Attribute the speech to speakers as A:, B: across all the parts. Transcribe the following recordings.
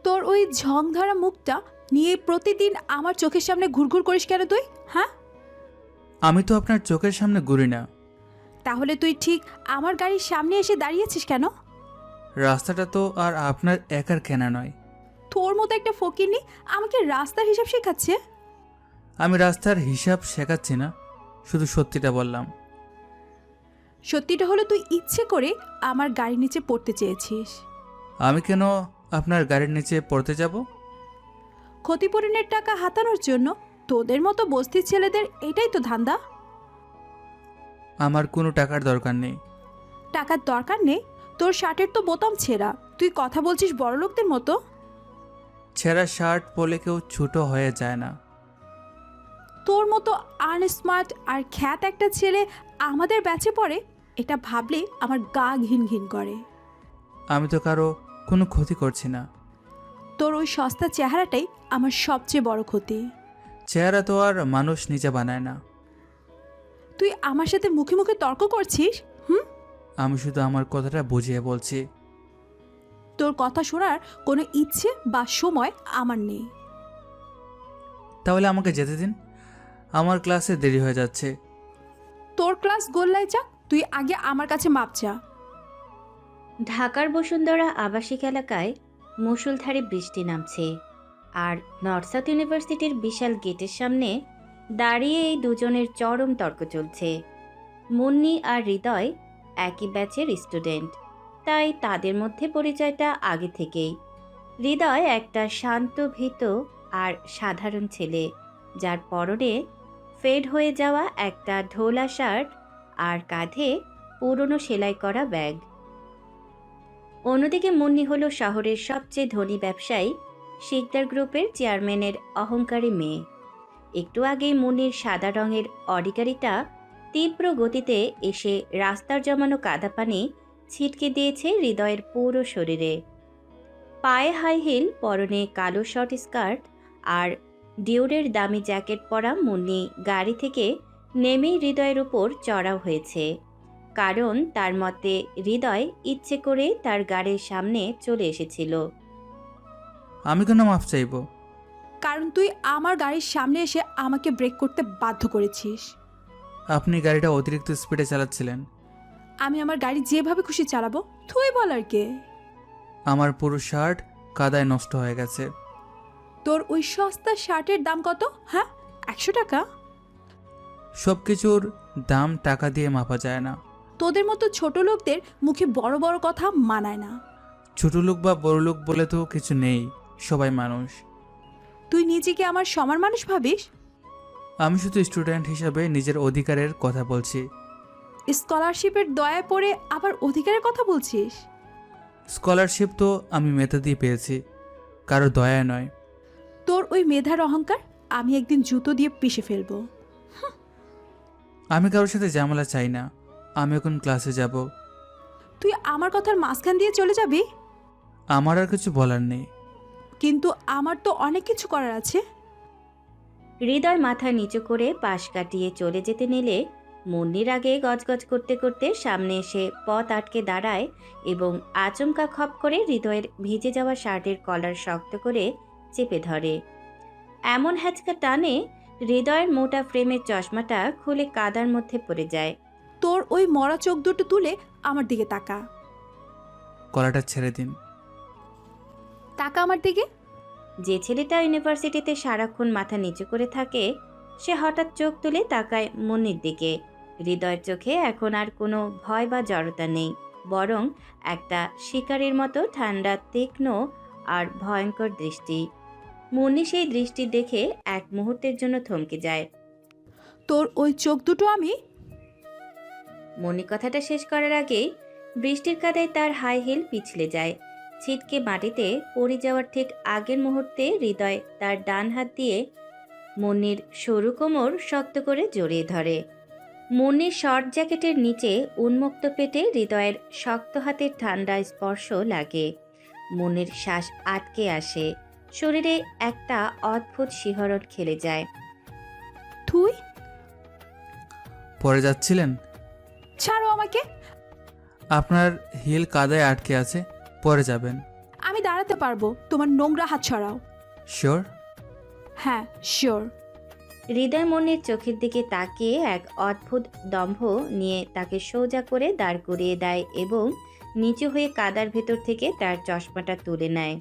A: তোর ওই ঝং ধরা মুখটা নিয়ে প্রতিদিন আমার চোখের সামনে ঘুরঘুর করিস কেন তুই? হ্যাঁ,
B: আমি তো আপনার চোখের সামনে ঘুরি না।
A: তাহলে তুই ঠিক আমার গাড়ির সামনে এসে দাঁড়িয়েছিস কেন?
B: রাস্তাটা তো আর আপনার একার কেনা নয়।
A: তোর মতো একটা ফকিরনি আমাকে রাস্তার হিসাব শেখাচ্ছে।
B: আমি রাস্তার হিসাব শেখাচ্ছি না, শুধু সত্যিটা বললাম।
A: সত্যিটা হলো তুই ইচ্ছে করে আমার গাড়ির নিচে পড়তে চেয়েছিস।
B: আমি কেন আপনার গাড়ির নিচে পড়তে যাব?
A: ক্ষতিপূরণের টাকা হাতানোর জন্য। তোদের মতো বস্তির ছেলেদের এটাই তো ধান্দা।
B: আমার কোনো টাকার দরকার নেই।
A: টাকার দরকার নেই? তোর শার্টের তো বোতাম ছেঁড়া, তুই কথা বলছিস বড়লোকদের মতো।
B: ছেঁড়া শার্ট পরলে কেউ ছোট হয়ে যায় না।
A: তোর মতো আনস্মার্ট আর খ্যাত একটা ছেলে আমাদের ব্যাচে পড়ে, এটা ভাবলে আমার গা ঘিন ঘিন করে।
B: আমি তো কারো কোনো ক্ষতি করছি না।
A: তোর ওই সস্তা চেহারাটাই আমার সবচেয়ে বড় ক্ষতি।
B: চেহারা তো আর মানুষ নিজে বানায় না।
A: তুই আমার সাথে মুখে মুখে তর্ক করছিস?
B: আমি শুধু আমার কথাটা বুঝিয়ে বলছি।
A: তোর কথা শোনার কোনো ইচ্ছে বা সময় আমার নেই।
B: তাহলে আমাকে যেতে দিন, আমার ক্লাসে দেরি হয়ে যাচ্ছে।
A: তোর ক্লাস গোল্লায় যাক, তুই আগে আমার কাছে মাপ চা।
C: ঢাকার বসুন্ধরা আবাসিক এলাকায় মুষলধারে বৃষ্টি নামছে, আর নর্থ সাউথ ইউনিভার্সিটির বিশাল গেটের সামনে দাঁড়িয়ে এই দুজনের চরম তর্ক চলছে। মুন্নি আর হৃদয় একই ব্যাচের স্টুডেন্ট, তাই তাদের মধ্যে পরিচয়টা আগে থেকেই। হৃদয় একটা শান্ত ভীত আর সাধারণ ছেলে, যার পরনে ফেড হয়ে যাওয়া একটা ঢোলা শার্ট আর কাঁধে পুরনো সেলাই করা ব্যাগ। অন্যদিকে মুন্নি হলো শহরের সবচেয়ে ধনী ব্যবসায়ী শিকদার গ্রুপের চেয়ারম্যানের অহংকারী মেয়ে। একটু আগেই মুন্নির সাদা রঙের অডি গাড়িটা তীব্র গতিতে এসে রাস্তার জমানো কাদা পানি ছিটকে দিয়েছে হৃদয়ের পুরো শরীরে। পায়ে হাই হিল, পরনে কালো শর্ট স্কার্ট আর ডিওরের দামি জ্যাকেট পরা মুন্নি গাড়ি থেকে নেমেই হৃদয়ের উপর চড়াও হয়েছে, কারণ তার মতে হৃদয় ইচ্ছে করে তার গাড়ির সামনে চলে এসেছিল।
B: আমি কেন মাফ চাইব?
A: কারণ তুই আমার গাড়ির সামনে এসে আমাকে ব্রেক করতে বাধ্য করেছিস।
B: আপনি গাড়িটা অতিরিক্ত স্পিডে চালাচ্ছিলেন।
A: আমি আমার গাড়ি যেভাবে খুশি চালাবো, তুই বলার কে?
B: আমার পুরো শার্ট কাদায় নষ্ট হয়ে গেছে।
A: তোর ওই সস্তা শার্টের দাম কত? হ্যাঁ, 100 টাকা?
B: সব কিছুর দাম টাকা দিয়ে মাপা যায় না।
A: তোদের মতো ছোট লোকদের মুখে বড় বড় কথা মানায় না।
B: ছোট লোক বা বড় লোক বলে তো কিছু নেই, সবাই মানুষ।
A: তুই নিজেকে আমার সমান মানুষ ভাবিস?
B: আমি শুধু স্টুডেন্ট হিসাবে নিজের অধিকারের কথা বলছি।
A: স্কলারশিপের দয়ায় পড়ে আবার অধিকারের কথা বলছিস?
B: স্কলারশিপ তো আমি মেধা দিয়ে পেয়েছি, কারো দয়া নয়।
A: তোর ওই মেধার অহংকার আমি একদিন জুতো দিয়ে পিষে ফেলবো।
B: আমি কারোর সাথে ঝামেলা চাই না। আমি এখন ক্লাসে যাব।
A: তুই আমার কথার মাঝখান দিয়ে চলে যাবি?
B: আমার আর কিছু বলার নেই।
A: কিন্তু আমার তো অনেক কিছু করার আছে।
C: হৃদয় মাথা নিচু করে পাশ কাটিয়ে চলে যেতে নিলে মুন্নির আগে গজগজ করতে করতে সামনে এসে পথ আটকে দাঁড়ায় এবং আচমকা খপ করে হৃদয়ের ভিজে যাওয়া শার্টের কলার শক্ত করে চেপে ধরে। এমন হ্যাচকা টানে হৃদয়ের মোটা ফ্রেমের চশমাটা খুলে কাদার মধ্যে পড়ে যায়।
A: তোর ওই মরা চোখ দুটো তুলে আমার দিকে তাকা।
B: গলাটা ছেড়ে দিন।
A: তাকা আমার দিকে।
C: যে ছেলেটা ইউনিভার্সিটিতে সারাক্ষণ মাথা নিচু করে থাকে, সে হঠাৎ চোখ তুলে তাকায় মুন্নির দিকে। হৃদয়ের চোখে এখন আর কোনো ভয় বা জড়তা নেই, বরং একটা শিকারীর মতো ঠান্ডা, তীক্ষ্ণ আর ভয়ঙ্কর দৃষ্টি। মুন্নি সেই দৃষ্টি দেখে এক মুহূর্তের জন্য থমকে যায়।
A: তোর ওই চোখ দুটো আমি।
C: মুন্নি কথাটা শেষ করার আগেই বৃষ্টির কাদায় তার হাই হিল পিছলে যায়। ছিটকে মাটিতে পড়ে যাওয়ার ঠিক আগের মুহূর্তে হৃদয় তার ডান হাত দিয়ে মুন্নির সরু কোমর শক্ত করে জড়িয়ে ধরে। মুন্নির শর্ট জ্যাকেটের নিচে উন্মুক্ত পেটে হৃদয়ের শক্ত হাতের ঠান্ডা স্পর্শ লাগে। মুন্নির শ্বাস আটকে আসে, শরীরে একটা অদ্ভুত শিহরণ খেলে যায়।
A: তুই
B: পরে যাচ্ছিলেন?
A: ছাড়ো আমাকে।
B: আপনার হিল কাদায় আটকে আছে, পরে যাবেন।
A: আমি দাঁড়াতে পারবো, তোমার নোংরা হাত ছড়াও।
B: শিওর?
A: হ্যাঁ, শিওর।
C: হৃদয় মুন্নির চোখের দিকে তাকিয়ে এক অদ্ভুত দম্ভ নিয়ে তাকে সোজা করে দাঁড় করিয়ে দেয় এবং নিচু হয়ে কাদার ভেতর থেকে তার চশমাটা তুলে নেয়।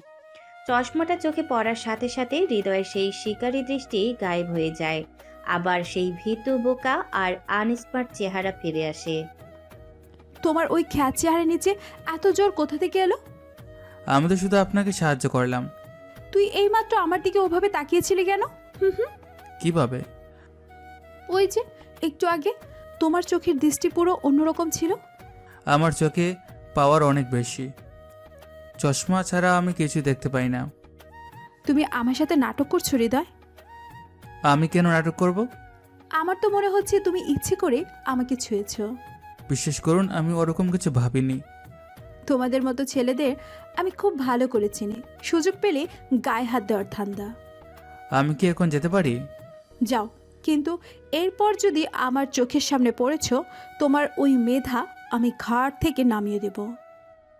C: চশমাটা চোখে পড়ার সাথে সাথে হৃদয়ের সেই শিকারী দৃষ্টি গায়েব হয়ে যায়, আবার সেই ভীতু বোকা আর আনস্মার্ট চেহারা ফিরে আসে।
A: তোমার ওই খ্যাত চেহারের নিচে এত জোর কোথা থেকে এলো?
B: আমি তো শুধু আপনাকে সাহায্য করলাম।
A: তুই এইমাত্র আমার দিকে ওভাবে তাকিয়েছিলি কেন? হুম।
B: কিভাবে?
A: ওই যে একটু আগে তোমার চোখের দৃষ্টি পুরো অন্যরকম ছিল।
B: আমার চোখে পাওয়ার অনেক বেশি, চশমা ছাড়া আমি কিছু দেখতে পাই না।
A: তুমি আমার সাথে নাটক করছো হৃদয়।
B: আমি কেন নাটক করব?
A: আমার তো মনে হচ্ছে তুমি ইচ্ছে করে আমাকে ছুঁয়েছো।
B: বিশ্বাস করুন, আমি ওরকম কিছু ভাবিনি।
A: তোমাদের মতো ছেলেদের আমি খুব ভালো করে চিনি, সুযোগ পেলে গায়ে হাত দেওয়ার ধান্দা।
B: আমি কি এখন যেতে পারি?
A: যাও, কিন্তু এরপর যদি আমার চোখের সামনে পড়েছো, তোমার ওই মেধা আমি ঘাট থেকে নামিয়ে দেব।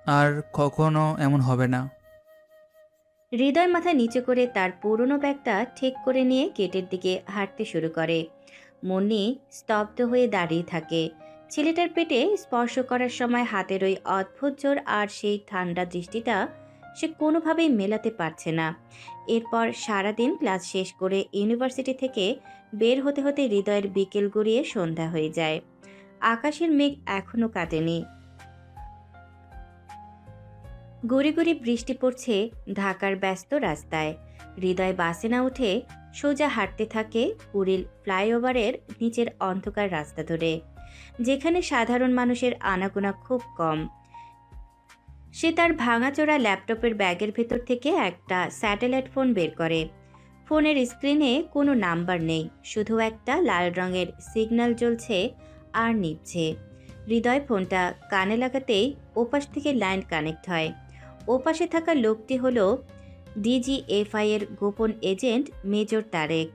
B: আর কখনো এমন হবে না।
C: হৃদয় মাথা নিচু করে তার পুরনো ব্যাগটা ঠিক করে নিয়ে গেটের দিকে হাঁটতে শুরু করে। মুন্নি স্তব্ধ হয়ে দাঁড়িয়ে থাকে। ছেলেটার পেটে স্পর্শ করার সময় হাতের ওই অদ্ভুত জোর আর সেই ঠান্ডা দৃষ্টিটা সে কোনোভাবেই মেলাতে পারছে না। এরপর সারাদিন ক্লাস শেষ করে ইউনিভার্সিটি থেকে বের হতে হতে হৃদয়ের বিকেল গড়িয়ে সন্ধ্যা হয়ে যায়। আকাশের মেঘ এখনও কাটেনি। গুড়ি গুড়ি বৃষ্টি পড়ছে ঢাকার ব্যস্ত রাস্তায়। হৃদয় বাসে না উঠে সোজা হাঁটতে থাকে কুড়িল ফ্লাইওভারের নিচের অন্ধকার রাস্তা ধরে, যেখানে সাধারণ মানুষের আনাগোনা খুব কম। সে তার ভাঙাচোরা ল্যাপটপের ব্যাগের ভেতর থেকে একটা স্যাটেলাইট ফোন বের করে। ফোনের স্ক্রিনে কোনো নাম্বার নেই, শুধু একটা লাল রঙের সিগন্যাল জ্বলছে আর নিভছে। হৃদয় ফোনটা কানে লাগাতেই ওপাশ থেকে লাইন কানেক্ট হয়। ওপাশে থাকা লোকটি হলো ডিজিএফআই এর গোপন এজেন্ট মেজর তারেক।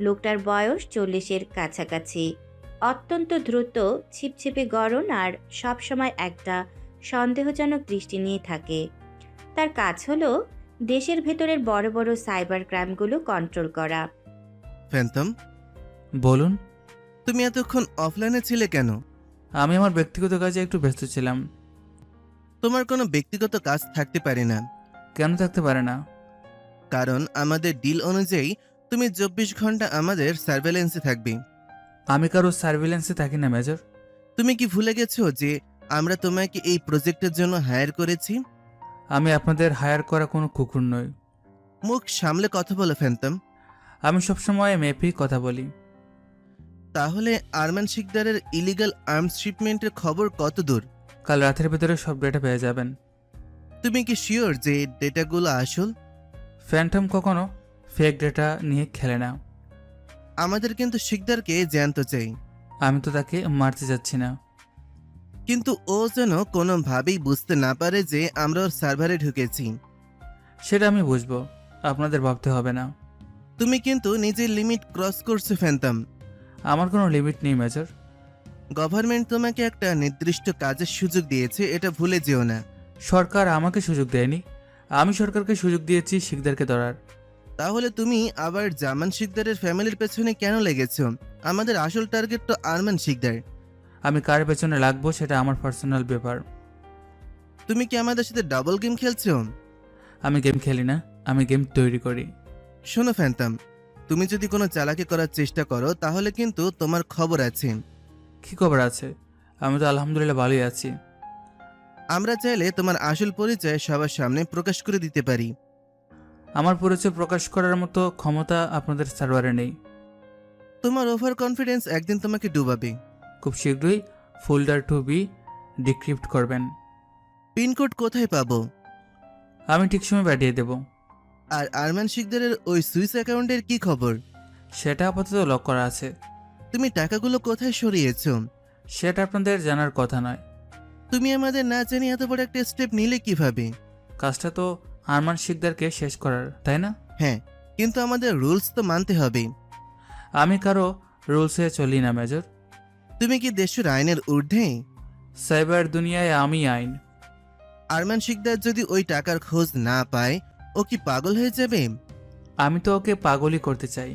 C: লোকটার বয়স 40-এর কাছাকাছি, অত্যন্ত দ্রুত, ছিপছিপে গড়ন আর সবসময় একটা সন্দেহজনক দৃষ্টি নিয়ে থাকে। তার কাজ হলো দেশের ভেতরের বড় বড় সাইবার ক্রাইমগুলো কন্ট্রোল করা।
D: ফ্যান্টম,
B: বলুন।
D: তুমি এতক্ষণ অফলাইনে ছিলে কেন?
B: আমি আমার ব্যক্তিগত কাজে একটু ব্যস্ত ছিলাম।
D: তোমার কোনো ব্যক্তিগত কাজ থাকতে পারে না,
B: কেন থাকতে পারে না?
D: কারণ আমাদের ডিল অনুযায়ী তুমি 24 ঘন্টা আমাদের সার্ভেলেন্সে থাকবে।
B: আমি কারো সার্ভিলেন্সে থাকি না মেজর।
D: তুমি কি ভুলে গেছো যে আমরা তোমাকে এই প্রজেক্টের জন্য হায়ার করেছি?
B: আমি আপনাদের হায়ার করা কোনো কুকুর নই।
D: মুখ সামলে কথা বলো ফ্যান্টম।
B: আমি সবসময় মেপেই কথা বলি।
D: তাহলে আরমান শিকদারের ইলিগাল আর্মস শিপমেন্টের খবর কত দূর?
B: কাল রাতের ভেতরে সব ডেটা পেয়ে যাবেন।
D: তুমি কি শিওর যে ডেটাগুলো আসল?
B: ফ্যান্টম কখনো ফেক ডেটা নিয়ে খেলে না।
D: আমাদের কিন্তু শিকদারকে জ্যান্ত চাই।
B: আমি তো তাকে মারতে যাচ্ছি না।
D: কিন্তু ও যেন কোনোভাবেই বুঝতে না পারে যে আমরা ওর সার্ভারে ঢুকেছি।
B: সেটা আমি বুঝবো, আপনাদের ভাবতে হবে না।
D: তুমি কিন্তু নিজের লিমিট ক্রস করছো ফ্যান্টম।
B: আমার কোনো লিমিট নেই মেজর।
D: গভর্নমেন্ট তোমাকে একটা নির্দিষ্ট কাজের সুযোগ দিয়েছে, এটা ভুলে যেও না।
B: সরকার আমাকে সুযোগ দেয়নি, আমি সরকারকে সুযোগ দিয়েছি শিকদারকে ধরার।
D: তাহলে তুমি আবার জামান শিকদারের ফ্যামিলির পেছনে কেন লেগেছো? আমাদের আসল টার্গেট তো আরমান শিকদার।
B: আমি কার পেছনে লাগবো সেটা আমার পার্সোনাল ব্যাপার।
D: তুমি কি আমাদের সাথে ডাবল গেম খেলছো?
B: আমি গেম খেলি না, আমি গেম তৈরি করি।
D: শোনো ফ্যান্টম, তুমি যদি কোনো চালাকি করার চেষ্টা করো তাহলে কিন্তু তোমার খবর আছে।
B: কী খবর আছে? আমি তো আলহামদুলিল্লাহ ভালোই আছি।
D: আমরা চাইলে তোমার আসল পরিচয় সবার সামনে প্রকাশ করে দিতে পারি।
B: আমার পরিচয় প্রকাশ করার মতো ক্ষমতা আপনাদের সার্ভারে নেই।
D: তোমার ওভার কনফিডেন্স একদিন তোমাকে ডুবাবে।
B: খুব শীঘ্রই ফোল্ডার টু বি ডিক্রিপ্ট করবেন।
D: পিনকোড কোথায় পাবো?
B: আমি ঠিক সময় পাঠিয়ে দেব।
D: আর আরমান শিকদারের ওই সুইস অ্যাকাউন্টের কি খবর?
B: সেটা আপাতত লক করা আছে।
D: তুমি টাকাগুলো কোথায় সরিয়েছো?
B: সেটা আপনাদের জানার কথা নয়।
D: তুমি আমাদের না জানি এত বড় একটা স্টেপ নিলে কিভাবে?
B: কাজটা তো আরমান শিকদারকে শেষ করার, তাই না?
D: হ্যাঁ, কিন্তু আমাদের রুলস তো মানতে হবে।
B: আমি কারো রুলসে চলি না মেজর।
D: তুমি কি দেশের আইনের ঊর্ধ্বে?
B: সাইবার দুনিয়ায় আমি আইন।
D: আরমান শিকদার যদি ওই টাকার খোঁজ না পায়, ও কি পাগল হয়ে যাবে?
B: আমি তো ওকে পাগলই করতে চাই।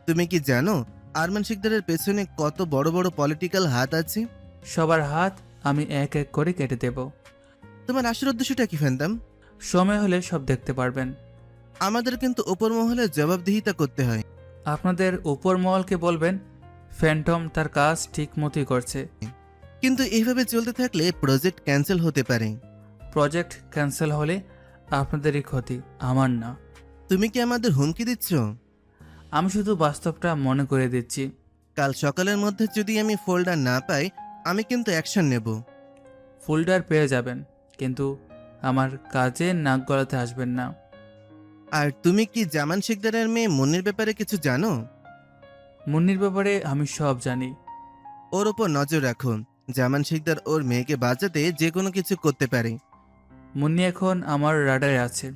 D: তুমি কি জানো আরমান শিকদারের পেছনে কত বড় বড় পলিটিক্যাল হাত আছে?
B: সবার হাত আমি এক এক করে কেটে দেব।
D: তোমার আসল উদ্দেশ্যটা কি ফ্যান্টাম?
B: সময় হলে সব দেখতে পারবেন।
D: আমাদের কিন্তু ওপর মহলে জবাবদিহিতা করতে হয়।
B: আপনাদের উপর মহলকে বলবেন ফ্যান্টম তার কাজ ঠিক মতোই করছে।
D: কিন্তু এইভাবে চলতে থাকলে প্রজেক্ট ক্যান্সেল হতে পারে।
B: প্রজেক্ট ক্যান্সেল হলে আপনাদেরই ক্ষতি, আমার না।
D: তুমি কি আমাদের হুমকি দিচ্ছ?
B: আমি শুধু বাস্তবটা মনে করে দিচ্ছি।
D: কাল সকালের মধ্যে যদি আমি ফোল্ডার না পাই, আমি কিন্তু অ্যাকশন নেব।
B: ফোল্ডার পেয়ে যাবেন, কিন্তু আমার কাজে নাক গলাতে আসবেন না।
D: আর তুমি কি জামান শিকদারের মেয়ে মুন্নির ব্যাপারে কিছু জানো?
B: মুন্নির ব্যাপারে আমি সব জানি।
D: ওর ওপর নজর রাখো। জামান শিকদার ওর মেয়েকে বাঁচাতে যে কোনো কিছু করতে পারে।
B: মুন্নি এখন আমার রাডারে আছে।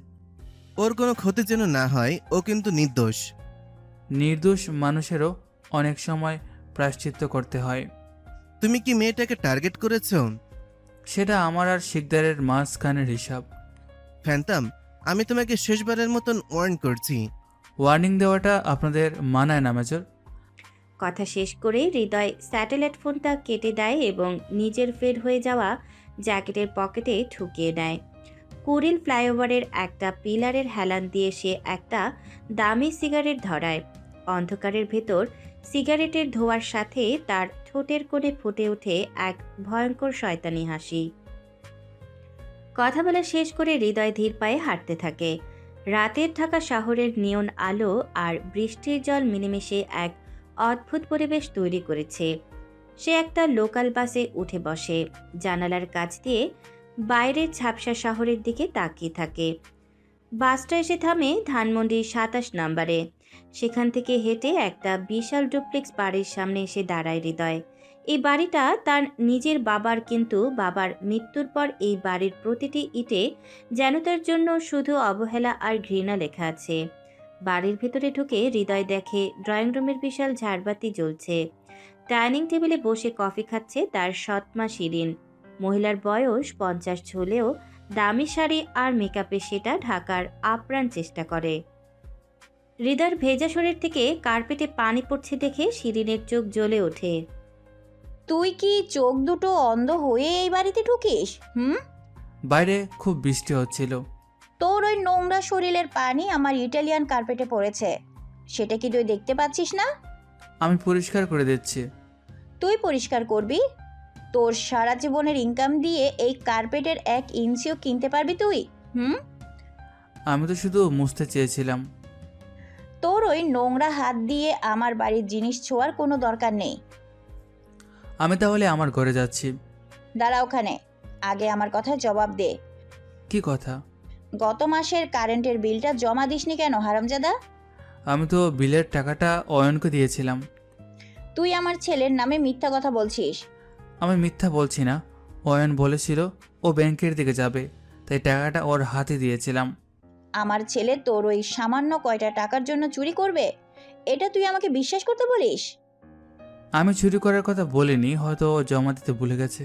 D: ওর কোনো ক্ষতি যেন না হয়, ও কিন্তু নির্দোষ।
B: নির্দোষ মানুষেরও অনেক সময় প্রায়শ্চিত্ত করতে হয়।
D: তুমি কি মেয়েটাকে টার্গেট করেছো?
B: সেটা আমার আর শিকদারের মাঝখানের হিসাব।
D: ফ্যান্টাম, আমি তোমাকে শেষবারের মতন ওয়ার্ন করছি।
B: ওয়ার্নিং দেওয়াটা আপনাদের মানায় না মেজর।
C: কথা শেষ করেই হৃদয় স্যাটেলাইট ফোনটা কেটে দেয় এবং নিজের ফের হয়ে যাওয়া জ্যাকেটের পকেটে ঢুকিয়ে নেয়। কুড়িল ফ্লাইওভারের একটা পিলারের হেলান দিয়ে সে একটা দামি সিগারেট ধরায়। অন্ধকারের ভেতর সিগারেটের ধোঁয়ার সাথে তার ঠোঁটের কোণে ফুটে ওঠে এক ভয়ঙ্কর শয়তানি হাসি। কথা বলা শেষ করে হৃদয় ধীর পায়ে হাঁটতে থাকে। রাতের ঢাকা শহরের নিয়ন আলো আর বৃষ্টির জল মিলেমিশে এক অদ্ভুত পরিবেশ তৈরি করেছে। সে একটা লোকাল বাসে উঠে বসে, জানালার কাছ দিয়ে বাইরের ঝাপসা শহরের দিকে তাকিয়ে থাকে। বাসটা এসে থামে ধানমন্ডির ২৭ নম্বরে। সেখান থেকে হেঁটে একটা বিশাল ডুপ্লেক্স বাড়ির সামনে এসে দাঁড়ায় হৃদয়। এই বাড়িটা তার নিজের বাবার, কিন্তু বাবার মৃত্যুর পর এই বাড়ির প্রতিটি ইটে যেন তার জন্য শুধু অবহেলা আর ঘৃণা লেখা আছে। বাড়ির ভেতরে ঢুকে হৃদয় দেখে ড্রয়িং রুমের বিশাল ঝাড়বাতি জ্বলছে। ডাইনিং টেবিলে বসে কফি খাচ্ছে তার সৎমা শিরিন। মহিলার বয়স ৫০ হলেও দামি শাড়ি আর মেকআপে সেটা ঢাকার আপ্রাণ চেষ্টা করে। হৃদয়ের ভেজা শরীর থেকে কার্পেটে পানি পড়ছে দেখে শিরিনের চোখ জ্বলে ওঠে।
E: তুই কি চোখ দুটো অন্ধ হয়ে এই বাড়িতে ঢুকিস?
B: বাইরে খুব বৃষ্টি হচ্ছিল।
E: তোর ওই নোংরা শরীরের পানি আমার ইটালিয়ান কার্পেটে পড়েছে, সেটা কি তুই দেখতে পাচ্ছিস না?
B: আমি পরিষ্কার করে দিচ্ছি।
E: তুই পরিষ্কার করবি? তোর সারা জীবনের ইনকাম দিয়ে এই কার্পেটের ১ ইঞ্চিও কিনতে পারবি তুই?
B: আমি তো শুধু মুছতে চেয়েছিলাম।
E: তোর ওই নোংরা হাত দিয়ে আমার বাড়ির জিনিস ছোঁয়ার কোনো দরকার নেই।
B: আমি তাহলে আমার ঘরে যাচ্ছি।
E: দাঁড়া ওখানে, আগে আমার কথায় জবাব দে।
B: কি কথা?
E: গত মাসের কারেন্টের বিলটা জমা দিসনি কেন হারামজাদা?
B: আমি তো বিলের টাকাটা অয়নকে দিয়েছিলাম।
E: তুই আমার ছেলের নামে মিথ্যা কথা বলছিস।
B: আমি মিথ্যা বলছি না। অয়ন বলেছিল ও ব্যাংকের দিকে যাবে, তাই টাকাটা ওর হাতে দিয়েছিলাম।
E: আমার ছেলে তোর ওই সামান্য কয়টা টাকার জন্য চুরি করবে, এটা তুই আমাকে বিশ্বাস করতে বলিস?
B: আমি চুরি করার কথা বলিনি, হয়তো ও জমা দিতে ভুলে গেছে।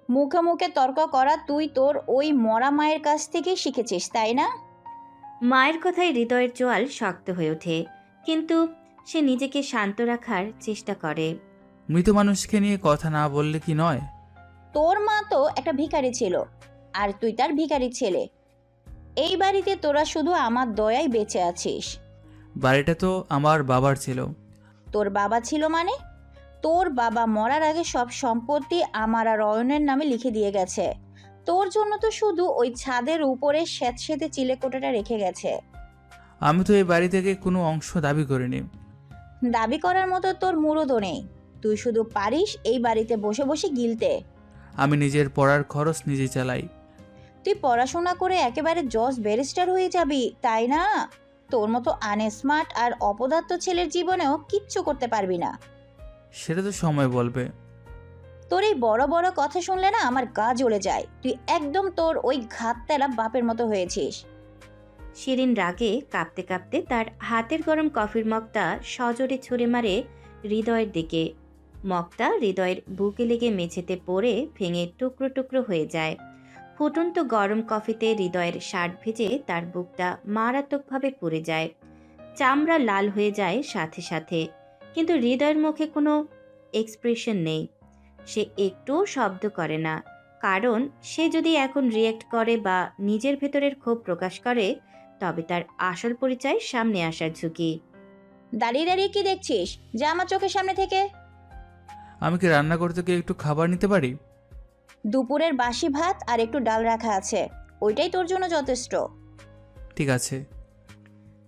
E: মুখে মুখে তর্ক করা তুই তোর ওই মরা মায়ের কাছ থেকে শিখেছিস, তাই না?
C: মায়ের কথায় হৃদয়ের চোয়াল শক্ত হয়ে ওঠে, কিন্তু সে নিজেকে শান্ত রাখার চেষ্টা করে।
B: মৃত মানুষকে নিয়ে কথা না বললে কি নয়?
E: তোর মা তো একটা ভিখারি ছিল, আর তুই তার ভিখারি ছেলে। এই বাড়িতে তোরা শুধু আমার দয়ায় বেঁচে আছিস।
B: বাড়িটা তো আমার বাবার ছিল।
E: তোর বাবা ছিল মানে? তোর বাবা মরার আগে সব সম্পত্তি আমার আর অয়নের নামে লিখে দিয়ে গেছে। তোর জন্য তো শুধু ওই ছাদের উপরে স্যাঁতসেঁতে চিলেকোঠাটা রেখে গেছে।
B: আমি তো এই বাড়ি থেকে কোনো অংশ দাবি করিনি।
E: দাবি করার মতো তোর মুরদও নেই। তুই শুধু পারিস এই বাড়িতে বসে বসে গিলতে।
B: আমি নিজের পড়ার খরচ নিজে চালাই।
E: তুই পড়াশোনা করে একেবারে জজ ব্যারিস্টার হয়ে যাবি, তাই না? তোর মতো আনস্মার্ট আর অপদার্থ ছেলের জীবনেও কিচ্ছু করতে পারবি না।
B: সেটা তো সময় বলবে।
E: তোর এই বড় বড় কথা শুনলে না আমার গা জ্বলে যায়। তুই একদম তোর ওই ঘাততেলা বাপের মতো হয়েছিস।
C: শিরিন রাগে কাঁপতে কাঁপতে তার হাতের গরম কফির মগটা সজোরে ছুঁড়ে মারে হৃদয়ের দিকে। মগটা হৃদয়ের বুকে লেগে মেঝেতে পড়ে ভেঙে টুকরো টুকরো হয়ে যায়। ফুটন্ত গরম কফিতে হৃদয়ের শার্ট ভিজে তার বুকটা মারাত্মকভাবে পুড়ে যায়। চামড়া লাল হয়ে যায় সাথে সাথে, কিন্তু হৃদয়ের মুখে কোনো এক্সপ্রেশন নেই। সে একটুও শব্দ করে না, কারণ সে যদি এখন রিয়্যাক্ট করে বা নিজের ভেতরের ক্ষোভ প্রকাশ করে, তবে তার আসল পরিচয় সামনে আসার ঝুঁকি।
E: দাঁড়িয়ে দাঁড়িয়ে কি দেখছিস? যা আমার চোখের সামনে থেকে।
B: আমি কি রান্না করতে গিয়ে একটু খাবার নিতে পারি?
E: দুপুরের বাসি ভাত আর একটু ডাল রাখা আছে, ওইটাই তোর জন্য যথেষ্ট।
B: ঠিক আছে।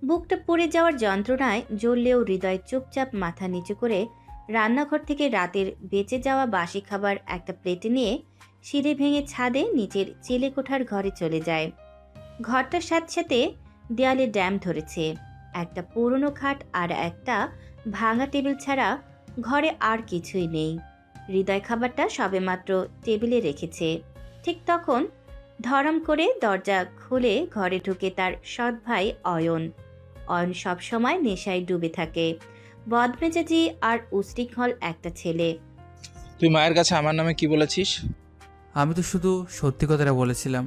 C: বুকটা পুড়ে যাওয়ার যন্ত্রণায় জ্বললেও হৃদয় চুপচাপ মাথা নিচু করে রান্নাঘর থেকে রাতের বেঁচে যাওয়া বাসি খাবার একটা প্লেটে নিয়ে সিঁড়ি ভেঙে ছাদে নিচের চিলেকোঠার ঘরে চলে যায়। ঘরটার সাথে সাথে দেয়ালে ড্যাম ধরেছে। একটা পুরনো খাট আর একটা ভাঙা টেবিল ছাড়া ঘরে আর কিছুই নেই। হৃদয় খাবারটা সবেমাত্র টেবিলে রেখেছে। ঠিক তখন ধরাম করে দরজা খুলে ঘরে ঢুকে তার সৎ ভাই অয়ন। অয়ন সবসময় নেশায় ডুবে থাকে, বদমেজাজি আর উশৃঙ্খল একটা ছেলে।
F: তুই মায়ের কাছে আমার নামে কি বলেছিস?
B: আমি তো শুধু সত্যি কথাটা বলেছিলাম।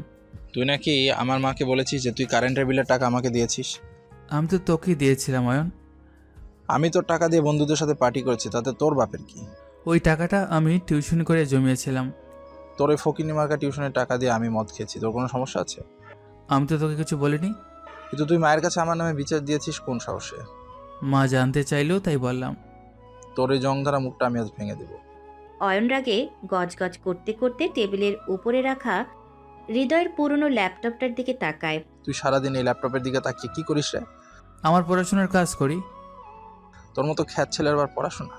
F: তুই নাকি আমার মাকে বলেছিস যে তুই কারেন্টের বিলের টাকা আমাকে দিয়েছিস।
B: আমি তো তোকেই দিয়েছিলাম অয়ন।
F: আমি তোর টাকা দিয়ে বন্ধুদের সাথে পার্টি করেছি, তাতে তোর বাপের কি?
B: ওই টাকাটা আমি টিউশন করে জমিয়েছিলাম।
F: তোর ওই ফকিনি মার্কা টিউশনের টাকা দিয়ে আমি মদ খেয়েছি, তোর কোনো সমস্যা আছে?
B: আমি তো তোকে কিছু বলিনি।
F: কিন্তু তুই মায়ের কাছে আমার নামে বিচার দিয়েছিস কোন সাহসে?
B: মা জানতে চাইলেও তাই বললাম।
F: তোর এই জংধারা মুখটা আমি আজ ভেঙে দেবো।
C: অয়ন রাগে গজগজ করতে করতে টেবিলের উপরে রাখা হৃদয়ের পুরনো ল্যাপটপটার দিকে তাকায়।
F: তুই সারাদিন এই ল্যাপটপের দিকে তাকিয়ে কি করিস রে?
B: আমার পড়াশোনার কাজ করি।
F: তোর মতো খ্যাত ছেলের আবার পড়াশোনা?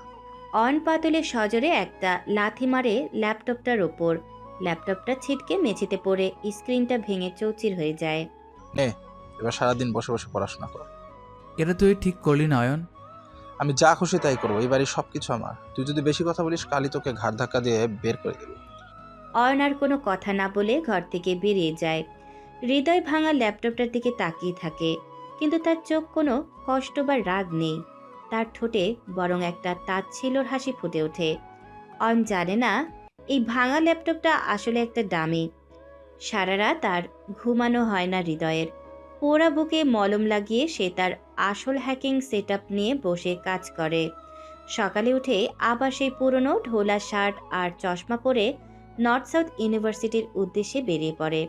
C: অয়ন পাতলে সজোরে একটা লাথি মারে ল্যাপটপটার ওপর। ল্যাপটপটা ছিটকে মেঝেতে পড়ে স্ক্রিনটা ভেঙে চৌচির হয়ে যায়।
F: নে, এবার সারাদিন বসে বসে পড়াশোনা কর।
B: এটা তুই ঠিক করলি না অয়ন।
F: আমি যা খুশি তাই করবো, এই বাড়ির সব কিছু আমার। তুই যদি বেশি কথা বলিস কালই তোকে ঘাড় ধাক্কা দিয়ে বের করে দেবো।
C: অয়ন আর কোনো কথা না বলে ঘর থেকে বেরিয়ে যায়। হৃদয় ভাঙা ল্যাপটপটার দিকে তাকিয়ে থাকে, কিন্তু তার চোখ কোনো কষ্ট বা রাগ নেই। তার ঠোঁটে বরং একটা তাচ্ছিল্যর হাসি ফুটে ওঠে। অয়ন জানে না এই ভাঙা ল্যাপটপটা আসলে একটা ডামি। সারা রাত আর ঘুমানো হয় না হৃদয়ের। পোড়া বুকে মলম লাগিয়ে সে তার আসল হ্যাকিং সেটআপ নিয়ে বসে কাজ করে। সকালে উঠে আবার সেই পুরনো ঢোলা শার্ট আর চশমা পরে নর্থ সাউথ ইউনিভার্সিটির উদ্দেশ্যে বেরিয়ে পড়ে।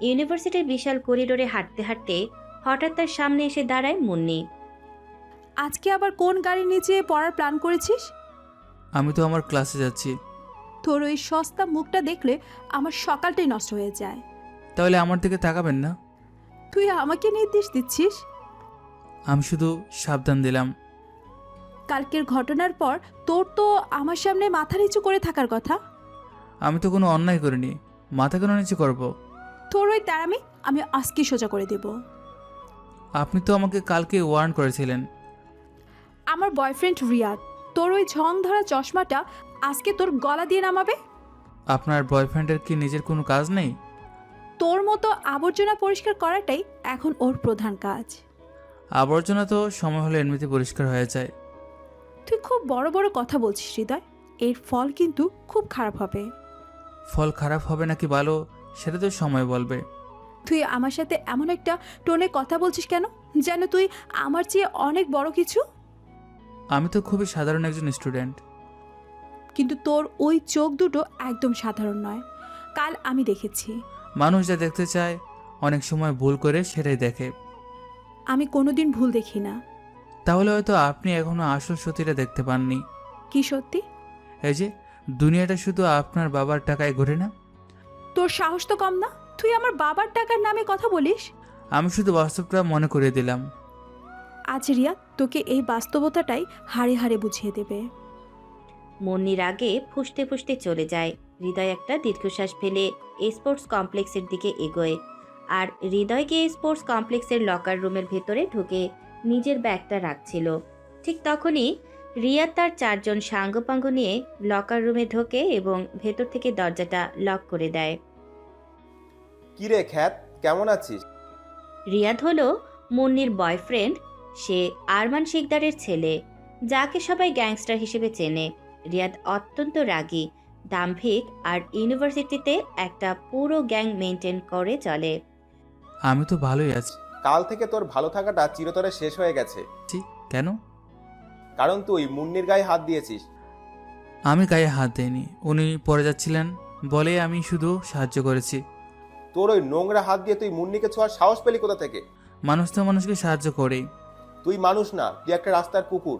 C: ইউনিভার্সিটির বিশাল করিডোরে হাঁটতে হাঁটতে হঠাৎ তার সামনে এসে দাঁড়ায় মুন্নি।
A: আজকে আবার কোন গাড়ির নিচে পড়ার প্ল্যান করেছিস?
B: আমি তো আমার ক্লাসে যাচ্ছি।
A: তোর ওই সস্তা মুখটা দেখলে আমার সকালটাই নষ্ট হয়ে যায়।
B: তাহলে আমার দিকে তাকাবেন না।
A: তুই আমাকে নির্দেশ দিচ্ছিস?
B: আমি শুধু সাবধান দিলাম।
A: কালকের ঘটনার পর তোর তো আমার সামনে মাথা নিচু করে থাকার কথা।
B: আমি তো কোনো অন্যায় করিনি, মাথা কেন নিচু করব?
A: তোর ওই তারামি আমি আজকে সোজা করে দেব।
B: আপনি তো আমাকে কালকে ওয়ার্ন করেছিলেন।
A: আমার বয়ফ্রেন্ড রিয়াদ তোর ওই ঝং ধরা চশমাটা আজকে তোর গলা দিয়ে নামাবে।
B: আপনার বয়ফ্রেন্ডের কি নিজের কোনো কাজ নেই?
A: তোর মতো আবর্জনা পরিষ্কার করাটাই এখন ওর প্রধান কাজ।
B: আবর্জনা তো সময় হলে এমনিতে পরিষ্কার হয়ে যায়।
A: তুই খুব বড় বড় কথা বলছিস হৃদয়, এর ফল কিন্তু খুব খারাপ হবে।
B: ফল খারাপ হবে নাকি ভালো সেটা তো সময় বলবে।
A: তুই আমার সাথে এমন একটা টোনে কথা বলছিস কেন, যেন তুই আমার চেয়ে অনেক বড় কিছু।
B: আমি তো খুবই সাধারণ একজন স্টুডেন্ট।
A: কিন্তু তোর ওই চোখ দুটো একদম সাধারণ নয়, কাল আমি দেখেছি।
B: মানুষ যা দেখতে চায় অনেক সময় ভুল করে সেটাই দেখে।
A: আমি কোনোদিন ভুল দেখি না।
B: তাহলে হয়তো আপনি এখনো আসল সত্যিটা দেখতে পাননি।
A: কি সত্যি?
B: এই যে দুনিয়াটা শুধু আপনার বাবার টাকায় ঘুরে না।
A: তোর সাহস তো কম না, তুই আমার বাবার টাকার নামে কথা বলিস।
B: আমি শুধু বাস্তবটা মনে করিয়ে দিলাম।
A: আজ রিয়া তোকে এই বাস্তবতাটাই হাড়ে হাড়ে বুঝিয়ে দেবে।
C: মুন্নির আগে ফুঁসতে ফুঁসতে চলে যায়। হৃদয় একটা দীর্ঘশ্বাস ফেলে স্পোর্টস কমপ্লেক্সের দিকে এগোয়। আর হৃদয় গিয়ে স্পোর্টস কমপ্লেক্সের লকার রুমের ভেতরে ঢুকে নিজের ব্যাগটা রাখছিল। ঠিক তখনই রিয়া তার 4 জন সাঙ্গপাঙ্গ নিয়ে লকার রুমে ঢোকে এবং ভেতর থেকে দরজাটা লক করে দেয়।
G: কিরে খ্যাত, কেমন আছিস?
C: রিয়াদ হলো মুন্নির বয়ফ্রেন্ড। সে আরমান শিকদারের ছেলে, যাকে সবাই গ্যাংস্টার হিসেবে চেনে। রিয়াদ অত্যন্ত রাগী, দাম্ভিক আর ইউনিভার্সিটিতে একটা পুরো গ্যাং মেনটেন করে চলে।
B: আমি তো ভালোই আছি।
G: কাল থেকে তোর ভালো থাকাটা চিরতরে শেষ হয়ে গেছে।
B: কেন?
G: কারণ তুই মুন্নির গায়ে হাত দিয়েছিস।
B: আমি গায়ে হাত দিইনি, উনি পড়ে যাচ্ছিলেন বলে আমি শুধু সাহায্য করেছি।
G: তোর ওই নোংরা হাত দিয়ে তুই মুন্নিকে ছোঁয়ার সাহস পেলি কোথা থেকে?
B: মানুষ তো মানুষকে সাহায্য করেই।
G: তুই মানুষ না, তুই একটা রাস্তার কুকুর।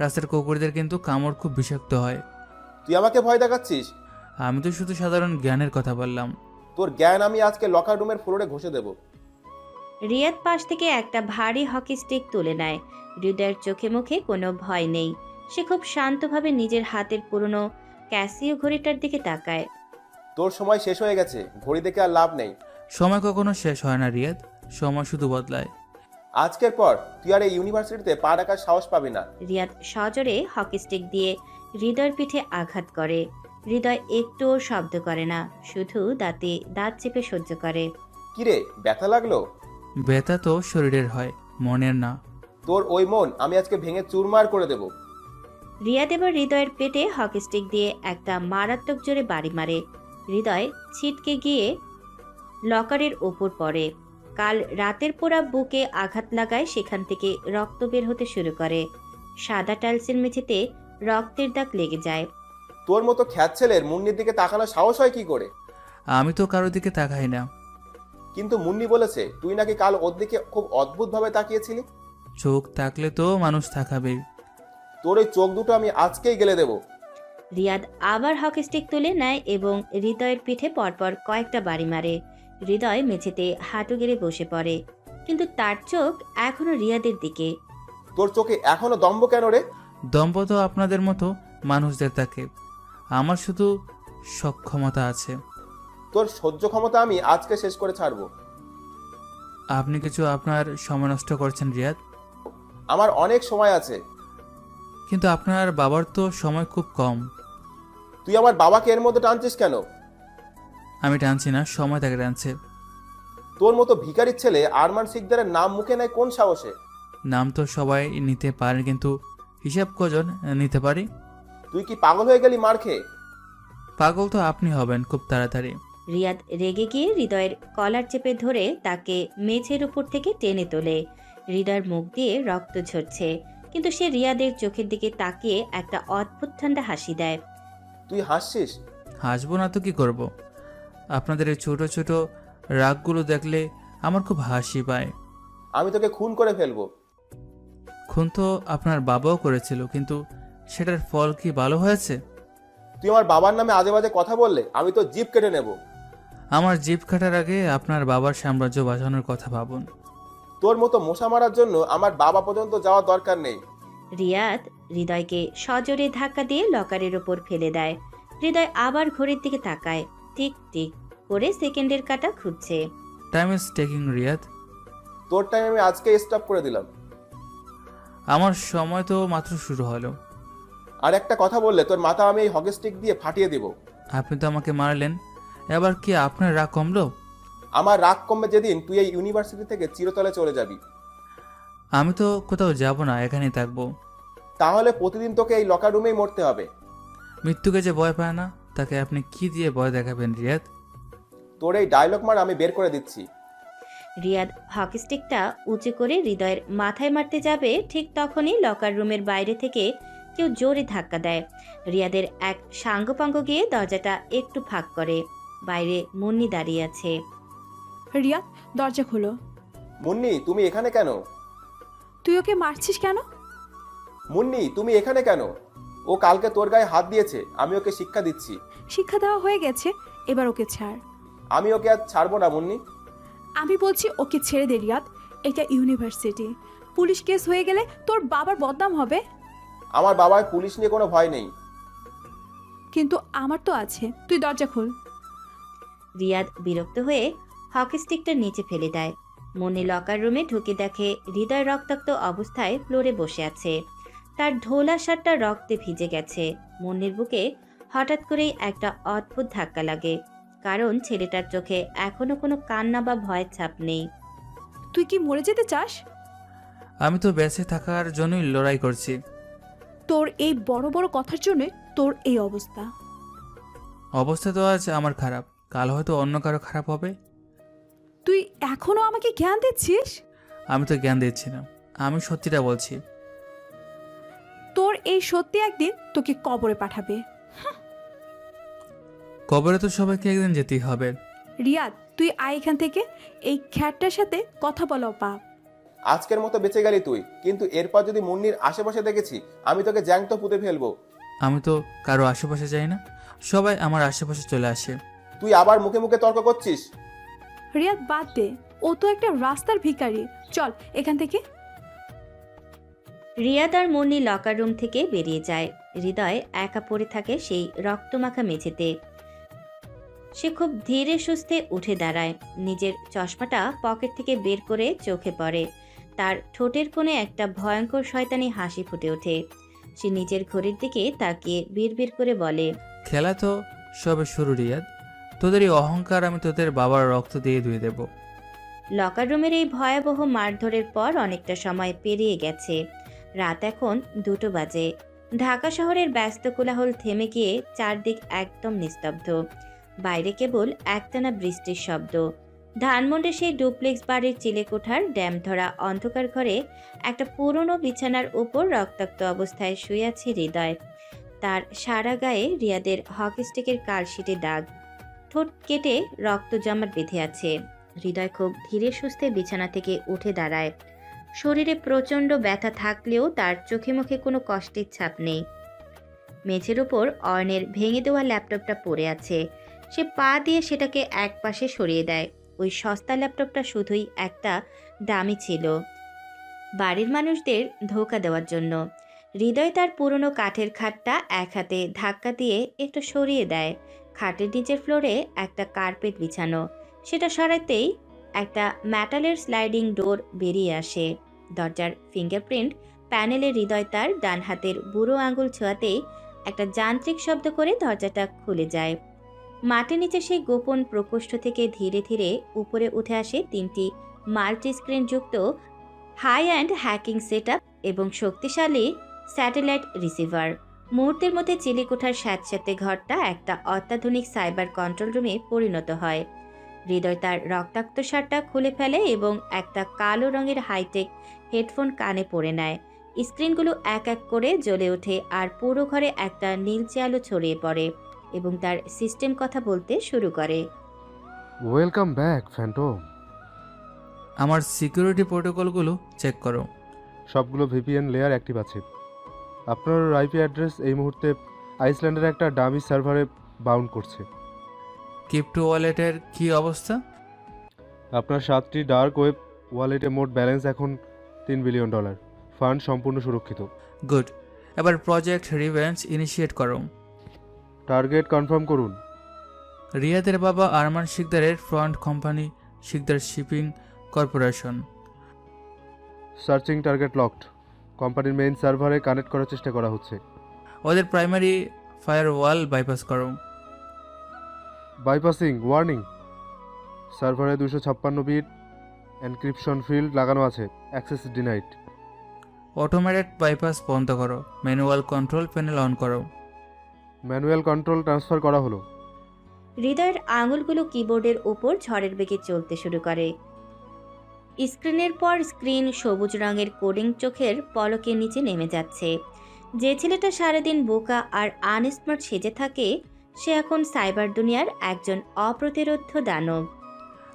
B: রাস্তার কুকুরদের কিন্তু কামড় খুব বিষাক্ত হয়।
G: তুই আমাকে ভয় দেখাচ্ছিস?
B: আমি তো শুধু সাধারণ জ্ঞানের কথা বললাম।
G: তোর জ্ঞান আমি আজকে লকার রুমের ফ্লোরে ঘষে দেব।
C: রিয়াদ পাশ থেকে একটা ভারী হকি স্টিক তুলে নেয়। হৃদয়ের চোখে মুখে কোনো ভয় নেই। সে খুব শান্তভাবে নিজের হাতের পুরনো ক্যাসিও ঘড়িটার দিকে তাকায়।
G: তোর সময় শেষ হয়ে গেছে, ঘড়ি দেখে আর লাভ নেই।
B: সময় কখনো শেষ হয় না রিয়াদ, সময় শুধু বদলায়।
G: আজকের পর তুই আর এই ইউনিভার্সিটিতে পা রাখার সাহস পাবি না।
C: রিয়াদ সজোরে হকি স্টিক দিয়ে হৃদয়ের পিঠে আঘাত করে। হৃদয় একটুও শব্দ করে না, শুধু দাঁতে দাঁত চেপে সহ্য করে।
G: কিরে, ব্যথা লাগলো?
B: ব্যথা তো শরীরের হয়, মনের না।
G: তোর ওই মন আমি আজকে ভেঙে চুরমার করে দেব।
C: রিয়াদ এবার হৃদয়ের পেটে হকি স্টিক দিয়ে একটা মারাত্মক জোরে বাড়ি মারে। হৃদয় ছিটকে গিয়ে লকারের ওপর পড়ে। কাল রাতের পোড়া বুকে আঘাত লাগায়, সেখান থেকে রক্ত বের হতে শুরু করে। সাদা টাইলসের মেঝেতে রক্তের দাগ লেগে যায়।
G: তোর মতো খ্যাত ছেলের মুন্নির দিকে তাকানোর সাহস হয় কি করে?
B: আমি তো কারোর দিকে তাকাই না।
G: কিন্তু মুন্নি বলেছে তুই নাকি কাল ওর দিকে খুব অদ্ভুতভাবে তাকিয়েছিলি।
B: চোখ থাকলে তো মানুষ তাকাবেই।
G: তোর ওই চোখ দুটো আমি আজকেই গেলে দেব।
C: রিয়াদ আবার হকি স্টিক তুলে নেয় এবং হৃদয়ের পিঠে পরপর কয়েকটা বাড়ি মারে। হৃদয় মেঝেতে হাঁটু গেড়ে বসে পড়ে, কিন্তু তার চোখ এখনো রিয়াদের দিকে।
G: তোর চোখে এখনো দম্ভ কেন রে?
B: দম্ভ তো আপনাদের মতো মানুষদের থাকে, আমার শুধু সক্ষমতা আছে।
G: তোর সহ্য ক্ষমতা আমি আজকে শেষ করে ছাড়বো।
B: আপনি কিছু আপনার সময় নষ্ট করছেন রিয়াদ।
G: আমার অনেক সময় আছে।
B: কিন্তু আপনার বাবার তো সময় খুব কম।
G: তুই আমার বাবাকে এর মধ্যে টানছিস কেন?
B: আমি টানছি না, সময় তাকে টানছে।
G: তোর মতো ভিখারির ছেলে আরমান সিকদারের নাম মুখে নেয় কোন সাহসে?
B: নাম তো সবাই নিতে পারেন, কিন্তু হিসাব কজন নিতে পারি?
G: তুই কি পাগল হয়ে গেলি মার খেয়ে?
B: পাগল তো আপনি হবেন খুব তাড়াতাড়ি।
C: রিয়াদ রেগে গিয়ে হৃদয়ের কলার চেপে ধরে তাকে মেঝের উপর থেকে টেনে তোলে। হৃদয়ের মুখ দিয়ে রক্ত ঝরছে, কিন্তু সে রিয়াদের চোখের দিকে তাকিয়ে একটা অদ্ভুত ঠান্ডা হাসি দেয়।
G: তুই হাসছিস?
B: হাসবো না তো কি করব? আপনাদের এই ছোট ছোট রাগগুলো দেখলে আমার খুব হাসি পায়।
G: আমি তোকে খুন করে ফেলবো।
B: খুন তো আপনার বাবাও করেছিল, কিন্তু সেটার ফল কি ভালো হয়েছে?
G: তুই আমার বাবার নামে আজে বাজে কথা বললে আমি তো জিভ কেটে নেব।
B: আমার জিভ কাটার আগে আপনার বাবার সাম্রাজ্য বাঁচানোর কথা ভাবুন।
G: তোর মতো মশা মারার জন্য আমার বাবা পর্যন্ত যাওয়ার দরকার নেই।
C: রিয়াদ হৃদয়কে সজোরে ধাক্কা দিয়ে লকারের ওপর ফেলে দেয়। হৃদয় আবার ঘড়ির দিকে তাকায়, টিক টিক করে সেকেন্ডের কাঁটা খুঁজছে।
B: Time is taking Riyad.
G: তোর টাইম আমি আজকে স্টপ করে দিলাম।
B: আমার সময় তো মাত্র শুরু হলো।
G: আর একটা কথা বললে তোর মাথা আমি এই হকি স্টিক দিয়ে ফাটিয়ে দিব।
B: আপনি তো আমাকে মারলেন, এবার কি আপনার রাগ কমলো?
G: আমার রাগ কমবে যেদিন তুই এই ইউনিভার্সিটি থেকে চিরতলে চলে যাবি।
B: আমি তো কোথাও যাব না, এখানেই থাকবো।
G: তাহলে প্রতিদিন তোকে এই লকার রুমেই মরতে হবে।
B: মৃত্যুকে যে ভয় পায় না, তাকে আপনি কি দিয়ে ভয় দেখাবেন রিয়াদ?
G: তোর এই ডায়লগ মার আমি বের করে দিচ্ছি।
C: রিয়াদ হকি স্টিকটা উঁচু করে হৃদয়ের মাথায় মারতে যাবে, ঠিক তখনই লকার রুমের বাইরে থেকে কেউ জোরে ধাক্কা দেয়। রিয়াদের এক সাঙ্গপাঙ্গ গিয়ে দরজাটা একটু ফাঁক করে। বাইরে মুন্নি দাঁড়িয়ে আছে।
A: রিয়াদ, দরজা খোলো।
G: মুন্নি তুমি এখানে কেন?
A: তুই ওকে মারছিস কেন?
G: মুন্নি তুমি এখানে কেন? ও কালকে তোর গায়ে হাত দিয়েছে, আমি ওকে শিক্ষা দিচ্ছি।
A: শিক্ষা দেওয়া হয়ে গেছে, এবার ওকে ছাড়।
G: আমি ওকে আজ ছাড়বো না মুন্নি।
A: আমি বলছি ওকে ছেড়ে দে রিয়াদ, এটা ইউনিভার্সিটি। পুলিশ কেস হয়ে গেলে তোর বাবার বদনাম হবে।
G: আমার বাবার পুলিশ নিয়ে কোনো ভয় নেই।
A: কিন্তু আমার তো আছে। তুই দরজা খোল।
C: রিয়াদ বিরক্ত হয়ে হকি স্টিকটা নিচে ফেলে দেয়। মুন্নি লকার রুমে ঢুকে দেখে হৃদয় রক্তাক্ত অবস্থায় ফ্লোরে বসে আছে। তার ঢোলা শার্টটা রক্তে ভিজে গেছে। মুন্নির বুকে হঠাৎ করেই একটা অদ্ভুত ধাক্কা লাগে, কারণ ছেলেটার চোখে এখনো কোনো কান্না বা ভয়ের ছাপ নেই।
A: তুই কি মরে যেতে চাস?
B: আমি তো বেঁচে থাকার জন্যই লড়াই করছি।
A: তোর এই বড় বড় কথার জন্য তোর এই অবস্থা।
B: অবস্থা তো আজ আমার খারাপ, কাল হয়তো অন্য কারো খারাপ হবে।
A: তুই এখনো আমাকে জ্ঞান দিচ্ছিস?
B: আমি তো জ্ঞান দিচ্ছি না, আমি সত্যিটা বলছি।
A: তোর এই সত্যি একদিন তোকে কবরে পাঠাবে।
B: কবরে তো সবাইকে একদিন যেতেই হবে।
A: রিয়াদ, তুই আয় এখান থেকে। এই খ্যাটটার সাথে কথা বলো পাপ।
G: আজকের মতো বেঁচে গেলি তুই, কিন্তু এরপর যদি মুন্নির আশেপাশে দেখেছি আমি তোকে জ্যান্ত পুঁতে ফেলবো।
B: আমি তো কারো আশেপাশে যাই না, সবাই আমার আশেপাশে চলে আসে।
G: তুই আবার মুখে মুখে তর্ক করছিস।
A: রিয়াদ বাদ দে, ও তো একটা রাস্তার ভিখারি। চল এখান থেকে।
C: রিয়াদ আর মুন্নি লকার রুম থেকে বেরিয়ে যায়। হৃদয় একা পড়ে থাকে সেই রক্তমাখা মেঝেতে। সে খুব ধীরে সুস্থে উঠে দাঁড়ায়। নিজের চশমাটা পকেট থেকে বের করে চোখে পড়ে। তার ঠোঁটের কোণে একটা ভয়ঙ্কর শয়তানি হাসি ফুটে ওঠে। সে নিজের ঘড়ির দিকে তাকিয়ে বিড়বিড় করে বলে,
B: খেলা তো সবে শুরু রিয়াদ, তোদের এই অহংকার আমি তোদের বাবার রক্ত দিয়ে ধুয়ে দেব।
C: লকার রুমের এই ভয়াবহ মারধরের পর অনেকটা সময় পেরিয়ে গেছে। রাত এখন 2টো বাজে। ঢাকা শহরের ব্যস্ত কোলাহল থেমে গিয়ে চারদিক একদম নিস্তব্ধ। বাইরে কেবল একটানা বৃষ্টির শব্দ। ধানমন্ডির সেই ডুপ্লেক্স বাড়ির চিলেকোঠার ড্যাম ধরা অন্ধকার ঘরে একটা পুরনো বিছানার উপর রক্তাক্ত অবস্থায় শুয়ে আছে হৃদয়। তার সারা গায়ে রিয়াদের হকি স্টিকের কালশিটে দাগ। ঠোঁট কেটে রক্ত জমাট বেঁধে আছে। হৃদয় খুব ধীরে সুস্থে বিছানা থেকে উঠে দাঁড়ায়। শরীরে প্রচণ্ড ব্যথা থাকলেও তার চোখে মুখে কোনো কষ্টের ছাপ নেই। মেঝের ওপর অয়নের ভেঙে দেওয়া ল্যাপটপটা পড়ে আছে। সে পা দিয়ে সেটাকে একপাশে সরিয়ে দেয়। ওই সস্তা ল্যাপটপটা শুধুই একটা দামি ছিল, বাড়ির মানুষদের ধোঁকা দেওয়ার জন্য। হৃদয় তার পুরনো কাঠের খাটটা এক হাতে ধাক্কা দিয়ে একটু সরিয়ে দেয়। খাটের নিচের ফ্লোরে একটা কার্পেট বিছানো। সেটা সরাতেই একটা মেটালের স্লাইডিং ডোর বেরিয়ে আসে। দরজার ফিঙ্গারপ্রিন্ট প্যানেলে হৃদয় তার ডান হাতের বুড়ো আঙুল ছোঁয়াতেই একটা যান্ত্রিক শব্দ করে দরজাটা খুলে যায়। মাটির নিচে সেই গোপন প্রকোষ্ঠ থেকে ধীরে ধীরে উপরে উঠে আসে 3টি মাল্টি স্ক্রিন যুক্ত হাই অ্যান্ড হ্যাকিং সেটআপ এবং শক্তিশালী স্যাটেলাইট রিসিভার। মুহূর্তের মধ্যে চিলেকোঠার স্যাঁতস্যাঁতে ঘরটা একটা অত্যাধুনিক সাইবার কন্ট্রোল রুমে পরিণত হয়। হৃদয় তার রক্তাক্ত শার্টটা খুলে ফেলে এবং একটা কালো রঙের হাইটেক হেডফোন কানে পরে নেয়। স্ক্রিনগুলো এক এক করে জ্বলে ওঠে আর পুরো ঘরে একটা নীলচে আলো ছড়িয়ে পড়ে এবং তার সিস্টেম কথা বলতে শুরু করে।
H: Welcome back Phantom.
B: আমার সিকিউরিটি প্রোটোকলগুলো চেক করো।
H: সবগুলো ভিপিএন লেয়ার অ্যাক্টিভ আছে। আপনার আইপি অ্যাড্রেস এই মুহূর্তে আইসল্যান্ডের একটা ডামি সার্ভারে বাউন্ড করছে।
B: ক্রিপ্টো ওয়ালেটের কি অবস্থা?
H: আপনার 7টি ডার্ক ওয়েব ওয়ালেটে মোট ব্যালেন্স এখন $3 বিলিয়ন। ফান্ড সম্পূর্ণ সুরক্ষিত।
B: গুড, এবার প্রজেক্ট রিভেঞ্জ ইনিশিয়েট করো।
H: টার্গেট কনফার্ম করুন।
B: রিয়াদের বাবা আরমান শিকদারের front company Sikdar shipping corporation.
H: Searching target locked. কোম্পানির মেইন সার্ভারে কানেক্ট করার চেষ্টা করা হচ্ছে।
B: ওদের প্রাইমারি ফায়ারওয়াল বাইপাস করো।
H: Bypassing warning. সার্ভারে 256 বিট এনক্রিপশন ফিল্ড লাগানো আছে। Access denied.
B: অটোমেটেড বাইপাস বন্ধ করো। ম্যানুয়াল কন্ট্রোল প্যানেল অন করো।
H: ম্যানুয়াল কন্ট্রোল ট্রান্সফার করা হলো।
C: হৃদয়ের আঙুলগুলো কিবোর্ডের ওপর ঝড়ের বেগে চলতে শুরু করে। স্ক্রিনের পর স্ক্রিন সবুজ রঙের কোডিং চোখের পলকের নিচে নেমে যাচ্ছে। যে ছেলেটা সারাদিন বোকা আর আনস্মার্ট সেজে থাকে সে এখন সাইবার দুনিয়ার একজন অপ্রতিরোধ্য দানব।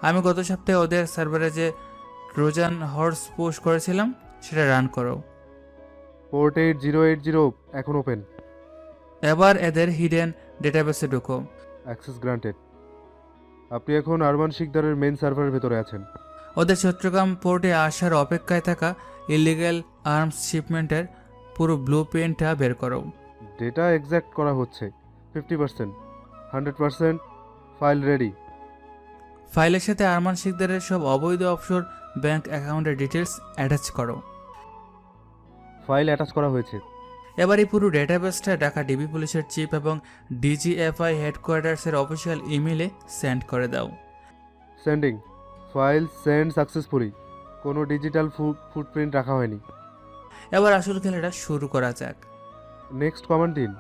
B: আমি গত সপ্তাহে ওদের সার্ভারে যে ট্রোজান হর্স পুশ করেছিলাম সেটা রান করো।
H: পোর্ট 8080 এখন ওপেন।
B: এবার এদের হিডেন ডেটাবেসে ঢুকো।
H: Access granted. আপনি এখন আরমান শিকদারের মেইন সার্ভারের ভেতরে আছেন।
B: ওদের চট্টগ্রাম পোর্টে আসার অপেক্ষায় থাকা ইলিগ্যাল আর্মস শিপমেন্টের পুরো ব্লু প্রিন্টটা বের করো।
H: ডেটা এক্সাক্ট করা হচ্ছে 50%, 100%। File ready.
B: ফাইলের সাথে আরমান শিকদারের সব অবৈধ অফশোর ব্যাংক অ্যাকাউন্টের ডিটেলস অ্যাটাচ করো।
H: ফাইল অ্যাটাচ করা হয়েছে।
B: এবার এই পুরো ডেটাবেসটা ঢাকা ডিবি পুলিশের চিফ এবং ডিজিএফআই হেডকোয়ার্টার্সের অফিসিয়াল ইমেলে সেন্ড করে দাও।
H: সেন্ডিং। File send successfully. কোনো ডিজিটাল ফুটপ্রিন্ট রাখা হয়নি।
B: এবার আসল খেলাটা শুরু করা যাক।
H: নেক্সট কমান্ড দিন।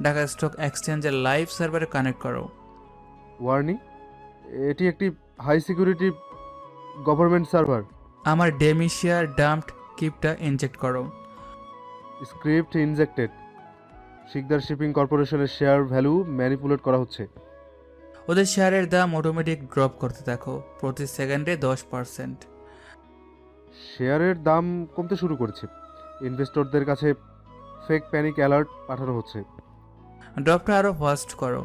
B: ঢাকা স্টক এক্সচেঞ্জের লাইভ সার্ভারে কানেক্ট করো।
H: ওয়ার্নিং, এটি একটি হাই সিকিউরিটি গভর্নমেন্ট সার্ভার।
B: আমার ডেমিশিয়ার ডাম্পড কিপটা ইনজেক্ট করো।
H: Script injected. শিকদার শিপিং কর্পোরেশনের শেয়ার ভ্যালু ম্যানিপুলেট করা হচ্ছে।
B: ওদের শেয়ারের দাম অটোমেটিক ড্রপ করতে থাকো, প্রতি সেকেন্ডে 10%।
H: শেয়ারের দাম কমতে শুরু করেছে। ইনভেস্টরদের কাছে ফেক প্যানিক অ্যালার্ট পাঠানো হচ্ছে।
B: ড্রপটা আরও ফাস্ট করো।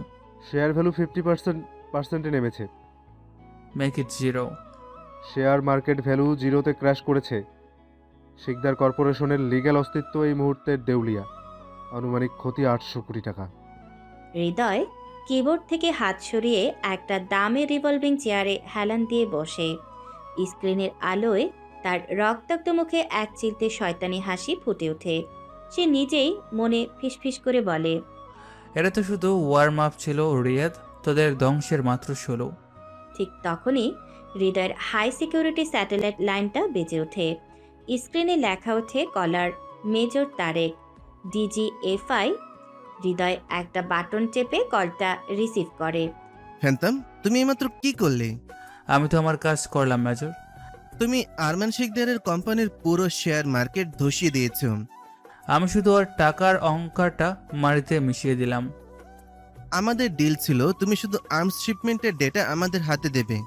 H: শেয়ার ভ্যালু 50% নেমেছে।
B: Make it 0।
H: Share market value 0-তে ক্র্যাশ করেছে। শিকদার কর্পোরেশনের লিগ্যাল অস্তিত্ব এই মুহূর্তে দেউলিয়া। আনুমানিক ক্ষতি 800 কোটি টাকা।
C: হৃদয় কিবোর্ড থেকে হাত সরিয়ে একটা দামি রিভলভিং চেয়ারে হেলান দিয়ে বসে। স্ক্রিনের আলোয় তার রক্তাক্ত মুখে এক চিলতে শয়তানি হাসি ফুটে ওঠে। সে নিজেই মনে ফিসফিস করে বলে,
B: এটা তো শুধু ওয়ার্ম আপ ছিল রিয়াদ, তোদের ধ্বংসের মাত্র 16।
C: ঠিক তখনই হৃদয়ের হাই সিকিউরিটি স্যাটেলাইট লাইনটা বেজে ওঠে। স্ক্রিনে লেখা ওঠে কলার মেজর তারেক, DGFI। হৃদয় একটা বাটন চেপে কলটা রিসিভ করে।
D: ফ্যান্টম, তুমি এইমাত্র কি করলে?
B: আমি তো আমার কাজ করলাম মেজর।
D: তুমি আরমান শিকদারের কোম্পানির পুরো শেয়ার মার্কেট ধসিয়ে দিয়েছো।
B: আমি শুধু ওর টাকার অঙ্কটা মাটিতে মিশিয়ে দিলাম।
D: আমাদের ডিল ছিল তুমি শুধু আর্মস শিপমেন্টের ডেটা আমাদের হাতে দেবে,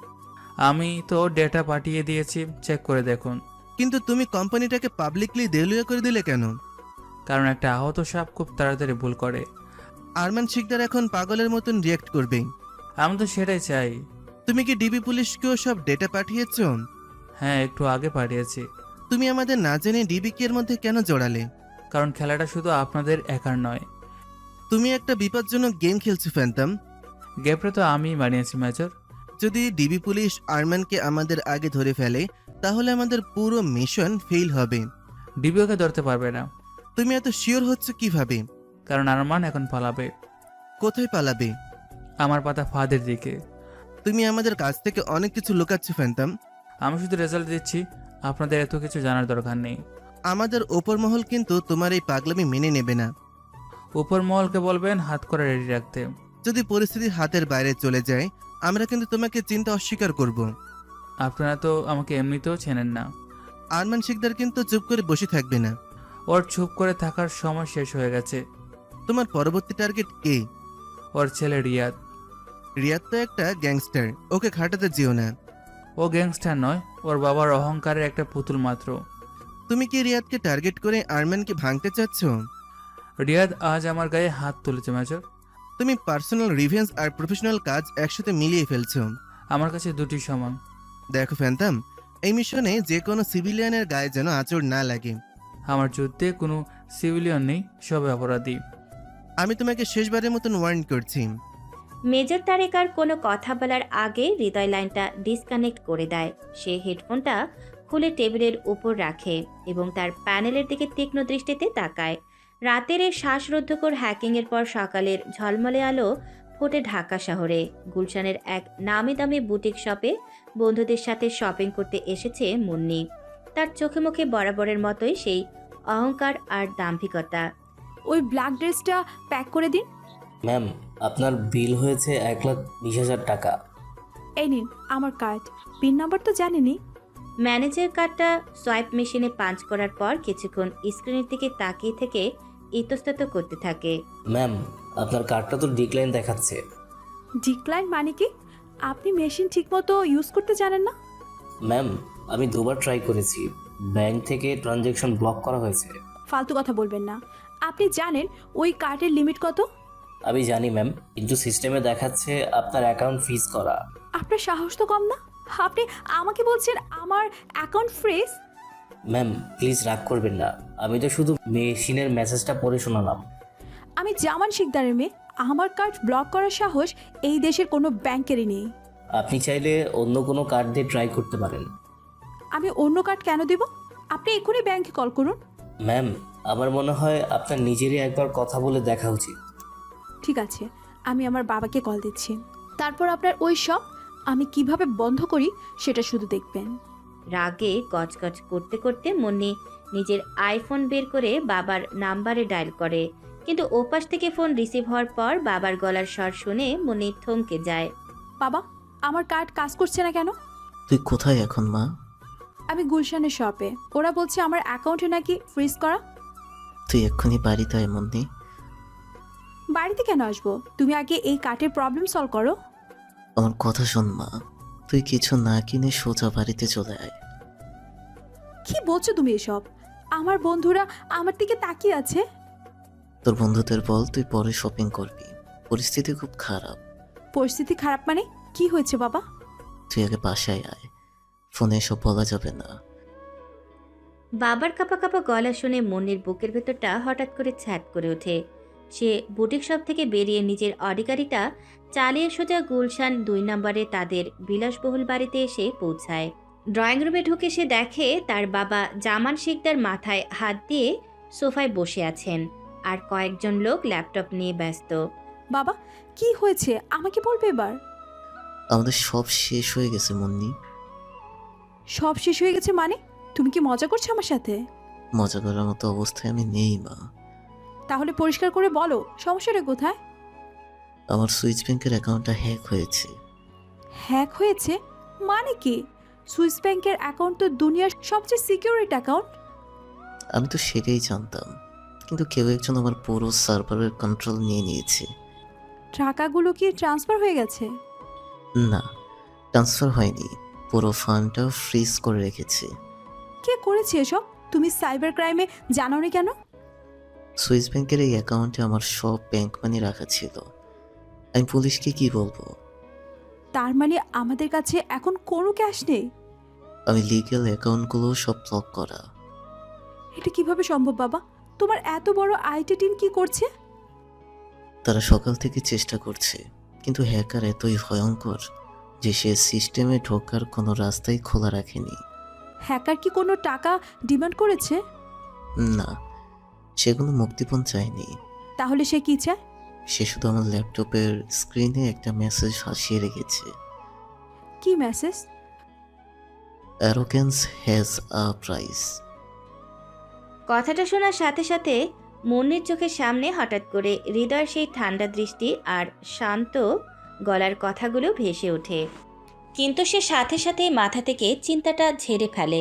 B: আমি তো ডেটা পাঠিয়ে দিয়েছি, চেক করে দেখুন।
D: কিন্তু তুমি কোম্পানিটাকে পাবলিকলি দেউলিয়া করে দিলে কেন?
B: কারণ একটা আহত সাপ খুব তাড়াতাড়ি ভুল করে।
D: আরমান শিকদার এখন পাগলের মতন রিয়াক্ট করবে।
B: আমি তো সেটাই চাই।
D: তুমি কি ডিবি পুলিশকেও সব ডেটা পাঠিয়েছো?
B: হ্যাঁ, একটু আগে পাঠিয়েছি।
D: তুমি আমাদের না জেনে ডিবিকে এর মধ্যে কেন জড়ালে?
B: কারণ খেলাটা শুধু আপনাদের একার নয়।
D: তুমি একটা বিপজ্জনক গেম খেলছো ফ্যান্টম।
B: গেমটা তো আমিই বানিয়েছি মেজর।
D: যদি ডিবি পুলিশ আরমানকে আমাদের আগে ধরে ফেলে তাহলে আমাদের পুরো মিশন ফেল হবে।
B: ডিবিওকে ধরতে পারবে না।
D: তুমি এত শিওর হচ্ছ কিভাবে?
B: কারণ আরমান এখন পালাবে।
D: কোথায় পালাবে?
B: আমার পাতা ফাঁদের দিকে।
D: তুমি আমাদের কাছ থেকে অনেক কিছু লুকাচ্ছ ফ্যান্টম।
B: আমি শুধু রেজাল্ট দিচ্ছি, আপনাদের এত কিছু জানার দরকার নেই।
D: আমাদের ওপর মহল কিন্তু তোমার এই পাগলামি মেনে নেবে না।
B: উপর মহলকে বলবেন হাত করে রেডি রাখতে।
D: যদি পরিস্থিতি হাতের বাইরে চলে যায় আমরা কিন্তু তোমাকে চিন্তা অস্বীকার করব।
B: আপনারা তো আমাকে এমনিতেও চেনেন না।
D: আরমান শিকদার কিন্তু চুপ করে বসে থাকবে না।
B: ওর চুপ করে থাকার সময় শেষ হয়ে গেছে।
D: তোমার পরবর্তী টার্গেট কে?
B: ওর ছেলে রিয়াদ।
D: রিয়াদ তো একটা গ্যাংস্টার, ওকে খাটাতে যেও না।
B: ও গ্যাংস্টার নয়, ওর বাবার অহংকারের একটা পুতুল মাত্র।
D: তুমি কি রিয়াদকে টার্গেট করে আরমানকে ভাঙতে চাচ্ছ?
B: রিয়াদ আজ আমার গায়ে হাত তুলেছে মেজর।
D: তুমি পার্সোনাল রিভেঞ্জ আর প্রফেশনাল কাজ একসাথে মিলিয়ে ফেলছো।
B: আমার কাছে দুটি সমান।
D: দেখো ফ্যান্টম, এই মিশনে যে কোনো সিভিলিয়ানের গায়ে যেন আঁচড় না লাগে।
B: আমার যুদ্ধে কোনো সিভিলিয়ন নেই, সবে অপরাধী।
D: আমি তোমাকে শেষবারের মতন ওয়ার্ন করছি।
C: মেজর তারেক আর কোনো কথা বলার আগে হৃদয় লাইনটা ডিসকানেক্ট করে দেয়। সে হেডফোনটা খুলে টেবিলের উপর রাখে এবং তার প্যানেলের দিকে তীক্ষ্ণ দৃষ্টিতে তাকায়। রাতের এই শ্বাসরুদ্ধকর হ্যাকিংয়ের পর সকালের ঝলমলে আলো ফোটে ঢাকা শহরে। গুলশানের এক নামি দামি বুটিক শপে বন্ধুদের সাথে শপিং করতে এসেছে মুন্নি। তার চোখে মুখে বরাবরের মতোই সেই অহংকার আর দাম্ভিকতা।
A: ওই ব্ল্যাক ড্রেসটা প্যাক করে দিন।
I: ম্যাম, আপনার বিল হয়েছে 1,20,000 টাকা।
A: এই নিন আমার কার্ড, পিন নাম্বার তো জানেনই।
C: ম্যানেজার কার্ডটা সোয়াইপ মেশিনে পাঞ্চ করার পর কিছুক্ষণ স্ক্রিনের দিকে তাকিয়ে থেকে ইতস্তত করতে থাকে।
I: ম্যাম, আপনার কার্ডটা তো ডিক্লাইন দেখাচ্ছে।
A: ডিক্লাইন মানে কি? আপনি মেশিন ঠিকমতো ইউজ করতে জানেন না?
I: ম্যাম, আমি 2বার ট্রাই করেছি, ব্যাংক থেকে ট্রানজ্যাকশন ব্লক করা হয়েছে।
A: ফালতু কথা বলবেন না। আপনি জানেন ওই কার্ডের লিমিট কত?
I: আমি জানি ম্যাম, কিন্তু সিস্টেমে দেখাচ্ছে আপনার অ্যাকাউন্ট ফ্রিজ করা।
A: আপনার সাহস তো কম না। আপনি আমাকে বলছেন আমার অ্যাকাউন্ট ফ্রিজ?
I: ম্যাম প্লিজ রাগ করবেন না, আমি তো শুধু মেশিনের মেসেজটা পড়ে শোনালাম।
A: আমি জামান শিকদারের মেয়ে, আমার কার্ড ব্লক করার সাহস এই দেশের কোনো ব্যাংকেরই নেই।
I: আপনি চাইলে অন্য কোনো কার্ড দিয়ে ট্রাই করতে পারেন।
A: আমি অন্য কার্ড কেন দেব? আপনি এখনই ব্যাংকে কল করুন।
I: ম্যাম, আমার মনে হয় আপনার নিজেরই একবার কথা বলে দেখা উচিত।
A: ঠিক আছে, আমি আমার বাবাকে কল দিচ্ছি। তারপর আপনার ওই সব আমি কিভাবে বন্ধ করি সেটা শুধু দেখবেন।
C: রাগে গজগজ করতে করতে মুন্নি নিজের আইফোন বের করে বাবার নাম্বারে ডায়াল করে, কিন্তু ওপাশ থেকে ফোন রিসিভ হওয়ার পর বাবার গলার স্বর শুনে মুন্নি থমকে যায়।
A: বাবা, আমার কার্ড কাজ করছে না কেন?
J: তুই কোথায় এখন মা?
A: আমি গুলশানের শপে। ওরা বলছে আমার অ্যাকাউন্টে নাকি ফ্রিজ করা।
J: তুই এক্ষুনি বাড়িতে আয় মুন্নি।
A: বাড়িতে কেন আসবো? তুমি আগে এই কার্ডের প্রবলেম সলভ করো।
J: আমার কথা শোন মা, তুই কিছু না কিনে সোজা বাড়িতে চলে আয়।
A: কি বলছো তুমি এসব? আমার বন্ধুরা আমার দিকে তাকিয়ে আছে।
J: তোর বন্ধুদের বল তুই পরে শপিং করবি, পরিস্থিতি খুব খারাপ।
A: পরিস্থিতি খারাপ মানে? কি হয়েছে বাবা?
J: তুই আগে বাসায় আয়, ফোনে এসব বলা যাবে না।
C: বাবার কাঁপা কাঁপা গলা শুনে মুন্নির বুকের ভেতরটা হঠাৎ করে ছ্যাট করে ওঠে। সে বুটিক শপ থেকে বেরিয়ে নিজের অডি গাড়িটা চালিয়ে সোজা গুলশান 2 নম্বরে তাদের বিলাসবহুল বাড়িতে এসে পৌঁছায়। ড্রয়িং রুমে ঢুকে সে দেখে তার বাবা জামান শিকদার মাথায় হাত দিয়ে সোফায় বসে আছেন, আর কয়েকজন লোক ল্যাপটপ নিয়ে ব্যস্ত।
A: বাবা, কি হয়েছে আমাকে বলবে এবার?
J: আমাদের সব শেষ হয়ে গেছে মুন্নি।
A: সব শেষ হয়ে গেছে মানে? তুমি কি মজা করছো আমার সাথে?
J: মজা করার মতো অবস্থায় আমি নেই মা।
A: তাহলে পরিষ্কার করে বলো সমস্যাটা কোথায়?
J: আমার সুইচ ব্যাংকের অ্যাকাউন্টটা হ্যাক হয়েছে।
A: হ্যাক হয়েছে মানে কি? সুইস ব্যাংকের অ্যাকাউন্ট তো দুনিয়ার সবচেয়ে সিকিউরিটি অ্যাকাউন্ট।
J: আমি তো সেটাই জানতাম, কিন্তু কেউ একজন আমার পুরো সার্ভারের কন্ট্রোল নিয়ে নিয়েছে।
A: টাকাগুলো কি ট্রান্সফার হয়ে গেছে?
J: না, ট্রান্সফার হয়নি, পুরো ফান্ডটা ফ্রিজ করে রেখেছে।
A: কে করেছে এসব? তুমি সাইবার ক্রাইমে জানোনি কেন?
J: সুইস ব্যাংকের এই অ্যাকাউন্টে আমার সব ব্যাংক মানি রাখা ছিল। আমি পুলিশকে কি বলবো?
A: তার মানে আমাদের কাছে এখন কোনো ক্যাশ নেই?
J: আমি লিগ্যাল অ্যাকাউন্টগুলো সব ব্লক করা।
A: এটা কিভাবে সম্ভব বাবা? তোমার এত বড় আইটি টিম কি করছে?
J: তারা সকাল থেকে চেষ্টা করছে, কিন্তু হ্যাকার এতই ভয়ঙ্কর যে সে সিস্টেমে ঢোকার কোনো রাস্তাই খোলা রাখেনি।
A: হ্যাকার কি কোনো টাকা ডিমান্ড করেছে?
J: না, সেগুলো মুক্তিপণ চায়নি।
A: তাহলে সে কি চায়?
J: সে শুধু আমার ল্যাপটপের স্ক্রিনে একটা মেসেজ ভাসিয়ে রেখেছে।
A: কি message?
J: Arrogance has a price.
C: কথাটা শোনার সাথে সাথে মুন্নির চোখের সামনে হঠাৎ করে হৃদয়ের সেই ঠান্ডা দৃষ্টি আর শান্ত গলার কথাগুলো ভেসে ওঠে, কিন্তু সে সাথে সাথেই মাথা থেকে চিন্তাটা ঝেড়ে ফেলে।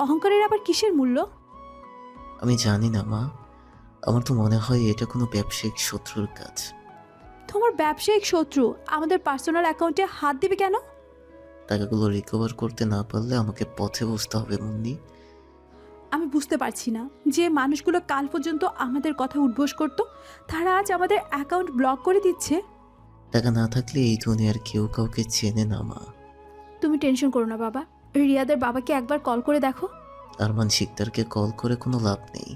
A: অহংকারের আবার কিসের মূল্য?
J: আমি জানি না মা, আমার তো মনে হয় এটা কোনো ব্যবসায়িক শত্রুর কাজ।
A: তোমার ব্যবসায়িক শত্রু আমাদের পার্সোনাল অ্যাকাউন্টে হাত দিবে কেন?
J: টাকাগুলো রিকভার করতে না পারলে আমাকে পথে বসতে হবে মুন্নি।
A: আমি বুঝতে পারছি না, যে মানুষগুলো কাল পর্যন্ত আমাদের কথা উদ্বোস করত, তারা আজ আমাদের অ্যাকাউন্ট ব্লক করে দিচ্ছে।
J: টাকা না থাকলে এই দুনিয়ার কেউ কাউকে চেনে না মা।
A: তুমি টেনশন করো না বাবা, রিয়াদের বাবাকে একবার কল করে দেখো।
J: আরমান শিকদারকে কল করে কোনো লাভ নেই।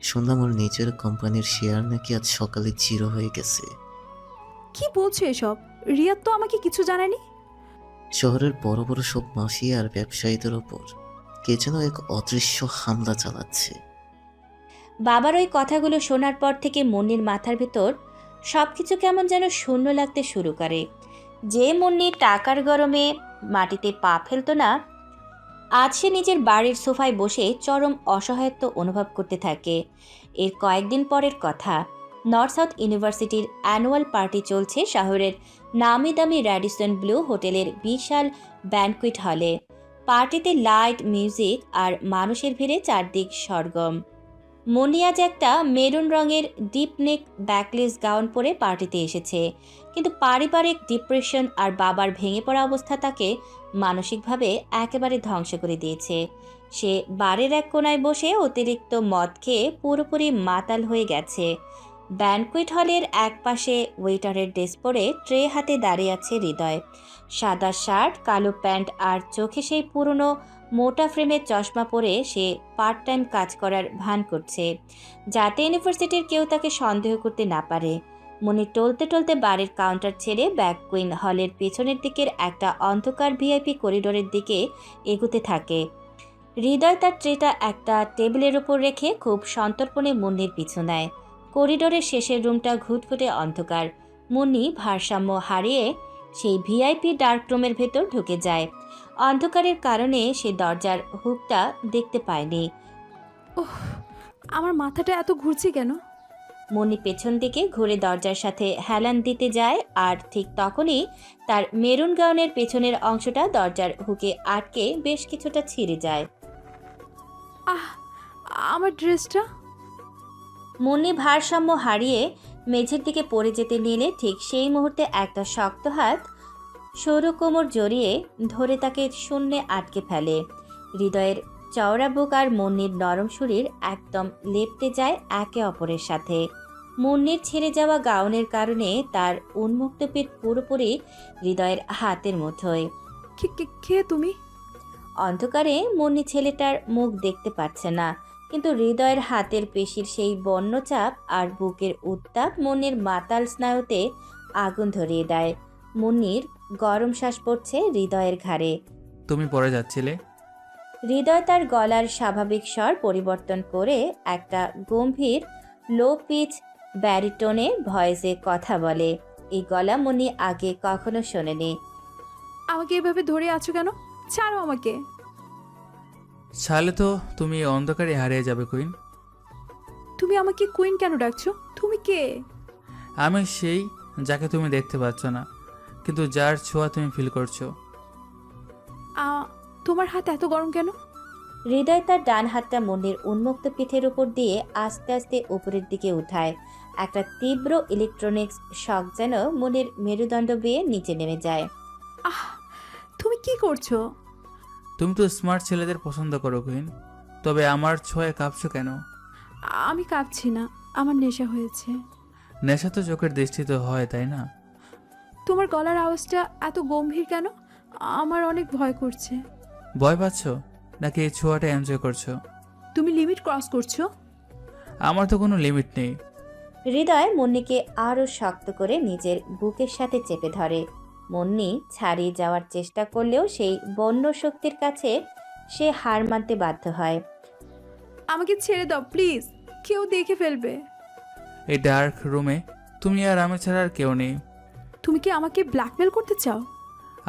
J: শুনলাম ওর নিজের কোম্পানির শেয়ার নাকি আজ সকালে জিরো হয়ে গেছে।
A: কি বলছো এসব? রিয়াদ তো আমাকে কিছু জানায়নি।
J: শহরের বড় বড় সব মাফিয়া আর ব্যবসায়ীদের ওপর কে যেন এক অদৃশ্য হামলা চালাচ্ছে।
C: বাবার ওই কথাগুলো শোনার পর থেকে মুন্নির মাথার ভেতর সবকিছু কেমন যেন শূন্য লাগতে শুরু করে। যে মুন্নি টাকার গরমে মাটিতে পা ফেলত না, আজ সে নিজের বাড়ির সোফায় বসে চরম অসহায়ত্ব অনুভব করতে থাকে। এর কয়েকদিন পরের কথা, নর্থ সাউথ ইউনিভার্সিটির অ্যানুয়াল পার্টি চলছে শহরের নামি দামি র্যাডিসন ব্লু হোটেলের বিশাল ব্যানকুইট হলে। পার্টিতে লাইট, মিউজিক আর মানুষের ভিড়ে চারদিক সরগম। মুন্নি আজ একটা মেরুন রঙের ডিপ নেক ব্যাকলেস গাউন পরে পার্টিতে এসেছে, কিন্তু পারিবারিক ডিপ্রেশন আর বাবার ভেঙে পড়া অবস্থা তাকে মানসিকভাবে একেবারে ধ্বংস করে দিয়েছে। সে বারের এক কোনায় বসে অতিরিক্ত মদ খেয়ে পুরোপুরি মাতাল হয়ে গেছে। ব্যানকুইট হলের একপাশে ওয়েটারের ডেস্ক পরে ট্রে হাতে দাঁড়িয়ে আছে হৃদয়। সাদা শার্ট, কালো প্যান্ট আর চোখে সেই পুরনো মোটা ফ্রেমের চশমা পরে সে পার্ট টাইম কাজ করার ভান করছে, যাতে ইউনিভার্সিটির কেউ তাকে সন্দেহ করতে না পারে। মনি টলতে টলতে বারের কাউন্টার ছেড়ে ব্যাককুইন হলের পেছনের দিকের একটা অন্ধকার ভিআইপি করিডোরের দিকে এগুতে থাকে। হৃদয় তার ট্রেটা একটা টেবিলের ওপর রেখে খুব সন্তর্পণে মুন্নির পিছু নেয়। করিডোরের শেষের রুমটা ঘুটঘুটে অন্ধকার। মুন্নি ভারসাম্য হারিয়ে সেই ভিআইপি ডার্ক রুমের ভেতর ঢুকে যায়। অন্ধকারের কারণে সে দরজার হুকটা দেখতে পায়নি।
A: ওহ, আমার মাথাটা এত ঘুরছে কেন?
C: মুন্নি পেছন দিকে ঘুরে দরজার সাথে হেলান দিতে যায়, আর ঠিক তখনই তার মেরুন গাউনের পেছনের অংশটা দরজার হুকে আটকে বেশ কিছুটা ছিঁড়ে যায়।
A: আহ, আমার ড্রেসটা।
C: মুন্নি ভারসাম্য হারিয়ে মেঝের দিকে পড়ে যেতে নিলে ঠিক সেই মুহূর্তে একটা শক্ত হাত সরু কোমর জড়িয়ে ধরে তাকে শূন্যে আটকে ফেলে। হৃদয়ের চওড়া বুক আর মুন্নির নরম শরীর একদম লেপ্টে যায় একে অপরের সাথে। মুন্নির ছেড়ে যাওয়া গাউনের কারণে তার উন্মুক্ত পেট পুরোপুরি হৃদয়ের হাতের মধ্যে।
A: কে তুমি?
C: অন্ধকারে মুন্নি ছেলেটার মুখ দেখতে পাচ্ছে না, কিন্তু হৃদয়ের হাতের পেশির সেই বন্যচাপ আর বুকের উত্তাপ মুন্নির মাতাল স্নায়ুতে আগুন ধরিয়ে দেয়। মুন্নির গরম শ্বাস পড়ছে হৃদয়ের ঘাড়ে।
B: তুমি পরে যাচ্ছিলে?
C: হৃদয় তার গলার স্বাভাবিক স্বর পরিবর্তন করে একটা গম্ভীর লো পিচ ব্যারিটোনে ভয়েসে কথা বলে। এই গলা মুন্নি আগে কখনো শোনেনি।
A: আমাকে এভাবে ধরে আছো কেন? ছাড়ো আমাকে।
B: ছাড়লে তো তুমি এই অন্ধকারে হারিয়ে যাবে কুইন।
A: তুমি আমাকে কুইন কেন ডাকছো? তুমি কে?
B: আমি সেই যাকে তুমি দেখতে পাচ্ছ না, কিন্তু যার ছোঁয়া তুমি ফিল করছো।
A: তোমার হাত এত গরম কেন?
C: হৃদয় তার ডান হাতটা মুন্নির উন্মুক্ত পিঠের উপর দিয়ে আস্তে আস্তে উপরের দিকে উঠায়। একটা তীব্র ইলেকট্রনিক্স শক যেন মুন্নির মেরুদণ্ড বেয়ে নিচে নেমে যায়।
A: আহ, তুমি কি করছো?
B: তুমি তো স্মার্ট ছেলেদের পছন্দ করো কুইন, তবে আমার ছোঁয়ায় কাঁপছো কেন?
A: আমি কাঁপছি না, আমার নেশা হয়েছে।
B: নেশা তো চোখের দৃষ্টিতে হয়, তাই না?
A: তোমার গলার আওয়াজটা এত গম্ভীর কেন? আমার অনেক ভয় করছে।
B: ভয় পাচ্ছ নাকি এই ছোঁয়াটা এনজয় করছো?
A: তুমি লিমিট ক্রস করছো।
B: আমার তো কোনো লিমিট নেই।
C: হৃদয় মুন্নিকে আরও শক্ত করে নিজের বুকের সাথে চেপে ধরে। মুন্নি ছাড়িয়ে যাওয়ার চেষ্টা করলেও সেই বন্য শক্তির কাছে সে হার মানতে বাধ্য হয়।
A: আমাকে ছেড়ে দাও প্লিজ, কেউ দেখে ফেলবে।
B: এই ডার্ক রুমে তুমি আর আমি ছাড়া আর কেউ নেই।
A: তুমি কি আমাকে ব্ল্যাকমেল করতে চাও?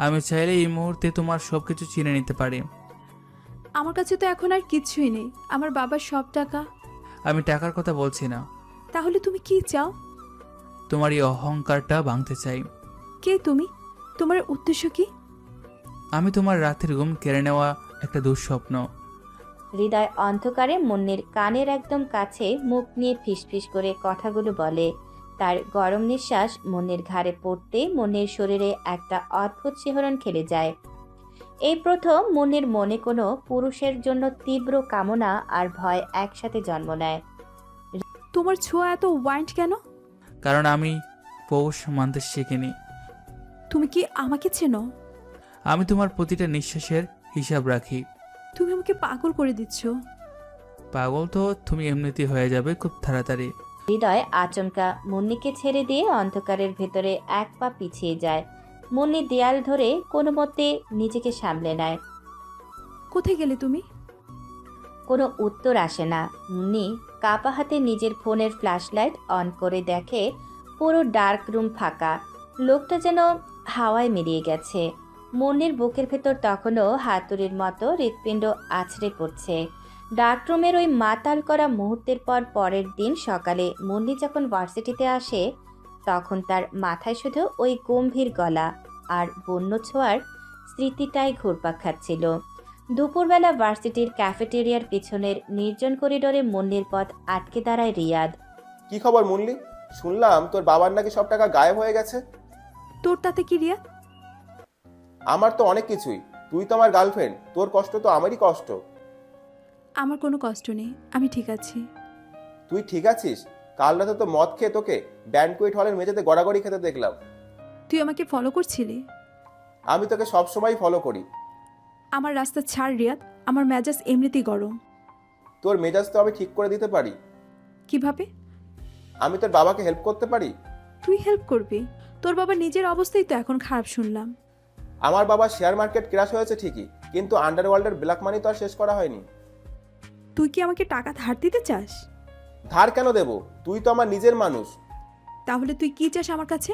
B: আমি চাইলে এই মুহূর্তে তোমার সব কিছু চিনে নিতে পারি।
A: আমার কাছে তো এখন আর কিছুই নেই, আমার বাবার সব টাকা।
B: আমি টাকার কথা বলছি না।
A: তাহলে তুমি কি চাও?
B: তোমার এই অহংকারটা ভাঙতে চাই।
A: কে তুমি? তোমার উদ্দেশ্য কি?
B: আমি তোমার রাতের ঘুম কেড়ে নেওয়া একটা দুঃস্বপ্ন।
C: হৃদয় অন্ধকারে মুন্নির কানের একদম কাছে মুখ নিয়ে ফিসফিস করে কথাগুলো বলে। তার গরম নিঃশ্বাস মুন্নির ঘাড়ে পড়তে মুন্নির শরীরে একটা অদ্ভুত শিহরণ খেলে যায়। এই প্রথম মুন্নির মনে কোনো পুরুষের জন্য তীব্র কামনা আর ভয় একসাথে জন্ম নেয়।
A: তোমার ছোঁয়া এত ওয়াইন্ড কেন?
B: কারণ আমি পৌষ মানতে শিখিনি।
A: তুমি কি আমাকে চেনো?
B: আমি তোমার প্রতিটা নিঃশ্বাসের হিসাব রাখি।
A: তুমি আমাকে পাগল করে দিচ্ছ।
B: পাগল তো তুমি এমনিতেই হয়ে যাবে খুব তাড়াতাড়ি।
C: হৃদয় আচমকা মুন্নিকে ছেড়ে দিয়ে অন্ধকারের ভেতরে এক পা পিছিয়ে যায়। মুন্নি দেয়াল ধরে কোনো মতে নিজেকে সামলে নেয়।
A: কোথায় গেলে তুমি?
C: কোনো উত্তর আসে না। মুন্নি কাপা হাতে নিজের ফোনের ফ্ল্যাশলাইট অন করে দেখে পুরো ডার্ক রুম ফাঁকা। লোকটা যেন হাওয়ায় মিলিয়ে গেছে। মুন্নির বুকের ভেতর তখনও হাতুড়ির মতো হৃৎপিণ্ড আছড়ে পড়ছে। ডার্করুমের ওই মাতাল করা মুহূর্তের পর পরের দিন সকালে মুন্নি যখন ভার্সিটিতে আসে, তখন তার মাথায় শুধু ওই গম্ভীর গলা আর বন্য ছোঁয়ার স্মৃতিটাই ঘুরপাক খাচ্ছিল। দুপুরবেলা ভার্সিটির ক্যাফেটেরিয়ার পিছনের নির্জন করিডোরে মুন্নির পথ আটকে দাঁড়ায় রিয়াদ।
G: কি খবর মুন্নি? শুনলাম তোর বাবার নাকি সব টাকা গায়েব হয়ে গেছে।
A: তোর তাতে কি রিয়া?
G: আমার তো অনেক কিছুই। তুই তো আমার গার্লফ্রেন্ড, তোর কষ্ট তো আমারই কষ্ট।
A: আমার কোনো কষ্ট নেই, আমি ঠিক আছি।
G: তুই ঠিক আছিস? কাল রাতে তো মদ খেয়ে তোকে ব্যান্ডকুইট হলের মেঝেতে গড়াগড়ি খেতে দেখলাম।
A: তুই আমাকে ফলো করছিলি?
G: আমি তোকে সব সময় ফলো করি।
A: আমার রাস্তা ছাড় রিয়াদ, আমার মেজাজ এমনিতেই গরম।
G: তোর মেজাজ তো আমি ঠিক করে দিতে পারি।
A: কিভাবে?
G: আমি তোর বাবাকে হেল্প করতে পারি।
A: তুই হেল্প করবি? তোর বাবা নিজের অবস্থাই তো এখন খারাপ শুনলাম।
G: আমার বাবা শেয়ার মার্কেট ক্র্যাশ হয়েছে ঠিকই, কিন্তু আন্ডারওয়ার্ল্ডের ব্ল্যাক মানি তো আর শেষ করা হয়নি।
A: তুই কি আমাকে টাকা ধার দিতে চাস?
G: ধার কেন দেব? তুই তো আমার নিজের মানুষ।
A: তাহলে তুই কি চাস আমার কাছে?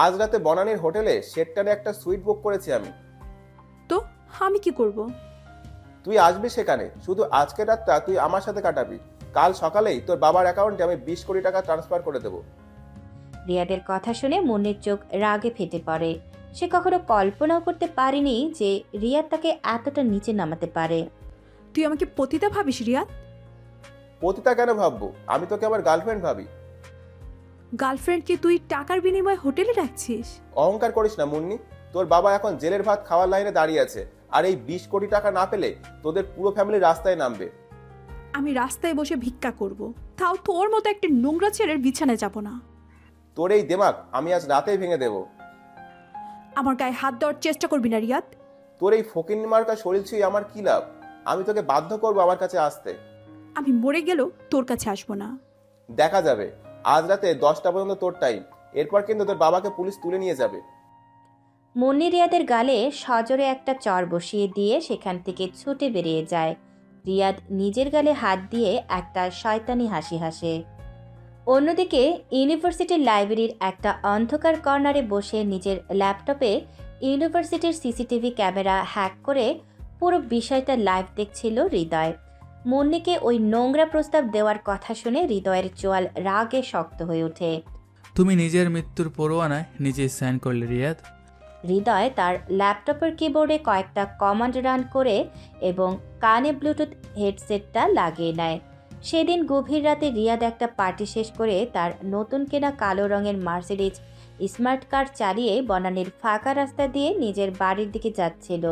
G: আজ রাতে বনানীর হোটেলে শেরটারে একটা সুইট বুক করেছি আমি।
A: তো আমি কি করব?
G: তুই আসবি সেখানে, শুধু আজকের রাতটা তুই আমার সাথে কাটাবি। কাল সকালেই তোর বাবার অ্যাকাউন্টে আমি 20 কোটি টাকা ট্রান্সফার করে দেবো।
C: রিয়াদের কথা শুনে মুন্নির চোখ রাগে ফেটে পড়ে। সে কখনো কল্পনাও করতে পারেনি যে রিয়াদ তাকে এতটা নিচে নামাতে পারে।
A: তুই আমাকে পতিতা ভাবিস রিয়াদ?
G: পতিতা কেন ভাববো? আমি তোকে আমার গার্লফ্রেন্ড ভাবি।
A: গার্লফ্রেন্ডকে তুই টাকার বিনিময়ে হোটেলে রাখছিস?
G: অহংকার করিস না মুন্নি। তোর বাবা এখন জেলের ভাত খাওয়ার লাইনে দাঁড়িয়ে আছে, আর এই 20 কোটি টাকা না পেলে তোদের পুরো ফ্যামিলি রাস্তায় নামবে।
A: আমি রাস্তায় বসে ভিক্ষা করব, তাও তোর মতো একটা নোংরা ছেলের বিছানায় যাব না।
G: তোর এই দেমাগ আমি আজ রাতেই ভেঙে দেব।
A: আমার গায়ে হাত দেওয়ার চেষ্টা করবি না রিয়াদ।
G: তোর এই ফকিন্নি মার্কা শরীর ছুঁয়ে আমার কি লাভ? আমি তোকে বাধ্য করবো আমার কাছে আসতে।
A: আমি মরে গেলেও তোর কাছে আসবো না।
G: দেখা যাবে। আজ রাতে 10টা পর্যন্ত তোর টাইম, এরপর কিন্তু তোর বাবাকে পুলিশ তুলে নিয়ে যাবে।
C: মুন্নি রিয়াদের গালে সজোরে একটা চর বসিয়ে দিয়ে সেখান থেকে ছুটে বেরিয়ে যায়। রিয়াদ নিজের গালে হাত দিয়ে একটা শয়তানি হাসি হাসে। অন্যদিকে ইউনিভার্সিটির লাইব্রেরির একটা অন্ধকার কর্নারে বসে নিজের ল্যাপটপে ইউনিভার্সিটির সিসিটিভি ক্যামেরা হ্যাক করে পুরো বিষয়টা লাইভ দেখছিল হৃদয়। মুন্নিকে ওই নোংরা প্রস্তাব দেওয়ার কথা শুনে হৃদয়ের চোয়াল রাগে শক্ত হয়ে ওঠে।
B: তুমি নিজের মৃত্যুর পরোয়ানায় নিজেই সাইন করলে রিয়াদ।
C: হৃদয় তার ল্যাপটপের কিবোর্ডে কয়েকটা কমান্ড রান করে এবং কানে ব্লুটুথ হেডসেটটা লাগিয়ে নেয়। সেদিন গভীর রাতে রিয়াদ একটা পার্টি শেষ করে তার নতুন কেনা কালো রঙের মার্সিডিজ স্মার্ট কার চালিয়ে বনানীর ফাঁকা রাস্তা দিয়ে নিজের বাড়ির দিকে যাচ্ছিল।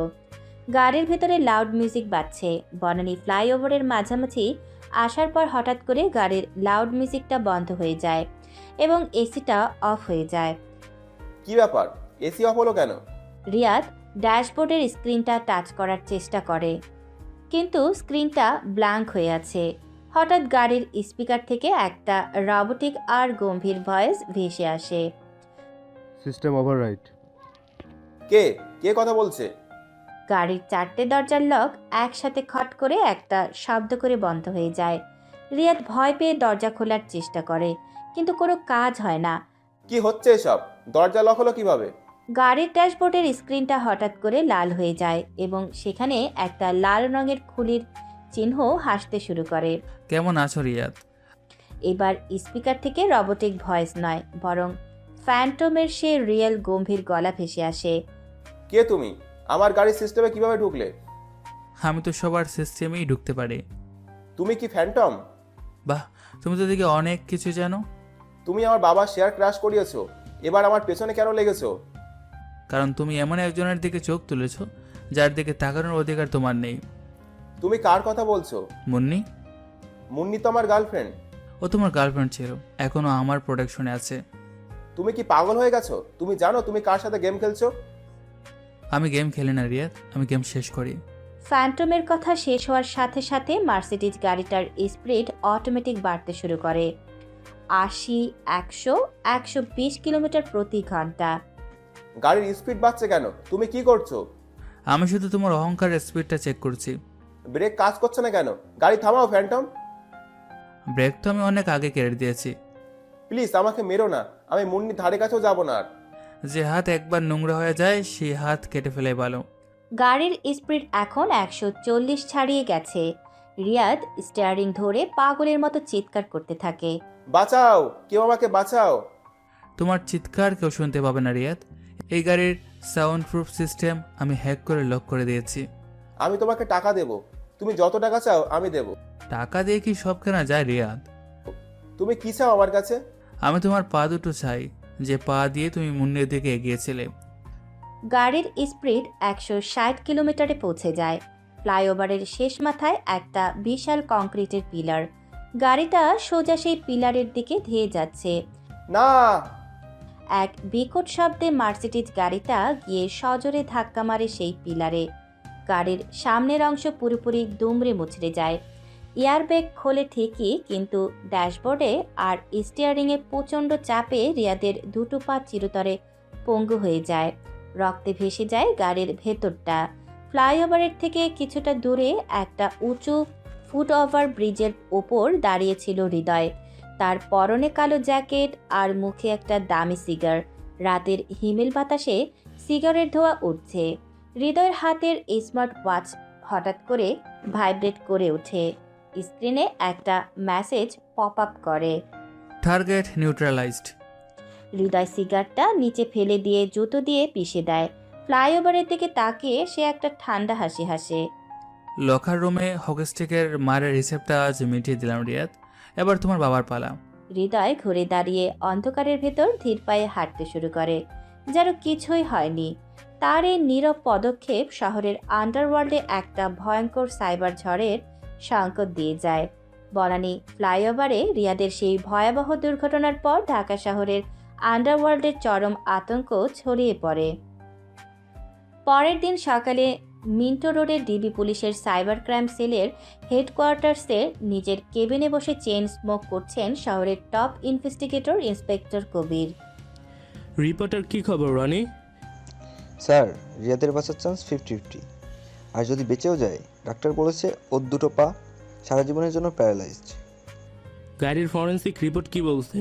C: গাড়ির ভেতরে লাউড মিউজিক বাজছে। বনানী ফ্লাইওভারের মাঝামাঝি আসার পর হঠাৎ করে গাড়ির লাউড মিউজিকটা বন্ধ হয়ে যায় এবং এসিটা অফ হয়ে যায়।
G: কি ব্যাপার, এসি অফ হলো কেন?
C: রিয়াদ ড্যাশবোর্ডের স্ক্রিনটা টাচ করার চেষ্টা করে, কিন্তু স্ক্রিনটা ব্ল্যাঙ্ক হয়ে আছে। হঠাৎ গাড়ির স্পিকার থেকে একটা রোবোটিক আর গম্ভীর ভয়েস ভেসে আসে।
H: System overwrite.
G: কে কে কথা বলছে?
C: গাড়ির 4টে দরজার লক একসাথে খট করে একটা শব্দ করে বন্ধ হয়ে যায়। রিয়াদ ভয় পেয়ে দরজা খোলার চেষ্টা করে, কিন্তু কোনো কাজ হয় না।
G: কি হচ্ছে এসব? দরজা লক হলো কিভাবে?
C: গাড়ির ড্যাশবোর্ডের স্ক্রিনটা হঠাৎ করে লাল হয়ে যায় এবং সেখানে একটা লাল রঙের খুলির চিহ্ন হাসতে শুরু করে।
B: কেমন আছো রিয়াদ?
C: এবার স্পিকার থেকে রোবোটিক ভয়েস নয়, বরং ফ্যান্টমের সে রিয়েল গম্ভীর গলা ভেসে আসে।
G: কে তুমি? আমার গাড়ির সিস্টেমে কিভাবে ঢুকলে?
B: আমি তো সবার সিস্টেমেই ঢুকতে পারি।
G: তুমি কি ফ্যান্টম?
B: বাহ, তুমি তো দেখি অনেক কিছু জানো।
G: তুমি আমার বাবার শেয়ার ক্র্যাশ করিয়েছো, এবার আমার পেছনে কেন লেগেছো?
B: কারণ তুমি এমন একজনের দিকে চোখ তুলেছো যার দিকে তাকানোর অধিকার তোমার নেই।
G: তুমি কার কথা বলছো?
B: মুন্নি।
G: মুন্নি তো আমার গার্লফ্রেন্ড।
B: ও তোমার গার্লফ্রেন্ড ছিল, এখনো আমার প্রোটেকশনে আছে।
G: তুমি কি পাগল হয়ে গেছো? তুমি জানো তুমি কার সাথে গেম খেলছো?
B: আমি গেম খেলি না রিয়াদ, আমি গেম শেষ করি।
C: ফ্যান্টমের কথা শেষ হওয়ার সাথে সাথে মার্সিডিজ গাড়িটার স্পিড অটোমেটিক বাড়তে শুরু করে। 80, 100, 120 কিলোমিটার প্রতি ঘন্টা।
G: গাড়ির স্পিড বাড়ছে কেন? তুমি কি করছো?
B: আমি শুধু তোমার অহংকারের স্পিডটা চেক করছি।
G: ব্রেক কাজ করছে না কেন? গাড়ি থামাও ফ্যান্টম।
B: ব্রেক তো আমি অনেক আগে কেড়ে দিয়েছি।
G: প্লিজ আমাকে মেরো না, আমি মুন্নির ধারে কাছেও যাবো না আর।
B: যে হাত একবার নোংরা হয়ে যায় সেই হাত কেটে ফেলে ভালো।
C: গাড়ির স্পিড এখন 140 ছাড়িয়ে গেছে। রিয়াদ স্টিয়ারিং ধরে পাগলের মতো চিৎকার করতে থাকে।
G: বাঁচাও, কেউ আমাকে বাঁচাও।
B: তোমার চিৎকার কেউ শুনতে পাবে না রিয়াদ। এই গাড়ির সাউন্ড প্রুফ সিস্টেম আমি হ্যাক করে লক করে দিয়েছি।
G: আমি তোমাকে টাকা দেব, তুমি যত টাকা চাও আমি দেব।
B: টাকা দিয়ে কি সব কেনা যায় রিয়াদ?
G: তুমি কি চাও আমার কাছে?
B: আমি তোমার পা দুটো চাই, যে পা দিয়ে তুমি মুন্নির দিকে এগিয়েছিলে।
C: গাড়ির স্পিড 160 কিলোমিটারে পৌঁছে যায়। ফ্লাইওভারের শেষ মাথায় একটা বিশাল কংক্রিটের পিলার। গাড়িটা সোজা সেই পিলারের দিকে ধেয়ে যাচ্ছে।
G: না!
C: এক বিকট শব্দে মার্সিডিজ গাড়িটা গিয়ে সজোরে ধাক্কা মারে সেই পিলারে। গাড়ির সামনের অংশ পুরোপুরি দুমড়ে মুচড়ে যায়। এয়ারব্যাগ খোলে ঠিকই, কিন্তু ড্যাশবোর্ডে আর স্টিয়ারিংয়ে প্রচণ্ড চাপে রিয়াদের দুটো পা চিরতরে পঙ্গু হয়ে যায়। রক্তে ভেসে যায় গাড়ির ভেতরটা। ফ্লাইওভারের থেকে কিছুটা দূরে একটা উঁচু ফুটওভার ব্রিজের ওপর দাঁড়িয়েছিল হৃদয়। তার পরনে কালো জ্যাকেট আর মুখে একটা দামি সিগার। রাতের হিমেল বাতাসে সিগারের ধোঁয়া উঠছে। হৃদয়ের হাতের স্মার্ট ওয়াচ হঠাৎ করে ভাইব্রেট করে ওঠে। স্ক্রিনে একটা মেসেজ পপ আপ করে।
B: Target neutralised.
C: হৃদয় সিগারটা নিচে ফেলে দিয়ে জুতো দিয়ে পিষে দেয়। ফ্লাইওভারের দিকে তাকিয়ে সে একটা ঠান্ডা হাসি হাসে।
B: লকার রুমে হকিস্টিকের মারের হিসেবটা আজ মিটিয়ে দিলাম রিয়াদ। এবার তোমার বাবার পালা।
C: হৃদয় ঘুরে দাঁড়িয়ে অন্ধকারের ভেতর ধীর পায়ে হাঁটতে শুরু করে, যেন কিছুই হয়নি। তার এই নীরব পদক্ষেপ শহরের আন্ডারওয়ার্ল্ডে একটা ভয়ঙ্কর সাইবার ঝড়ের সংকেত দিয়ে যায়। বনানী ফ্লাইওভারে রিয়াদের সেই ভয়াবহ দুর্ঘটনার পর ঢাকা শহরের আন্ডারওয়ার্ল্ডের চরম আতঙ্ক ছড়িয়ে পড়ে। পরের দিন সকালে মিন্টো রোডের ডিবি পুলিশের সাইবার ক্রাইম সেলের হেডকোয়ার্টার্সে নিজের কেবিনে বসে চেইন স্মোক করছেন শহরের টপ ইনভেস্টিগেটর ইন্সপেক্টর কবির।
K: রিপোর্টার কি খবর রনি?
L: স্যার, রিয়াদের বাঁচার চান্স 50-50। আর যদি বেঁচেও যায়, ডাক্তার বলেছে ওর দুটো পা সারা জীবনের জন্য প্যারালাইজড।
K: গাড়ির ফরেন্সিক রিপোর্ট কি বলছে?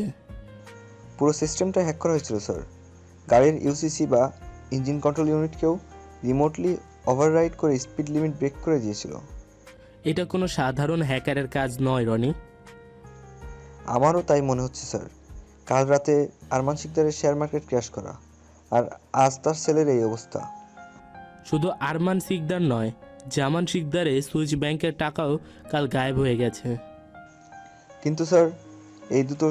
L: পুরো সিস্টেমটা হ্যাক করা হয়েছিল স্যার। গাড়ির ইউসিসি বা ইঞ্জিন কন্ট্রোল ইউনিটকেও রিমোটলি ওভাররাইড করে স্পিড লিমিট ব্রেক করে দিয়েছিল।
K: এটা কোনো সাধারণ হ্যাকারের কাজ নয় রনি।
L: আমারও তাই মনে হচ্ছে স্যার। কাল রাতে আরমান শিকদারের শেয়ার মার্কেট ক্র্যাশ করা, আর আজ তার সেলের এই অবস্থা।
K: শুধু আরমান শিকদার নয়, জামান শিকদারের সুইচ ব্যাংকের টাকাও কাল গায়েব হয়ে গেছে।
L: কিন্তু স্যার, এই দুটো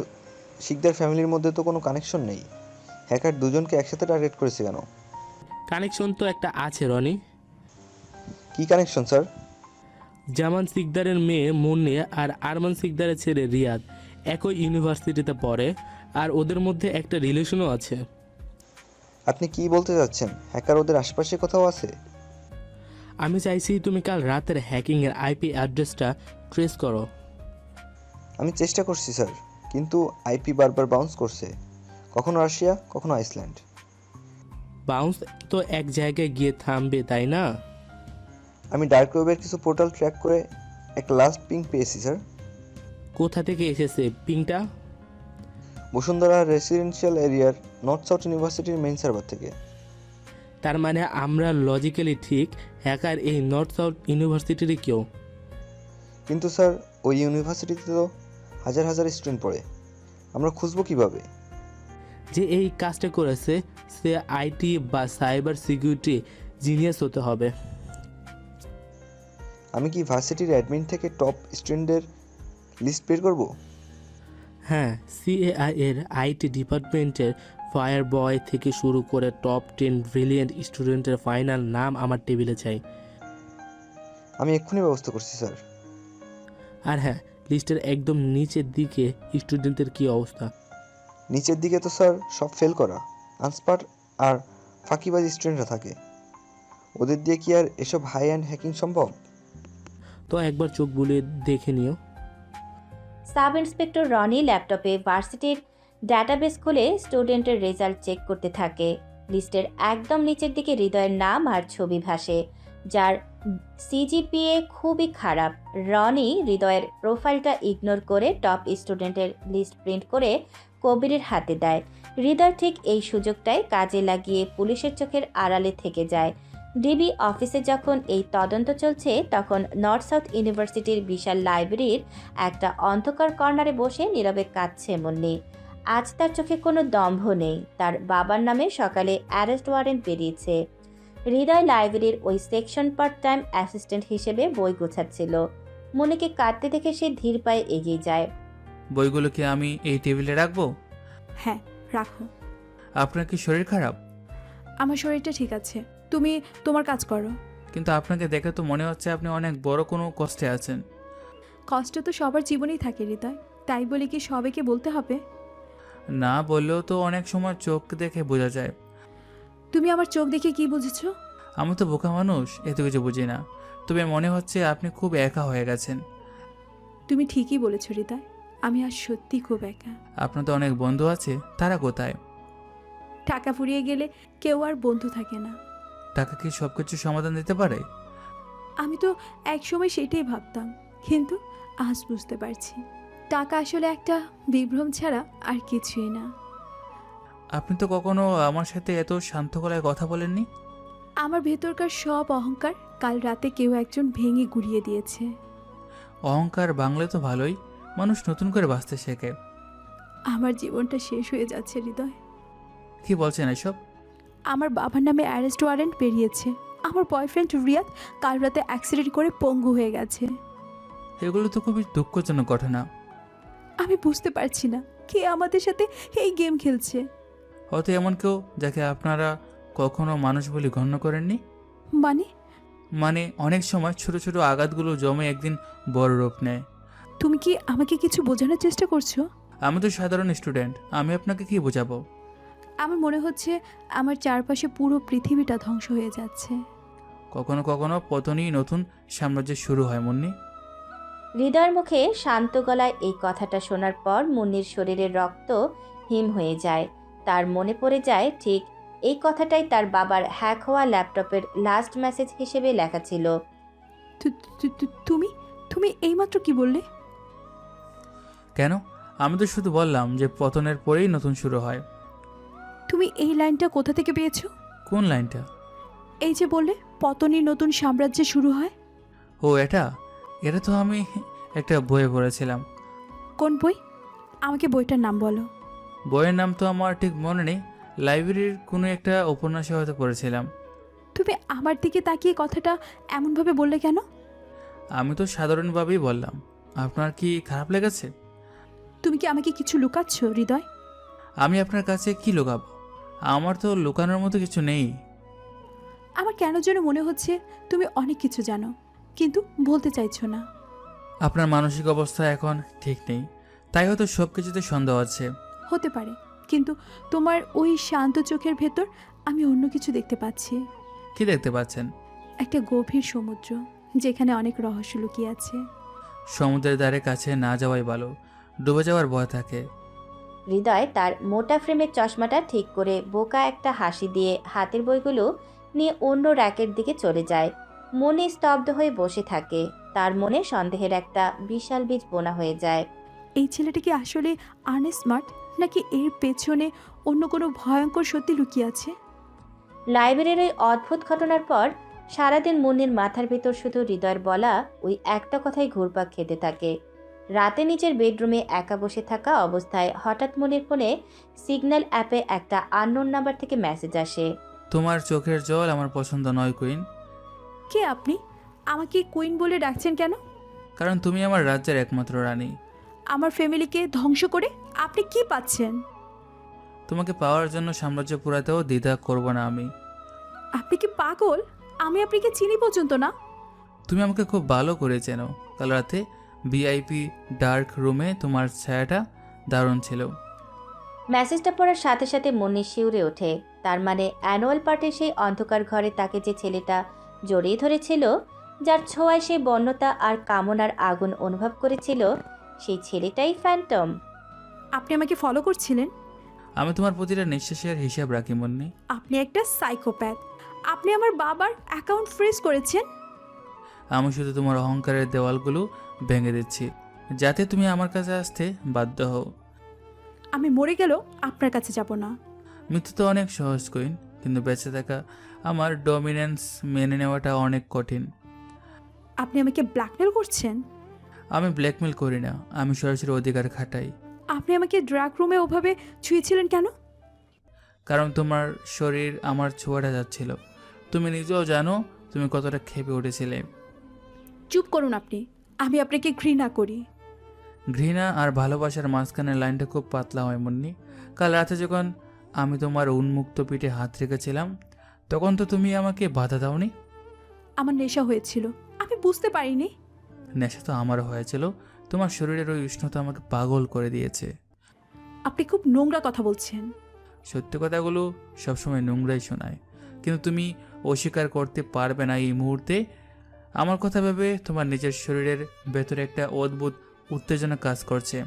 L: শিকদার ফ্যামিলির মধ্যে তো কোনো কানেকশন নেই। হ্যাকার দুজনকে একসাথে টার্গেট করেছে কেন?
K: কানেকশন তো একটা আছে রনি।
L: কি কানেকশন স্যার?
K: জামান শিকদারের মেয়ে মুন্নি আর আরমান শিকদারের ছেলে রিয়াদ একই ইউনিভার্সিটিতে পড়ে, আর ওদের মধ্যে একটা রিলেশনও আছে।
L: আপনি কি বলতে চাচ্ছেন? হ্যাকার ওদের আশেপাশে কোথাও আছে?
K: আমি চাইছি তুমি কাল রাতের হ্যাকিংয়ের আইপি অ্যাড্রেসটা ট্রেস করো।
L: আমি চেষ্টা করছি স্যার, কিন্তু আইপি বারবার বাউন্স করছে। কখনো রাশিয়া, কখনো আইসল্যান্ড।
K: বাউন্স তো এক জায়গায় গিয়ে থামবে, তাই না?
L: আমি ডার্ক ওয়েবের কিছু পোর্টাল ট্র্যাক করে একটা লাস্ট পিং পেয়েছি স্যার।
K: কোথা থেকে এসেছে পিংটা?
L: বসুন্ধরা রেসিডেন্সিয়াল এরিয়ার নর্থ সাউথ ইউনিভার্সিটির মেইন সার্ভার থেকে।
K: তার মানে আমরা লজিক্যালি ঠিক, হ্যাকার এই নর্থ সাউথ ইউনিভার্সিটিরই কেউ।
L: কিন্তু স্যার, ওই ইউনিভার্সিটিতে তো হাজার হাজার স্টুডেন্ট পড়ে। আমরা খুঁজবো কিভাবে?
K: যে এই কাজটা করেছে সে আইটি বা সাইবার সিকিউরিটি জিনিয়াস হতে হবে।
L: আমি কি ভার্সিটির অ্যাডমিন থেকে টপ স্টুডেন্টদের লিস্ট বের করব?
K: হ্যাঁ, সিএআই এর আইটি ডিপার্টমেন্টের ফায়ার বয় থেকে শুরু করে টপ 10 ব্রিলিয়েন্ট স্টুডেন্টের ফাইনাল নাম আমার টেবিলে চাই।
L: আমি এক্ষুনি ব্যবস্থা করছি স্যার।
K: আর হ্যাঁ, লিস্টের একদম নিচের দিকে স্টুডেন্টের কি অবস্থা?
L: নিচের দিকে তো স্যার সব ফেল করা, আনস্পার্ট আর ফাঁকিবাজ স্টুডেন্টরা থাকে। ওদের দিয়ে কি আর এসব হাই অ্যান্ড হ্যাকিং সম্ভব?
K: তো একবার চোখ বুলিয়ে দেখে নিও।
C: সাব ইন্সপেক্টর রনি ল্যাপটপে ভার্সিটির ডাটাবেস খুলে স্টুডেন্টের রেজাল্ট চেক করতে থাকে। লিস্টের একদম নিচের দিকে হৃদয়ের নাম আর ছবি ভাসে, যার সিজিপিএ খুবই খারাপ। রনি হৃদয়ের প্রোফাইলটা ইগনোর করে টপ স্টুডেন্টের লিস্ট প্রিন্ট করে কবিরের হাতে দেয়। হৃদয় ঠিক এই সুযোগটাই কাজে লাগিয়ে পুলিশের চোখের আড়ালে থেকে যায়। ডিবি অফিসে যখন এই তদন্ত চলছে, তখন নর্থ সাউথ ইউনিভার্সিটির বিশাল লাইব্রেরির একটা অন্ধকার কর্নারে বসে নীরবে কাঁদছে মুন্নি। আজ তার চোখে কোনো দম্ভ নেই। তার বাবার নামে সকালে অ্যারেস্ট ওয়ারেন্ট বেরিয়েছে। হৃদয় লাইব্রেরির ওই সেকশন পার্ট টাইম অ্যাসিস্ট্যান্ট হিসেবে বই গোছাচ্ছিল। মুন্নিকে কাঁদতে দেখে সে ধীর পায়ে এগিয়ে যায়।
B: বইগুলো কি আমি এই টেবিলে রাখবো?
A: হ্যাঁ, রাখো।
B: আপনার কি শরীর খারাপ?
A: আমার শরীরটা ঠিক আছে, তুমি তোমার কাজ করো।
B: কিন্তু আপনাকে দেখে তো মনে হচ্ছে আপনি অনেক বড় কোনো কষ্টে আছেন।
A: কষ্ট তো সবার জীবনেই থাকে হৃদয়, তাই বলে কি সবাইকে বলতে হবে?
B: না বললেও তো অনেক সময় চোখ দেখে বোঝা যায়।
A: তুমি আমার চোখ দেখে কি বুঝেছো?
B: আমি তো বোকা মানুষ, এত কিছু বুঝি না। তবে মনে হচ্ছে আপনি খুব একা হয়ে গেছেন।
A: তুমি ঠিকই বলেছো হৃদয়, আমি আর সত্যি খুব একা।
B: আপনার তো অনেক বন্ধু আছে, তারা কোথায়?
A: টাকা ফুরিয়ে গেলে কেউ আর বন্ধু থাকে না।
B: টাকা কি সব কিছু সমাধান দিতে পারে?
A: আমি তো একসময় সেটাই ভাবতাম, কিন্তু আজ বুঝতে পারছি টাকা আসলে একটা বিভ্রম ছাড়া আর কিছুই না।
B: আপনি তো কখনো আমার সাথে এত শান্ত গলায় কথা বলেননি।
A: আমার ভেতরকার সব অহংকার কাল রাতে কেউ একজন ভেঙে গুড়িয়ে দিয়েছে।
B: অহংকার বাংলা তো ভালোই, মানুষ নতুন করে বাঁচতে শেখে।
A: আমার জীবনটা শেষ হয়ে যাচ্ছে হৃদয়।
B: কি বলছেন এসব?
A: আমার বাবার নামে অ্যারেস্ট ওয়ারেন্ট বেরিয়েছে। আমার বয়ফ্রেন্ড রিয়াদ কাল রাতে অ্যাক্সিডেন্ট করে পঙ্গু হয়ে গেছে।
B: এগুলো তো খুবই দুঃখজনক ঘটনা।
A: আমি বুঝতে পারছি না কে আমাদের সাথে এই গেম খেলছে।
B: হয়তো এমন কেউ যাকে আপনারা কখনো মানুষ বলে গণ্য করেননি।
A: মানে
B: অনেক সময় ছোট ছোট আঘাতগুলো জমে একদিন বড় রূপ নেয়।
A: তুমি কি আমাকে কিছু বোঝানোর চেষ্টা করছো?
B: আমি তো সাধারণ স্টুডেন্ট, আমি আপনাকে কি বোঝাবো?
A: আমার মনে হচ্ছে আমার চারপাশে পুরো পৃথিবীটা ধ্বংস হয়ে যাচ্ছে।
B: কখনো কখনো পতনই নতুন সাম্রাজ্য শুরু হয় মুন্নি।
C: হৃদয়ের মুখে শান্ত গলায় এই কথাটা শোনার পর মুন্নির শরীরের রক্ত হিম হয়ে যায়। তার মনে পড়ে যায় ঠিক এই কথাটাই তার বাবার হ্যাক হওয়া ল্যাপটপের লাস্ট মেসেজ হিসেবে লেখা ছিল।
A: তুমি এইমাত্র কি বললে?
B: কেন? আমি তো শুধু বললাম যে পতনের পরেই নতুন শুরু হয়।
A: তুমি এই লাইনটা কোথা থেকে পেয়েছো?
B: কোন লাইনটা?
A: এই যে বললে পতনই নতুন সাম্রাজ্য শুরু হয়।
B: ও এটা তো আমি একটা বইয়ে পড়েছিলাম।
A: কোন বই? আমাকে বইটার নাম বলো।
B: বইয়ের নাম তো আমার ঠিক মনে নেই, লাইব্রেরির কোনো একটা উপন্যাসে হয়তো পড়েছিলাম।
A: তুমি আমার দিকে তাকিয়ে কথাটা এমনভাবে বললে কেন?
B: আমি তো সাধারণভাবেই বললাম। আপনার কি খারাপ লেগেছে?
A: তুমি কি আমাকে কিছু লুকাচ্ছ হৃদয়?
B: আমি আপনার কাছে কি লুকাবো? আমার তো লুকানোর মতো কিছু নেই।
A: আমার কেন যেন মনে হচ্ছে তুমি অনেক কিছু জানো, কিন্তু বলতে চাইছো না।
B: আপনার মানসিক অবস্থা এখন ঠিক নেই, তাই হয়তো সব কিছুতে সন্দেহ আছে।
A: হতে পারে, কিন্তু তোমার ওই শান্ত চোখের ভেতর আমি অন্য কিছু দেখতে পাচ্ছি।
B: কি দেখতে পাচ্ছেন?
A: একটা গভীর সমুদ্র যেখানে অনেক রহস্য লুকিয়ে আছে।
B: সমুদ্রের ধারে কাছে না যাওয়াই ভালো, ডুবে যাওয়ার ভয় থাকে।
C: হৃদয় তার মোটা ফ্রেমের চশমাটা ঠিক করে বোকা একটা হাসি দিয়ে হাতের বইগুলো নিয়ে অন্য র্যাকের দিকে চলে যায়। মনে স্তব্ধ হয়ে বসে থাকে। তার মনে সন্দেহের একটা বিশাল বীজ বোনা হয়ে যায়।
A: এই ছেলেটা কি আসলে আনস্মার্ট, নাকি এর পেছনে অন্য কোনো ভয়ঙ্কর সত্যি লুকিয়ে আছে?
C: লাইব্রেরির ওই অদ্ভুত ঘটনার পর সারাদিন মুন্নির মাথার ভেতর শুধু হৃদয়ের বলা ওই একটা কথাই ঘুরপাক খেতে থাকে। রাতে নিজের বেডরুমে একা বসে থাকা অবস্থায় হঠাৎ মুন্নির ফোনে সিগন্যাল অ্যাপে একটা আননোন নাম্বার থেকে মেসেজ আসে।
B: তোমার চোখের জল আমার পছন্দ নয় কুইন।
A: কে আপনি? আমাকে কুইন বলে ডাকছেন কেন?
B: কারণ তুমি আমার রাজ্যের একমাত্র রানী।
A: আমার ফ্যামিলিকে ধ্বংস করে আপনি কি পাচ্ছেন?
B: তোমাকে পাওয়ার জন্য সাম্রাজ্য পুরাতেও দ্বিধা করব না আমি।
A: আপনি কি পাগল? আমি আপনাকে চিনি পর্যন্ত না।
B: তুমি আমাকে খুব ভালো করে চেনো। কাল রাতে ভিআইপি ডার্ক রুমে তোমার ছায়াটা দারুণ ছিল।
C: মেসেজটা পড়ার সাথে সাথে মুন্নি শিউরে ওঠে। তার মানে অ্যানুয়াল পার্টির সেই অন্ধকার ঘরে তাকে যে ছেলেটা জড়িয়ে ধরেছিল, যার ছোঁয়ায় সে বন্যতা আর কামনার আগুন অনুভব করেছিল, সেই ছেলেটাই ফ্যান্টম।
A: আপনি আমাকে ফলো করছিলেন?
B: আমি তোমার প্রতিটা নিঃশ্বাসের হিসাব রাখি মুন্নি।
A: আপনি একটা সাইকোপ্যাথ। আপনি আমার বাবার অ্যাকাউন্ট ফ্রিজ করেছেন।
B: আমি শুধু তোমার অহংকারের দেওয়ালগুলো ভেঙে দিচ্ছি, যাতে তুমি আমার কাছে আসতে বাধ্য হও।
A: আমি মরে গেলেও আপনার কাছে যাব না।
B: মৃত্যু তো অনেক সহজ কুইন, কিন্তু বেঁচে থাকা, আমার ডমিনেন্স মেনে নেওয়াটা অনেক কঠিন।
A: আপনি আমাকে ব্ল্যাকমেল করছেন?
B: আমি ব্ল্যাকমেল করি না, আমি সরাসরি অধিকার খাটাই।
A: আপনি আমাকে ড্রাগ রুমে ওভাবে ছুঁয়েছিলেন কেন?
B: কারণ তোমার শরীর আমার ছোঁয়াটা যাচ্ছিল। তুমি নিজেও জানো তুমি কতটা ক্ষেপে উঠেছিলে।
A: চুপ করুন আপনি। আমি আপনাকে ঘৃণা করি।
B: ঘৃণা আর ভালোবাসার মাঝখানের লাইনটা খুব পাতলা হয় মুন্নি। কাল রাতে যখন আমি তোমার উন্মুক্ত পিঠে হাত রেখেছিলাম, তখন তো তুমি আমাকে বাধা দাওনি।
A: আমার নেশা হয়েছিল, আমি বুঝতে পারিনি।
B: নেশা তো আমারও হয়েছিল, তোমার শরীরের ওই উষ্ণতা আমাকে পাগল করে দিয়েছে।
A: আপনি খুব নোংরা কথা বলছেন।
B: সত্যি কথাগুলো সবসময় নোংরাই শোনায়, কিন্তু তুমি অস্বীকার করতে পারবে না এই মুহূর্তে। আমার কথা ভেবে তোমার নিজের শরীরের ভেতরে একটা অদ্ভুত উত্তেজনা কাজ করছে।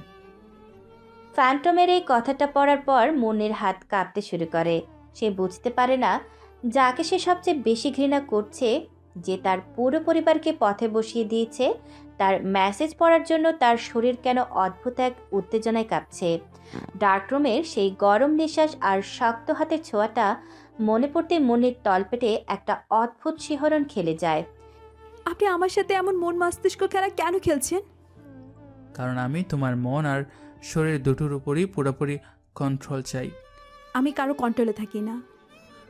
C: ফ্যান্টমের এই কথাটা পড়ার পর মুন্নির হাত কাঁপতে শুরু করে। সে বুঝতে পারে না যাকে সে সবচেয়ে বেশি ঘৃণা করছে, যে তার পুরো পরিবারকে পথে বসিয়ে দিয়েছে, তার মেসেজ পড়ার জন্য তার শরীর কেন অদ্ভুত এক উত্তেজনায় কাঁপছে। ডার্করুমের সেই গরম নিঃশ্বাস আর শক্ত হাতের ছোঁয়াটা মনে পড়তে মনের তলপেটে একটা অদ্ভুত শিহরণ খেলে যায়।
A: আপনি আমার সাথে এমন মন মস্তিষ্ক খেলা কেন খেলছেন?
B: কারণ আমি তোমার মন আর শরীর দুটোর উপরই পুরোপুরি কন্ট্রোল চাই।
A: আমি কারো কন্ট্রোলে থাকি না।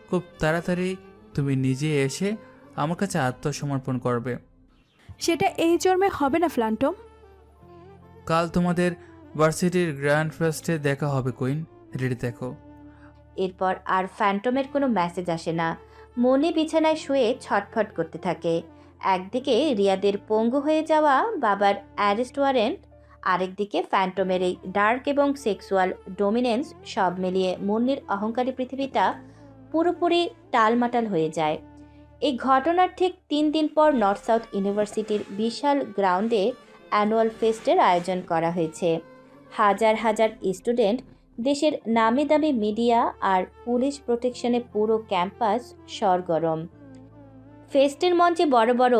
B: খুব তাড়াতাড়ি তুমি নিজে এসে আমার কাছে আত্মসমর্পণ করবে।
A: সেটা এই জন্মে হবে না ফ্ল্যান্টম।
B: কাল তোমাদের ভার্সিটির গ্র্যান্ড ফেস্টে দেখা হবে কুইন, রেডি দেখো।
C: এরপর আর ফ্যান্টমের কোনো মেসেজ আসে না। মনে বিছানায় শুয়ে ছটফট করতে থাকে। একদিকে রিয়াদের পঙ্গু হয়ে যাওয়া বাবার অ্যারেস্ট ওয়ারেন্ট, আরেকদিকে ফ্যান্টমের এই ডার্ক এবং সেক্সুয়াল ডোমিনেন্স, সব মিলিয়ে মুন্নির অহংকারী পৃথিবীটা পুরোপুরি টালমাটাল হয়ে যায়। এই ঘটনার ঠিক 3 দিন পর নর্থ সাউথ ইউনিভার্সিটির বিশাল গ্রাউন্ডে অ্যানুয়াল ফেস্টের আয়োজন করা হয়েছে। হাজার হাজার স্টুডেন্ট, দেশের নামি দামি মিডিয়া আর পুলিশ প্রোটেকশনে পুরো ক্যাম্পাস সরগরম। ফেস্টের মঞ্চে বড় বড়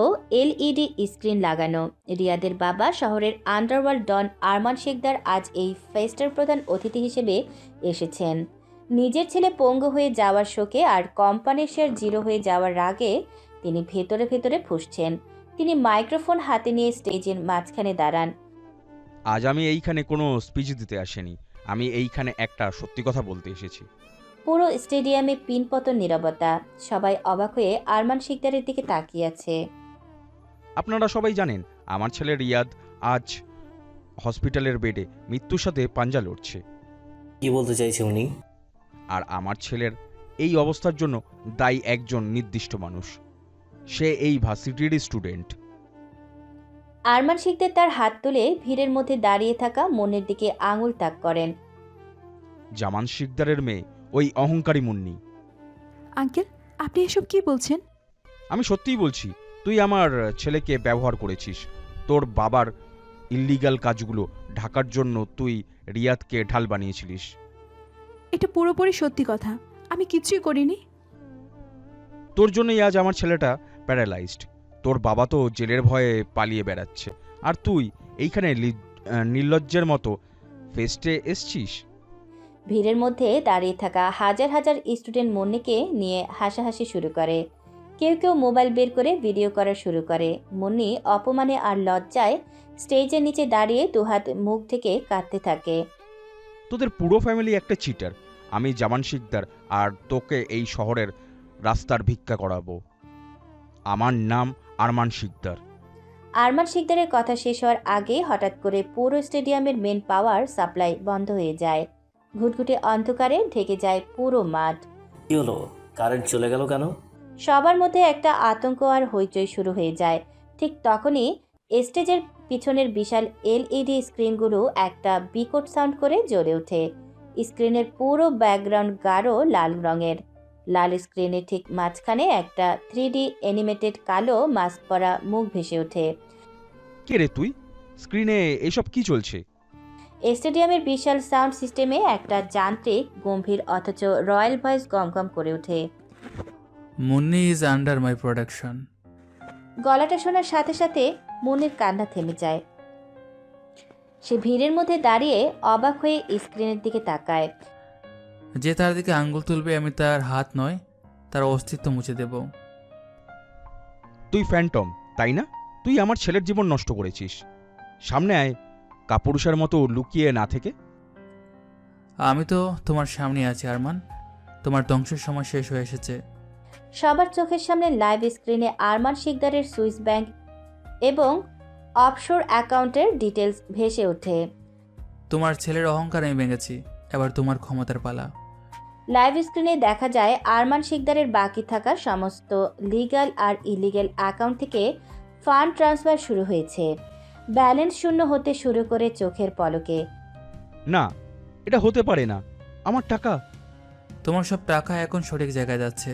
C: LED স্ক্রিন লাগানো। রিয়াদের বাবা শহরের আন্ডারওয়ার্ল্ড ডন আরমান শিকদার আজ এই ফেস্টের প্রধান অতিথি হিসেবে এসেছেন। নিজের ছেলে পঙ্গু হয়ে যাওয়ার শোকে আর কোম্পানির শেয়ার জিরো হয়ে যাওয়ার রাগে তিনি ভেতরে ভেতরে ফুঁসছেন। তিনি মাইক্রোফোন হাতে নিয়ে স্টেজের মাঝখানে দাঁড়ান।
M: আজ আমি এইখানে কোনো স্পিচ দিতে আসিনি, আমি এইখানে একটা সত্যি কথা বলতে এসেছি।
C: পুরো স্টেডিয়ামে পিনপতন নীরবতা। সবাই অবাক হয়ে আরমান শিকদারের দিকে তাকিয়ে আছে।
M: আপনারা সবাই জানেন আমার ছেলে রিয়াদ আজ হসপিটালের বেডে মৃত্যুর সাথে পাঞ্জা লড়ছে।
I: কি বলতে চাইছে উনি?
M: আর আমার ছেলের এই অবস্থার জন্য দায়ী একজন নির্দিষ্ট মানুষ, সে এই ভার্সিটির স্টুডেন্ট।
C: আরমান শিকদার তার হাত তুলে ভিড়ের মধ্যে দাঁড়িয়ে থাকা মনের দিকে আঙুল তাক করেন।
M: জামান শিকদারের মেয়ে, ওই অহংকারী মুন্নি।
A: আঙ্কেল, আপনি এসব কি বলছেন?
M: আমি সত্যিই বলছি, তুই আমার ছেলেকে ব্যবহার করেছিস। তোর বাবার ইল্লিগাল কাজগুলো ঢাকার জন্য তুই রিয়াদকে ঢাল বানিয়েছিলিস।
A: এটা পুরোপুরি সত্যি কথা। আমি কিছুই করিনি।
M: তোর জন্যই আজ আমার ছেলেটা প্যারালাইজড। তোর বাবা তো জেলের ভয়ে পালিয়ে বেড়াচ্ছে, আর তুই এইখানে নির্লজ্জের মতো ফেস্টে এসছিস।
C: ভিড়ের মধ্যে দাঁড়িয়ে থাকা হাজার হাজার স্টুডেন্ট মুন্নিকে নিয়ে হাসাহাসি শুরু করে। কেউ কেউ মোবাইল বের করে ভিডিও করা শুরু করে। মুন্নি অপমানে আর লজ্জায় স্টেজের নিচে দাঁড়িয়ে দুহাত মুখ থেকে কাঁদতে থাকে।
M: তোদের পুরো ফ্যামিলি একটা চিটার। আমি জামান শিকদার, আর তোকে এই শহরের রাস্তার ভিক্ষা করাবো। আমার নাম আরমান শিকদার।
C: আরমান শিকদারের কথা শেষ হওয়ার আগে হঠাৎ করে পুরো স্টেডিয়ামের মেন পাওয়ার সাপ্লাই বন্ধ হয়ে যায়। ঘুটঘুটে অন্ধকারে ঢেকে যায় পুরো মাঠ।
I: কি হলো, কারেন্ট চলে গেল কেন?
C: সবার মধ্যে একটা আতঙ্ক আর হইচই শুরু হয়ে যায়। ঠিক তখনই স্টেজের পিছনের বিশাল LED স্ক্রিনগুলো একটা বিকট সাউন্ড করে জ্বলে ওঠে। স্ক্রিনের পুরো ব্যাকগ্রাউন্ড গাঢ় লাল রঙের। লাল স্ক্রিনের ঠিক মাঝখানে একটা 3D অ্যানিমেটেড কালো মাস্ক পরা মুখ ভেসে ওঠে।
M: কে রে তুই? স্ক্রিনে এসব কি চলছে?
C: স্টেডিয়ামের বিশাল সাউন্ড সিস্টেমে একটা যান্ত্রিক গম্ভীর অথচ রয়্যাল ভয়েস গমগম করে ওঠে।
B: Munni is under my production.
C: গলাটা শোনার সাথে সাথে মুন্নির কান্না থেমে যায়। সে ভিড়ের মধ্যে দাঁড়িয়ে অবাক হয়ে স্ক্রিনের দিকে তাকায়।
B: যে তার দিকে আঙ্গুল তুলবে আমি তার হাত নয়, তার অস্তিত্ব মুছে দেব।
M: তুই ফ্যান্টম, তাই না? তুই আমার ছেলের জীবন নষ্ট করেছিস। সামনে আয়, কাপুরুষের মতো লুকিয়ে না থেকে।
B: আমি তো তোমার সামনে আছি আরমান, তোমার ধ্বংসের সময় শেষ হয়ে এসেছে।
C: সবার চোখের সামনে লাইভ স্ক্রিনে আরমান শিকদারের সুইস ব্যাংক এবং অফশোর অ্যাকাউন্টের ডিটেলস ভেসে ওঠে।
B: তোমার ছেলের অহংকার আমি ভেঙেছি, এবার তোমার ক্ষমতার পালা।
C: লাইভ স্ক্রিনে দেখা যায় আরমান শিকদারের বাকি থাকা সমস্ত লিগ্যাল আর ইলিগ্যাল অ্যাকাউন্ট থেকে ফান্ড ট্রান্সফার শুরু হয়েছে। ব্যালেন্স শূন্য হতে শুরু করে চোখের পলকে।
M: না, এটা হতে পারে না। আমার টাকা।
B: তোমার সব টাকা এখন সঠিক জায়গায় যাচ্ছে।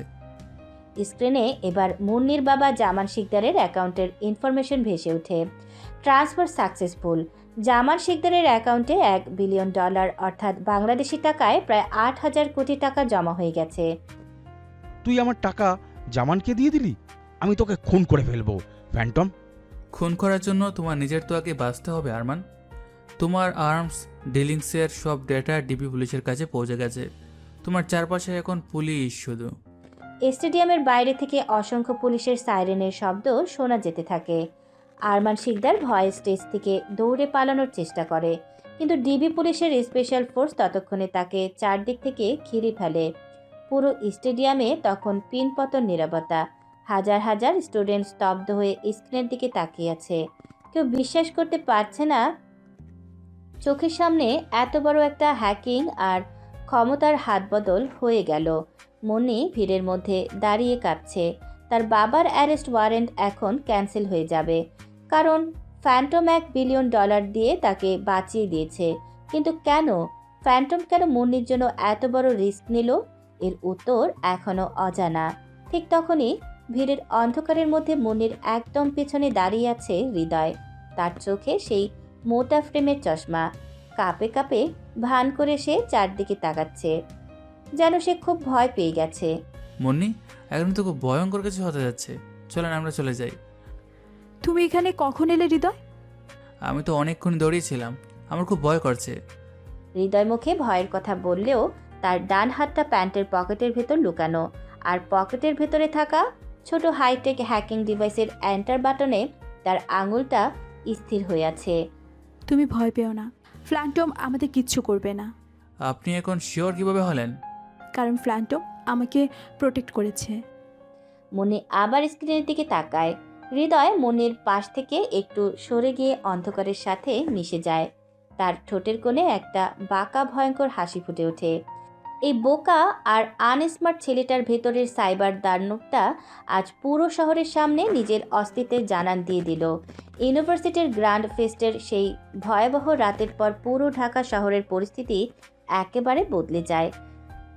C: স্ক্রিনে এবার মুন্নির বাবা জামান শিকদারের অ্যাকাউন্টের ইনফরমেশন ভেসে ওঠে। Transfer successful. জামান শিকদারের অ্যাকাউন্টে $1 বিলিয়ন অর্থাৎ বাংলাদেশি টাকায় প্রায় 8,000 কোটি টাকা জমা হয়ে গেছে।
M: তুই আমার টাকা জামানকে দিয়ে দিলি? আমি তোকে খুন করে ফেলবো ফ্যান্টম।
B: খুন করার জন্য তোমার নিজের তো আগে বাঁচতে হবে আরমান। তোমার আর্মস ডিলিংসের সব ডেটা ডিবি পুলিশের কাছে পৌঁছে গেছে। তোমার চারপাশে এখন পুলিশ শুধু।
C: স্টেডিয়ামের বাইরে থেকে অসংখ্য পুলিশের সাইরেনের শব্দ শোনা যেতে থাকে। আরমান শিকদার ভয়ে স্টেজ থেকে দৌড়ে পালানোর চেষ্টা করে, কিন্তু ডিবি পুলিশের স্পেশাল ফোর্স ততক্ষণে তাকে চারদিক থেকে ঘিরে ফেলে। পুরো স্টেডিয়ামে তখন পিনপতন নীরবতা। হাজার হাজার স্টুডেন্ট স্তব্ধ হয়ে স্ক্রিনের দিকে তাকিয়ে আছে। কেউ বিশ্বাস করতে পারছে না চোখের সামনে এত বড় একটা হ্যাকিং আর ক্ষমতার হাতবদল হয়ে গেল। মনি ভিড়ের মধ্যে দাঁড়িয়ে কাঁপছে। তার বাবার অ্যারেস্ট ওয়ারেন্ট এখন ক্যান্সেল হয়ে যাবে, কারণ ফ্যান্টম $1 বিলিয়ন দিয়ে তাকে বাঁচিয়ে দিয়েছে। কিন্তু কেন ফ্যান্টম কেন মুন্নির জন্য এত বড় রিস্ক নিল? এর উত্তর এখনো অজানা। ঠিক তখনই ভিড়ের অন্ধকারের মধ্যে মুন্নির একদম পেছনে দাঁড়িয়ে আছে হৃদয়। তার চোখে সেই মোটা ফ্রেমের চশমা। কাঁপে কাঁপে ভান করে সে চারদিকে তাকাচ্ছে, যেন সে খুব ভয় পেয়ে গেছে।
B: মুন্নি, এখন তো খুব ভয়ঙ্কর কিছু হতে যাচ্ছে, চলেন আমরা চলে যাই।
A: তুমি এখানে কখন এলে হৃদয়?
B: আমি তো অনেকক্ষণ দৌড়িয়েছিলাম, আমার খুব ভয় করছে।
C: হৃদয় মুখে ভয়ের কথা বললেও তার ডান হাতটা প্যান্টের পকেটের ভেতর লুকানো, আর পকেটের ভেতরে থাকা ছোট হাইটেক হ্যাকিং ডিভাইসের এন্টার বাটনে তার আঙুলটা স্থির হয়ে আছে।
A: তুমি ভয় পেও না, ফ্ল্যান্টম আমাদের কিচ্ছু করবে না।
B: আপনি এখন শিওর কিভাবে হলেন?
A: কারণ ফ্ল্যান্টম আমাকে প্রোটেক্ট করেছে।
C: মুন্নি আবার স্ক্রিনের দিকে তাকায়। হৃদয় মুন্নির পাশ থেকে একটু সরে গিয়ে অন্ধকারের সাথে মিশে যায়। তার ঠোঁটের কোণে একটা বাঁকা ভয়ঙ্কর হাসি ফুটে ওঠে। এই বোকা আর আনস্মার্ট ছেলেটার ভেতরের সাইবার দানবটা আজ পুরো শহরের সামনে নিজের অস্তিত্বের জানান দিয়ে দিল। ইউনিভার্সিটির গ্র্যান্ড ফেস্টের সেই ভয়াবহ রাতের পর পুরো ঢাকা শহরের পরিস্থিতি একেবারে বদলে যায়।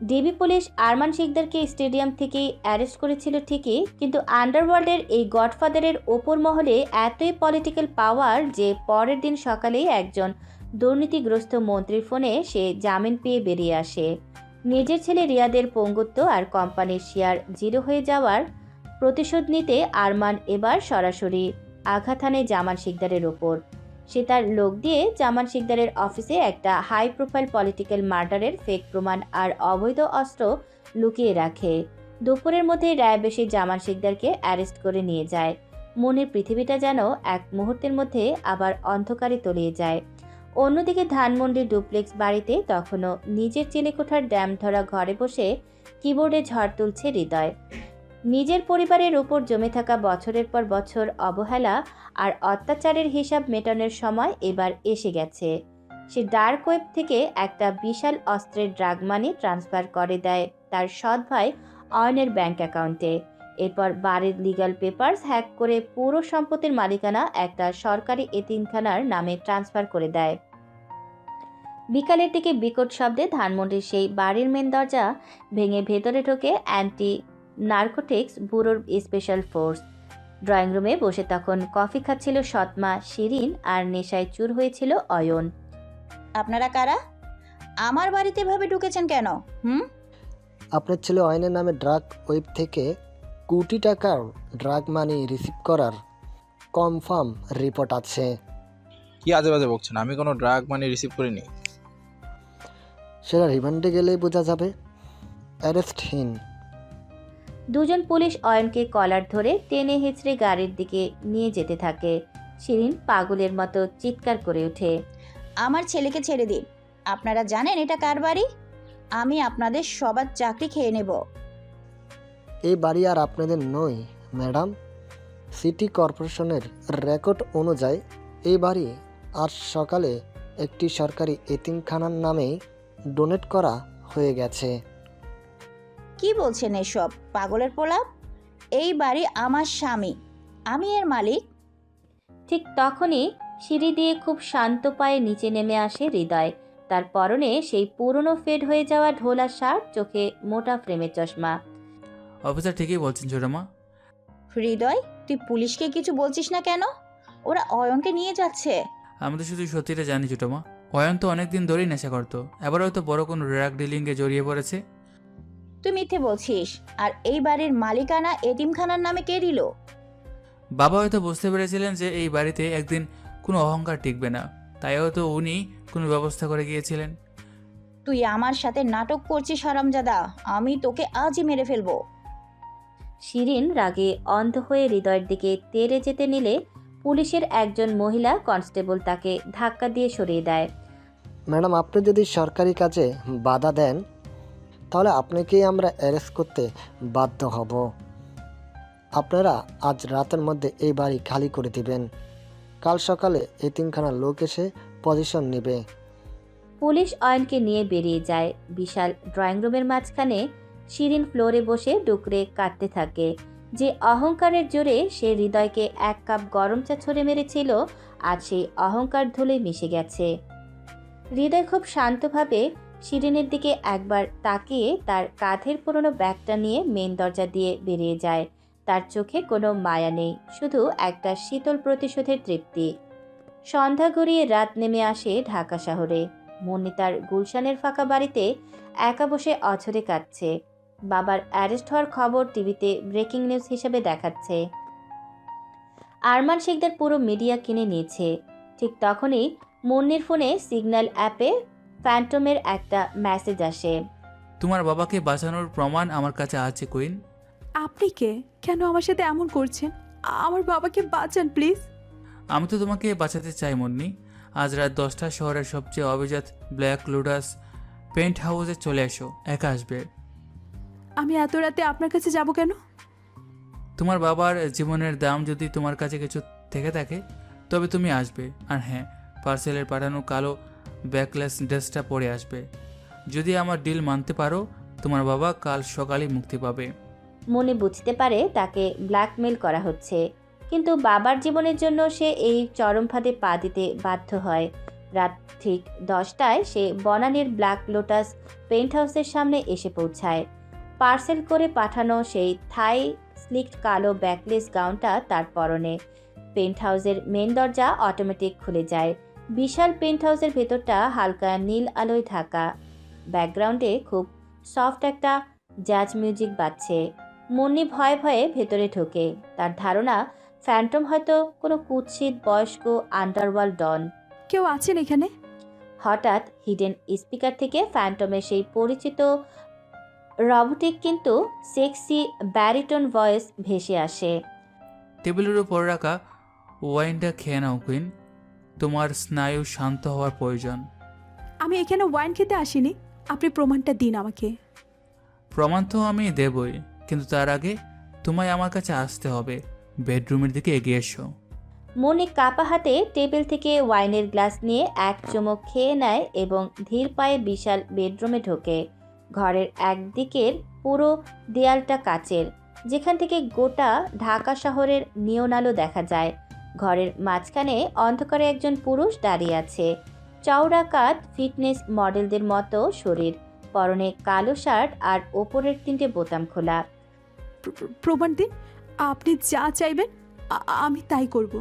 C: ডিবি পুলিশ আরমান শিকদারকে স্টেডিয়াম থেকেই অ্যারেস্ট করেছিল ঠিকই, কিন্তু আন্ডারওয়ার্ল্ডের এই গডফাদারের ওপর মহলে এতই পলিটিক্যাল পাওয়ার যে পরের দিন সকালেই একজন দুর্নীতিগ্রস্ত মন্ত্রীর ফোনে সে জামিন পেয়ে বেরিয়ে আসে। নিজের ছেলে রিয়াদের পঙ্গুত্ব আর কোম্পানির শেয়ার জিরো হয়ে যাওয়ার প্রতিশোধ নিতে আরমান এবার সরাসরি আঘাত হানে জামান শিকদারের ওপর। সে তার লোক দিয়ে জামান শিকদারের অফিসে একটা হাই প্রোফাইল পলিটিক্যাল মার্ডারের ফেক প্রমাণ আর অবৈধ অস্ত্র লুকিয়ে রাখে। দুপুরের মধ্যে র্যাব এসে জামান শিকদারকে অ্যারেস্ট করে নিয়ে যায়। মনের পৃথিবীটা যেন এক মুহূর্তের মধ্যে আবার অন্ধকারে তলিয়ে যায়। অন্যদিকে ধানমন্ডির ডুপ্লেক্স বাড়িতে তখনও নিজের চিলেকোঠার ড্যাম ধরা ঘরে বসে কিবোর্ডে ঝড় তুলছে হৃদয়। নিজের পরিবারের উপর জমে থাকা বছরের পর বছর অবহেলা আর অত্যাচারের হিসাব মেটানোর সময় এবার এসে গেছে। সে ডার্ক ওয়েব থেকে একটা বিশাল অস্ত্রের ড্রাগ মানি ট্রান্সফার করে দেয় তার সৎ ভাই অয়নের ব্যাংক অ্যাকাউন্টে। এরপর বাড়ির লিগ্যাল পেপারস হ্যাক করে পুরো সম্পত্তির মালিকানা একটা সরকারি এতিমখানার নামে ট্রান্সফার করে দেয়। বিকালের দিকে বিকট শব্দে ধানমন্ডির সেই বাড়ির মেন দরজা ভেঙে ভেতরে ঢোকে অ্যান্টি নার্কোটিক্স ব্যুরোর স্পেশাল ফোর্স। ড্রয়িং রুমে বসে তখন কফি খাচ্ছিল সৎমা শিরিন আর নেশায় চুর হয়েছিল অয়ন।
E: আপনারা কারা? আমার বাড়িতে এভাবে ঢুকেছেন কেন?
N: আপনার ছেলে অয়নের নামে ড্রাগ ওয়েব থেকে কোটি টাকার ড্রাগ মানি রিসিভ করার কনফার্ম রিপোর্ট আছে।
F: কি আজে বাজে বকছেন? আমি কোনো ড্রাগ মানি রিসিভ করিনি।
N: সেটা রিমান্ডে গেলেই বোঝা যাবে। অ্যারেস্টহীন।
C: দুজন পুলিশ অয়নকে কলার ধরে টেনে হেঁচড়ে গাড়ির দিকে নিয়ে যেতে থাকে। শিরিন পাগলের মতো চিৎকার করে ওঠে,
E: আমার ছেলেকে ছেড়ে দিন। আপনারা জানেন এটা কার বাড়ি? আমি আপনাদের সবার চাকরি খেয়ে নেব।
N: এই বাড়ি আর আপনাদের নয় ম্যাডাম। সিটি কর্পোরেশনের রেকর্ড অনুযায়ী এই বাড়ি আজ সকালে একটি সরকারি এতিমখানার নামে ডোনেট করা হয়ে গেছে।
E: কি বলছেন এসব পাগলের পোলা? এই বাড়ি আমার স্বামী, আমি এর মালিক।
C: ঠিক তখনই সিঁড়ি দিয়ে খুব শান্ত পায়ে নিচে নেমে আসে হৃদয়। তার পরনে সেই পুরনো ফেড হয়ে যাওয়া ঢোলা শার্ট, চোখে মোটা ফ্রেমের চশমা।
B: অফিসার ঠিকই বলছেন ছোটমা।
E: হৃদয়, তুই পুলিশকে কিছু বলছিস না কেন? ওরা অয়নকে নিয়ে যাচ্ছে।
B: আমি তো শুধু সত্যিটা জানি ছোটমা। অয়ন তো অনেকদিন ধরেই নেশা করতো, এবার হয়তো বড় কোনো ড্রাগ ডিলিংয়ে জড়িয়ে পড়েছে।
E: তুই মিথ্যে বলছিস। আর এই বাড়ির মালিকানা এতিমখানার নামে কে দিল?
B: বাবা হয়তো বুঝতে পেরেছিলেন যে এই বাড়িতে একদিন কোনো অহংকার টিকবে না, তাই হয়তো উনি কোনো ব্যবস্থা করে গিয়েছিলেন।
E: তুই আমার সাথে নাটক করছিস হারামজাদা। আমি তোকে আজই মেরে ফেলবো।
C: শিরিন রাগে অন্ধ হয়ে হৃদয়ের দিকে তেড়ে যেতে নিলে পুলিশের একজন মহিলা কনস্টেবল তাকে ধাক্কা দিয়ে সরিয়ে দেয়।
N: ম্যাডাম, আপনি যদি সরকারি কাজে বাধা দেন তাহলে আপনাকেই আমরা অ্যারেস্ট করতে বাধ্য হব। আপনারা আজ রাতের মধ্যে এই বাড়ি খালি করে দিবেন। কাল সকালে এতিমখানার লোক এসে পজিশন নেবে।
C: পুলিশ অয়নকে নিয়ে বেরিয়ে যায়। বিশাল ড্রয়িং রুমের মাঝখানে শিরিন ফ্লোরে বসে ডুকরে কাটতে থাকে। যে অহংকারের জোরে সে হৃদয়কে 1 কাপ গরম চা ছড়ে মেরেছিল, আজ সেই অহংকার ধুলে মিশে গেছে। হৃদয় খুব শান্তভাবে শিরিনের দিকে একবার তাকিয়ে তার কাঁধের পুরনো ব্যাগটা নিয়ে মেন দরজা দিয়ে বেরিয়ে যায়। তার চোখে কোনো মায়া নেই, শুধু একটা শীতল প্রতিশোধের তৃপ্তি। সন্ধ্যা গড়িয়ে রাত নেমে আসে ঢাকা শহরে। মুন্নি তার গুলশানের ফাঁকা বাড়িতে একা বসে অঝরে কাটছে। বাবার অ্যারেস্ট হওয়ার খবর টিভিতে ব্রেকিং নিউজ হিসেবে দেখাচ্ছে। আরমান শিকদার পুরো মিডিয়া কিনে নিয়েছে। ঠিক তখনই মুন্নির ফোনে সিগন্যাল অ্যাপে ফ্যান্টমের একটা মেসেজ আসে।
B: তোমার বাবাকে বাঁচানোর প্রমাণ আমার কাছে আছে কুইন।
A: আপনি কে? কেন আমার সাথে এমন করছেন? আমার বাবাকে বাঁচান প্লিজ।
B: আমি তো তোমাকে বাঁচাতে চাই মুন্নি। আজ রাত 10টা শহরের সবচেয়ে অভিজাত ব্ল্যাক লুডাস পেন্ট হাউসে চলে এসো, একা আসবে।
A: আমি এত রাতে আপনার কাছে যাব কেন?
B: তোমার বাবার জীবনের দাম যদি তোমার কাছে কিছু থেকে থাকে তবে তুমি আসবে। আর হ্যাঁ, পার্সেলের পাঠানো কালো ব্যাকলেস ড্রেসটা পরে আসবে। যদি আমার ডিল মানতে পারো তোমার বাবা কাল সকালেই মুক্তি পাবে।
C: মনে বুঝতে পারে তাকে ব্ল্যাকমেল করা হচ্ছে, কিন্তু বাবার জীবনের জন্য সে এই চরম ফাঁদে পা দিতে বাধ্য হয়। রাত ঠিক 10টায় সে বনানীর ব্ল্যাক লোটাস পেন্ট হাউসের সামনে এসে পৌঁছায়। পার্সেল করে পাঠানো সেই থাই স্লিকড কালো ব্যাকলেস গাউনটা তার পরনে। পেন্ট হাউসের মেন দরজা অটোমেটিক খুলে যায়। বিশাল পেন্ট হাউসের ভেতরটা হালকা নীল আলোয় ঢাকা। ব্যাকগ্রাউন্ডে খুব সফট একটা জ্যাজ মিউজিক বাজছে। মুন্নি ভয়ে ভয়ে ভেতরে ঢোকে। তার ধারণা ফ্যান্টম হয়তো কোনো কুৎসিত বয়স্ক আন্ডারওয়ার্ল্ড ডন।
A: কেউ আছেন এখানে?
C: হঠাৎ হিডেন স্পিকার থেকে ফ্যান্টমের সেই পরিচিত রবোটিক কিন্তু সেক্সি ব্যারিটন ভয়েস ভেসে আসে।
B: টেবিলের উপর রাখা ওয়াইনটা খেয়ে নাও কুইন, তোমার স্নায়ু শান্ত হওয়ার প্রয়োজন।
A: আমি এখানে ওয়াইন খেতে আসিনি, আপনি প্রমাণটা দিন আমাকে।
B: প্রমাণ তো আমি দেবই, কিন্তু তার আগে তোমায় আমার কাছে আসতে হবে। বেডরুমের দিকে এগিয়ে এসো।
C: মনে কাপা হাতে টেবিল থেকে ওয়াইনের গ্লাস নিয়ে এক চুমুক খেয়ে নেয় এবং ধীর পায়ে বিশাল বেডরুমে ঢোকে। ঘরের একদিকের পুরো দেয়ালটা কাচের, যেখান থেকে গোটা ঢাকা শহরের নিয়ন আলো দেখা যায়। ঘরের মাঝখানে অন্ধকারে একজন পুরুষ দাঁড়িয়ে আছে। চওড়া কাঁধ, ফিটনেস মডেলদের মতো শরীর, পরনে কালো শার্ট আর ওপরের 3টে বোতাম খোলা।
A: প্রমাণ দিন, আপনি যা চাইবেন আমি তাই করব।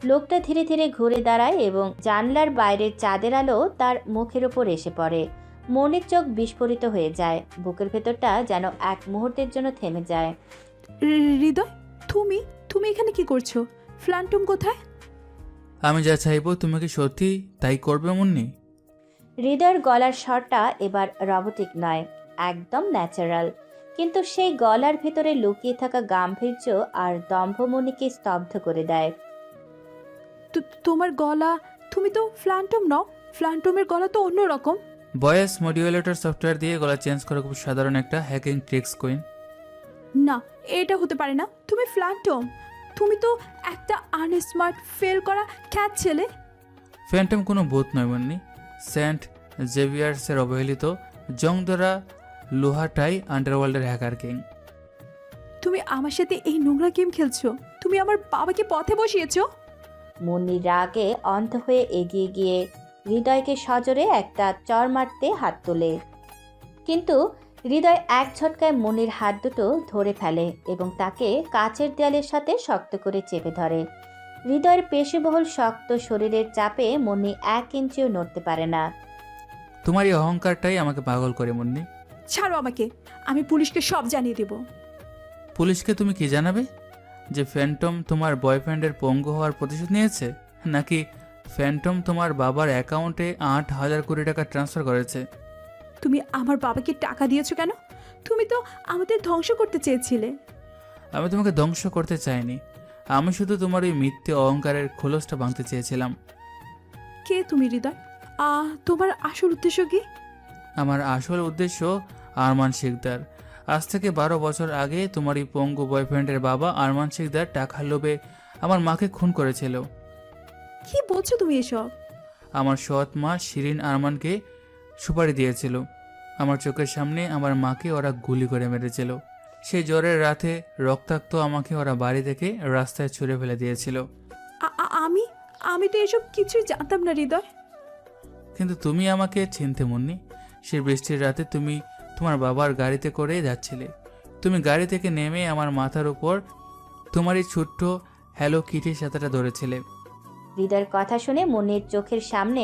C: লোকটা ধীরে ধীরে ঘুরে দাঁড়ায় এবং জানলার বাইরের চাঁদের আলো তার মুখের ওপর এসে পড়ে। মনের চোখ বিস্ফোরিত হয়ে যায়। বুকের ভেতরটা যেন এক মুহূর্তের জন্য থেমে যায়।
A: হৃদয়, তুমি এখানে কি করছো? ফ্ল্যান্টম কোথায়?
B: আমি যা চাইবো তুমি কি সত্যি তাই করবে মুন্নি?
C: হৃদয়ের গলার স্বরটা এবার রবোটিক নয়, একদম ন্যাচারাল, কিন্তু সেই গলার ভেতরে লুকিয়ে থাকা গাম্ভীর্য আর দম্ভমণিকে স্তব্ধ করে দেয়।
A: তোমার গলা, তুমি তো ফ্ল্যান্টম নও। ফ্ল্যান্টমের গলা তো অন্যরকম।
B: ভয়েস মডিউলেটর সফটওয়্যার দিয়ে গলা চেঞ্জ করা খুব সাধারণ একটা হ্যাকিং ট্রিক্স কুইন।
A: না, এটা হতে পারে না। তুমি ফ্ল্যান্টম। তুমি তো একটা আনস্মার্ট ফেল করা খ্যাত ছেলে।
B: ফ্যান্টম কোনো ভূত নয় মুন্নি, সেন্ট জেভিয়ার্সের অবহেলিত জংদরা লোহাটাই আন্ডারওয়ার্ল্ডের হ্যাকার কিং।
A: তুমি আমার সাথে এই নোংরা গেম খেলছো। তুমি আমার বাবাকে পথে বসিয়েছো।
C: মুন্নি রাগে অন্ধ হয়ে এগিয়ে গিয়ে হৃদয়কে সজোরে একটা চর মারতে হাত তোলে, কিন্তু হৃদয় এক ঝটকায় মুন্নির হাত দুটো ধরে ফেলে এবং তাকে কাচের দেয়ালের সাথে শক্ত করে চেপে ধরে। হৃদয়ের পেশিবহুল শক্ত শরীরের চাপে মুন্নি 1 ইঞ্চিও নড়তে পারে না।
B: তোমার এই অহংকারটাই আমাকে পাগল করে মুন্নি।
A: ছাড়ো আমাকে, আমি পুলিশকে সব জানিয়ে দেব।
B: পুলিশকে তুমি কি জানাবে? যে ফ্যান্টম তোমার বয়ফ্রেন্ডের পঙ্গু হওয়ার প্রতিশোধ নিয়েছে, নাকি ফ্যান্টম তোমার বাবার অ্যাকাউন্টে 8,000 কোটি টাকা ট্রান্সফার করেছে?
A: তুমি আমার বাবাকে টাকা দিয়েছো কেন? তুমি তো আমাদের ধ্বংস করতে চেয়েছিলে।
B: আমি তোমাকে ধ্বংস করতে চাইনি, আমি শুধু তোমার ওই মিথ্যে অহংকারের খোলসটা ভাঙতে চেয়েছিলাম।
A: কে তুমি হৃদয়? তোমার আসল উদ্দেশ্য কি?
B: আমার আসল উদ্দেশ্য আরমান শিকদার। আজ থেকে 12 বছর আগে তোমার এই পঙ্গু বয়ফ্রেন্ডের বাবা আরমান শিকদার টাকার লোভে আমার মাকে খুন করেছিল।
A: কি বলছো তুমি এসব?
B: আমার সৎ মা শিরিন আরমানকে সুপারি দিয়েছিল। আমার চোখের সামনে আমার মাকে ওরা গুলি করে মেরেছিল। সেই জ্বরের রাতে রক্তাক্ত আমাকে ওরা বাড়ি থেকে রাস্তায় ছুঁড়ে ফেলে দিয়েছিল।
A: আমি আমি তো এসব কিছুই জানতাম না হৃদয়।
B: কিন্তু তুমি আমাকে চিনতে মুন্নি। সেই বৃষ্টির রাতে তুমি তোমার বাবার গাড়িতে করে যাচ্ছিলে। তুমি গাড়ি থেকে নেমে আমার মাথার উপর তোমার এই ছোট্ট হ্যালো কিটির সাথেটা ধরেছিলে।
C: হৃদয়ের কথা শুনে মুন্নির চোখের সামনে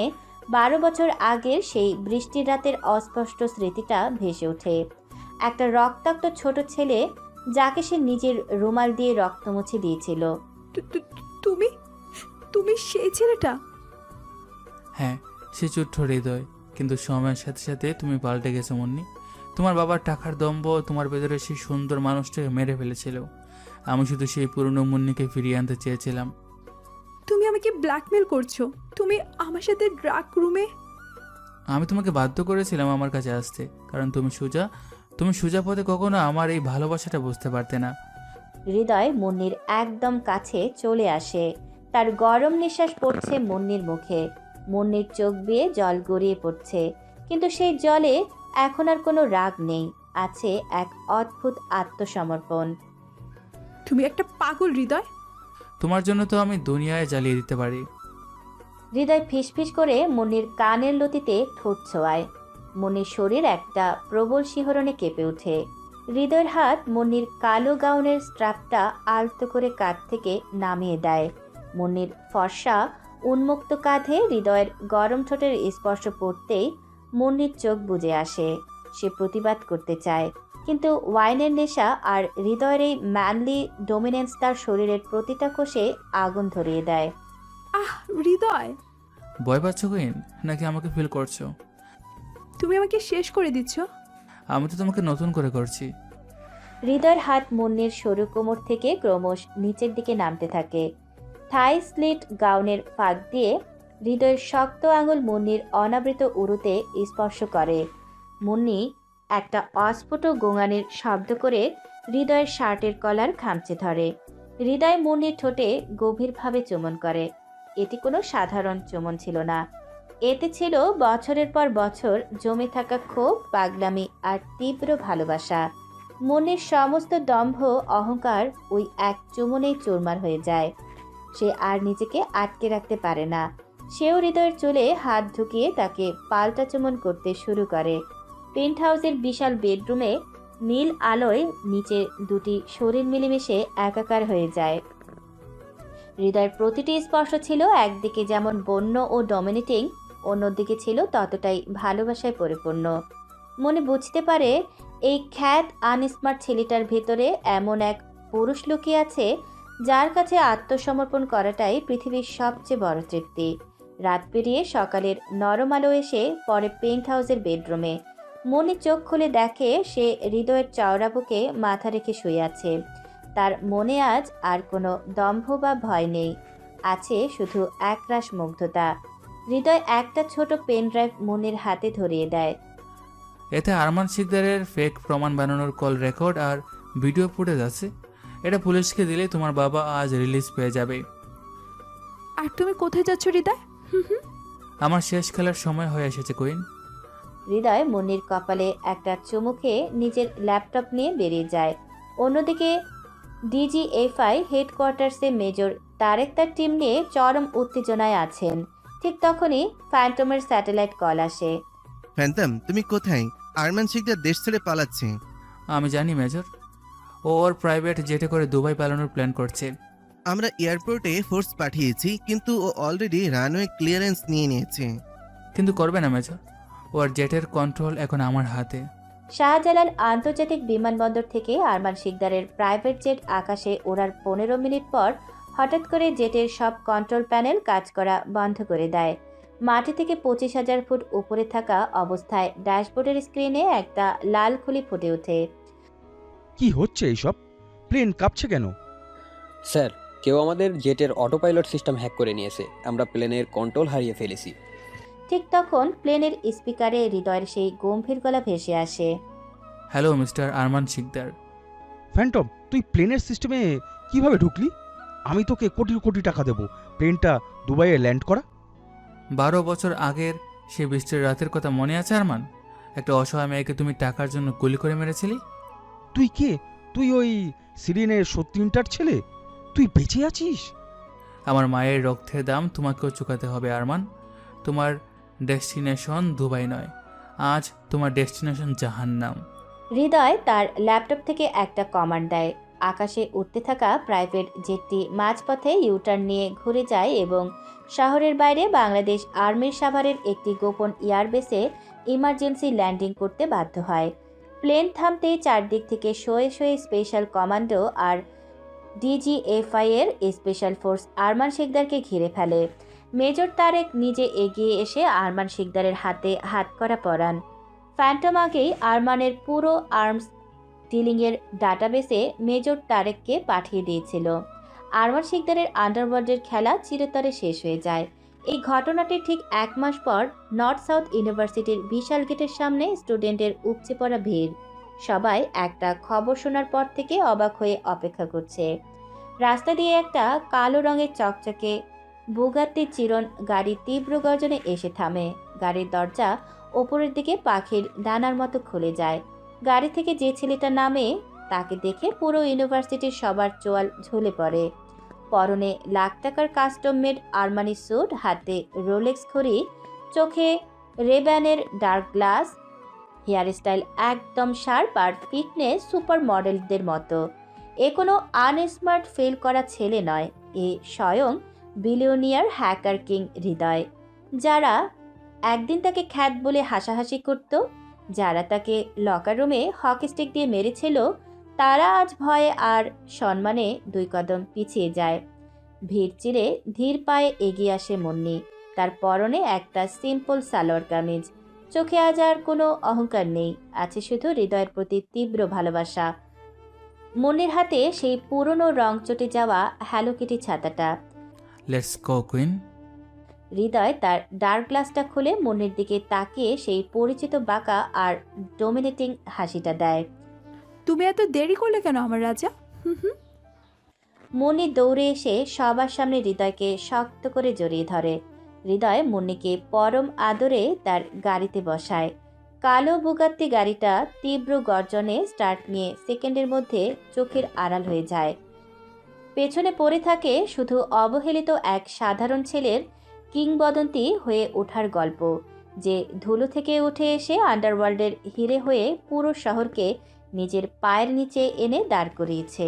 C: 12 বছর আগের সেই বৃষ্টির রাতের অস্পষ্ট স্মৃতিটা ভেসে ওঠে। একটা রক্তাক্ত ছোট ছেলে যাকে সে নিজের রুমাল দিয়ে রক্ত মুছে দিয়েছিল।
A: তুমি তুমি সেই ছেলেটা?
B: হ্যাঁ, সে ছোট্ট হৃদয়। কিন্তু সময়ের সাথে সাথে তুমি পাল্টে গেছো মুন্নি। তোমার বাবার টাকার দম্ভ তোমার ভেতরে সেই সুন্দর মানুষটাকে মেরে ফেলেছিল। আমি শুধু সেই পুরনো মুন্নিকে ফিরিয়ে আনতে চেয়েছিলাম।
A: তুমি আমাকে ব্ল্যাকমেল করছো? তুমি আমার সাথে ড্রাগ রুমে?
B: আমি তোমাকে বাধ্য করেছিলাম আমার কাছে আসতে, কারণ তুমি সোজা পথে কখনো আমার এই ভালোবাসাটা বুঝতে পারতে না।
C: হৃদয় মুন্নির একদম কাছে চলে আসে। তার গরম নিঃশ্বাস পড়ছে মুন্নির মুখে। মুন্নির চোখ বেয়ে জল গড়িয়ে পড়ছে, কিন্তু সেই জলে এখন আর কোনো রাগ নেই, আছে এক অদ্ভুত আত্মসমর্পণ।
A: তুমি একটা পাগল হৃদয়।
B: তোমার জন্য তো আমি দুনিয়ায় জ্বালিয়ে দিতে পারি।
C: হৃদয় ফিসফিস করে মুন্নির কানের লতিতে ঠোঁট ছোঁয়ায়। মুন্নির শরীর একটা প্রবল শিহরণে কেঁপে ওঠে। হৃদয়ের হাত মুন্নির কালো গাউনের স্ট্র্যাপটা আলতো করে কাঁধ থেকে নামিয়ে দেয়। মুন্নির ফর্সা উন্মুক্ত কাঁধে হৃদয়ের গরম ঠোঁটের স্পর্শ পড়তেই মুন্নির চোখ বুজে আসে। সে প্রতিবাদ করতে চায়, কিন্তু ওয়াইনের নেশা আর হৃদয়ের এই ম্যানলি ডোমিনেন্স তার শরীরের প্রতিটা কোষে আগুন ধরিয়ে দেয়।
A: হৃদয়,
B: ভয় পাচ্ছ কুইন, নাকি আমাকে ফিল করছো?
A: তুমি আমাকে শেষ করে দিচ্ছ।
B: আমি তো তোমাকে নতুন করে করছি।
C: হৃদয়ের হাত মুন্নির সরু কোমর থেকে ক্রমশ নিচের দিকে নামতে থাকে। থাই স্লিট গাউনের ফাঁক দিয়ে হৃদয়ের শক্ত আঙুল মুন্নির অনাবৃত উরুতে স্পর্শ করে। মুন্নি একটা অস্ফুট গোঙানির শব্দ করে হৃদয়ের শার্টের কলার খামচে ধরে। হৃদয় মুন্নির ঠোঁটে গভীরভাবে চুমন করে। এটি কোনো সাধারণ চুমন ছিল না, এতে ছিল বছরের পর বছর জমে থাকা ক্ষোভ, পাগলামি আর তীব্র ভালোবাসা। মুন্নির সমস্ত দম্ভ অহংকার ওই এক চুমনেই চুরমার হয়ে যায়। সে আর নিজেকে আটকে রাখতে পারে না। সেও হৃদয়ের চুলে হাত ঢুকিয়ে তাকে পাল্টা চুমন করতে শুরু করে। পেন্ট হাউসের বিশাল বেডরুমে নীল আলোয় নিচে দুটি শরীর মিলেমিশে একাকার হয়ে যায়। হৃদয়ের প্রতিটি স্পর্শ ছিল একদিকে যেমন বন্য ও ডমিনেটিং, অন্যদিকে ছিল ততটাই ভালোবাসায় পরিপূর্ণ। মনে বুঝতে পারে এই খ্যাত আনস্মার্ট ছেলেটার ভেতরে এমন এক পুরুষ লুকিয়ে আছে যার কাছে আত্মসমর্পণ করাটাই পৃথিবীর সবচেয়ে বড় তৃপ্তি। রাত পেরিয়ে সকালের নরম আলো এসে পরে পেন্ট হাউসের বেডরুমে। মনে চোখ খুলে দেখে সে হৃদয়ের চওড়া বুকে মাথা রেখে শুয়ে আছে। তার মনে আজ আর কোনো দম্ভ বা ভয় নেই, আছে শুধু একরাশ মুগ্ধতা। হৃদয় একটা ছোট পেন ড্রাইভ মুন্নির হাতে ধরিয়ে দেয়।
B: এতে আরমান শিকদারের ফেক প্রমাণ বানানোর কল রেকর্ড আর ভিডিও ফুটেজ আছে। এটা পুলিশকে দিলে তোমার বাবা আজ রিলিজ পেয়ে যাবে।
A: আর তুমি কোথায় যাচ্ছ হৃদয়?
B: আমার শেষ খেলার সময় হয়ে এসেছে কুইন।
C: হৃদয় মুন্নির কপালে একটা চুমুকে নিজের ল্যাপটপ নিয়ে বেরিয়ে যায়। অন্যদিকে ডিজিএফআই হেডকোয়ার্টার্সে মেজর তারেক তার টিম নিয়ে চরম উত্তেজনায় আছেন। ঠিক তখনই ফ্যান্টমের স্যাটেলাইট কল আসে।
D: ফ্যান্টম, তুমি কোথায়? আরমান শিকদার দেশ ছেড়ে পালাচ্ছে।
B: আমি জানি মেজর, ও ওর প্রাইভেট জেটে করে দুবাই পালানোর প্ল্যান করছে।
D: আমরা এয়ারপোর্টে ফোর্স পাঠিয়েছি, কিন্তু ও অলরেডি রানওয়ে ক্লিয়ারেন্স নিয়ে নিয়েছে।
B: কিন্তু করবে না মেজর, ওর জেটের কন্ট্রোল এখন আমার হাতে।
C: শাহজালাল আন্তর্জাতিক বিমানবন্দর থেকে আরমান শিকদারের প্রাইভেট জেট আকাশে ওড়ার 15 মিনিট পর হঠাৎ করে জেটের সব কন্ট্রোল প্যানেল কাজ করা বন্ধ করে দেয়। মাটি থেকে 25,000 ফুট উপরে থাকা অবস্থায় ড্যাশবোর্ডের স্ক্রিনে একটা লাল খুলি ফুটে ওঠে।
M: কি হচ্ছে এইসব? প্লেন কাঁপছে কেন?
O: স্যার, কেউ আমাদের জেটের অটো পাইলট সিস্টেম হ্যাক করে নিয়েছে। আমরা প্লেনের কন্ট্রোল হারিয়ে ফেলেছি।
C: ঠিক তখন প্লেনের স্পিকারে হৃদয়ের সেই গম্ভীর গলা ভেসে আসে।
B: Hello mister Arman Sikdar.
M: Phantom, তুই প্লেনের সিস্টেমে কিভাবে ঢুকলি? আমি তোকে কোটি কোটি টাকা দেবো প্লেনটা দুবাইয়ে ল্যান্ড করা।
B: 12 বছর আগের সেই বৃষ্টির রাতের কথা মনে আছে আরমান? একটা অসহায় মেয়েকে তুমি টাকার জন্য গুলি করে মেরেছিলি।
M: তুই কে? তুই ওই সিরিনের সত্যিনটার ছেলে? তুই বেঁচে আছিস?
B: আমার মায়ের রক্তের দাম তোমাকেও চুকাতে হবে আরমান। তোমার ডেস্টিনেশন দুবাই নয়, আজ তোমার ডেস্টিনেশন জাহান্নাম।
C: হৃদয় তার ল্যাপটপ থেকে একটা কমান্ড দেয়। আকাশে উঠতে থাকা প্রাইভেট জেটটি মাঝপথে ইউটার্ন নিয়ে ঘুরে যায় এবং শহরের বাইরে বাংলাদেশ আর্মির সাভারের একটি গোপন এয়ারবেসে ইমার্জেন্সি ল্যান্ডিং করতে বাধ্য হয়। প্লেন থামতেই চারদিক থেকে শোয়ে শোয়ে স্পেশাল কমান্ডো আর ডিজিএফআই এর স্পেশাল ফোর্স আরমান শিকদারকে ঘিরে ফেলে। মেজর তারেক নিজে এগিয়ে এসে আরমান শিকদারের হাতে হাতকড়া পরান। ফ্যান্টম আগেই আরমানের পুরো আর্মস ডিলিংয়ের ডাটাবেসে মেজর তারেককে পাঠিয়ে দিয়েছিল। আরমান শিকদারের আন্ডারওয়ার্ল্ডের খেলা চিরতরে শেষ হয়ে যায়। এই ঘটনাটির ঠিক 1 মাস পর নর্থ সাউথ ইউনিভার্সিটির বিশাল গেটের সামনে স্টুডেন্টের উপচে পড়া ভিড়। সবাই একটা খবর শোনার পর থেকে অবাক হয়ে অপেক্ষা করছে। রাস্তা দিয়ে একটা কালো রঙের চকচকে বুগাত্তি চিরন গাড়ি তীব্র গর্জনে এসে থামে। গাড়ির দরজা ওপরের দিকে পাখির ডানার মতো খুলে যায়। গাড়ি থেকে যে ছেলেটা নামে তাকে দেখে পুরো ইউনিভার্সিটির সবার চোয়াল ঝুলে পড়ে। পরনে লাখ টাকার কাস্টম মেড আরমানি স্যুট, হাতে রোলেক্স ঘড়ি, চোখে রেব্যানের ডার্ক গ্লাস, হেয়ার স্টাইল একদম শার্প আর ফিটনেস সুপার মডেলদের মতো। এ কোনো আনস্মার্ট ফেল করা ছেলে নয়, এ স্বয়ং বিলিয়নিয়ার হ্যাকার কিং হৃদয়। যারা একদিন তাকে খ্যাত বলে হাসাহাসি করত, যারা তাকে লকার রুমে হকি স্টিক দিয়ে মেরেছিল, তারা আজ ভয়ে আর সম্মানে 2 কদম পিছিয়ে যায়। ভিড় চিরে ধীর পায়ে এগিয়ে আসে মুন্নি। তার পরনে একটা সিম্পল সালোয়ার কামিজ। চোখে আজ আর কোনো অহংকার নেই, আছে শুধু হৃদয়ের প্রতি তীব্র ভালোবাসা। মুন্নির হাতে সেই পুরনো রং চটে যাওয়া হ্যালো কিটি ছাতাটা।
B: Let's go queen.
C: হৃদয় তার ডার্ক গ্লাসটা খুলে মুন্নির দিকে তাকিয়ে সেই পরিচিত বাঁকা আর ডোমিনেটিং হাসিটা দেয়।
A: তুমি এত দেরি করলে কেন আমার রাজা?
C: মুন্নি দৌড়ে এসে সবার সামনে হৃদয়কে শক্ত করে জড়িয়ে ধরে। হৃদয় মুন্নিকে পরম আদরে তার গাড়িতে বসায়। কালো বুগাত্তি গাড়িটা তীব্র গর্জনে স্টার্ট নিয়ে সেকেন্ডের মধ্যে চোখের আড়াল হয়ে যায়। পেছনে পড়ে থাকে শুধু অবহেলিত এক সাধারণ ছেলের কিংবদন্তি হয়ে ওঠার গল্প, যে ধুলো থেকে উঠে এসে আন্ডারওয়ার্ল্ডের হিরে হয়ে পুরো শহরকে নিজের পায়ের নিচে এনে দাঁড় করিয়েছে।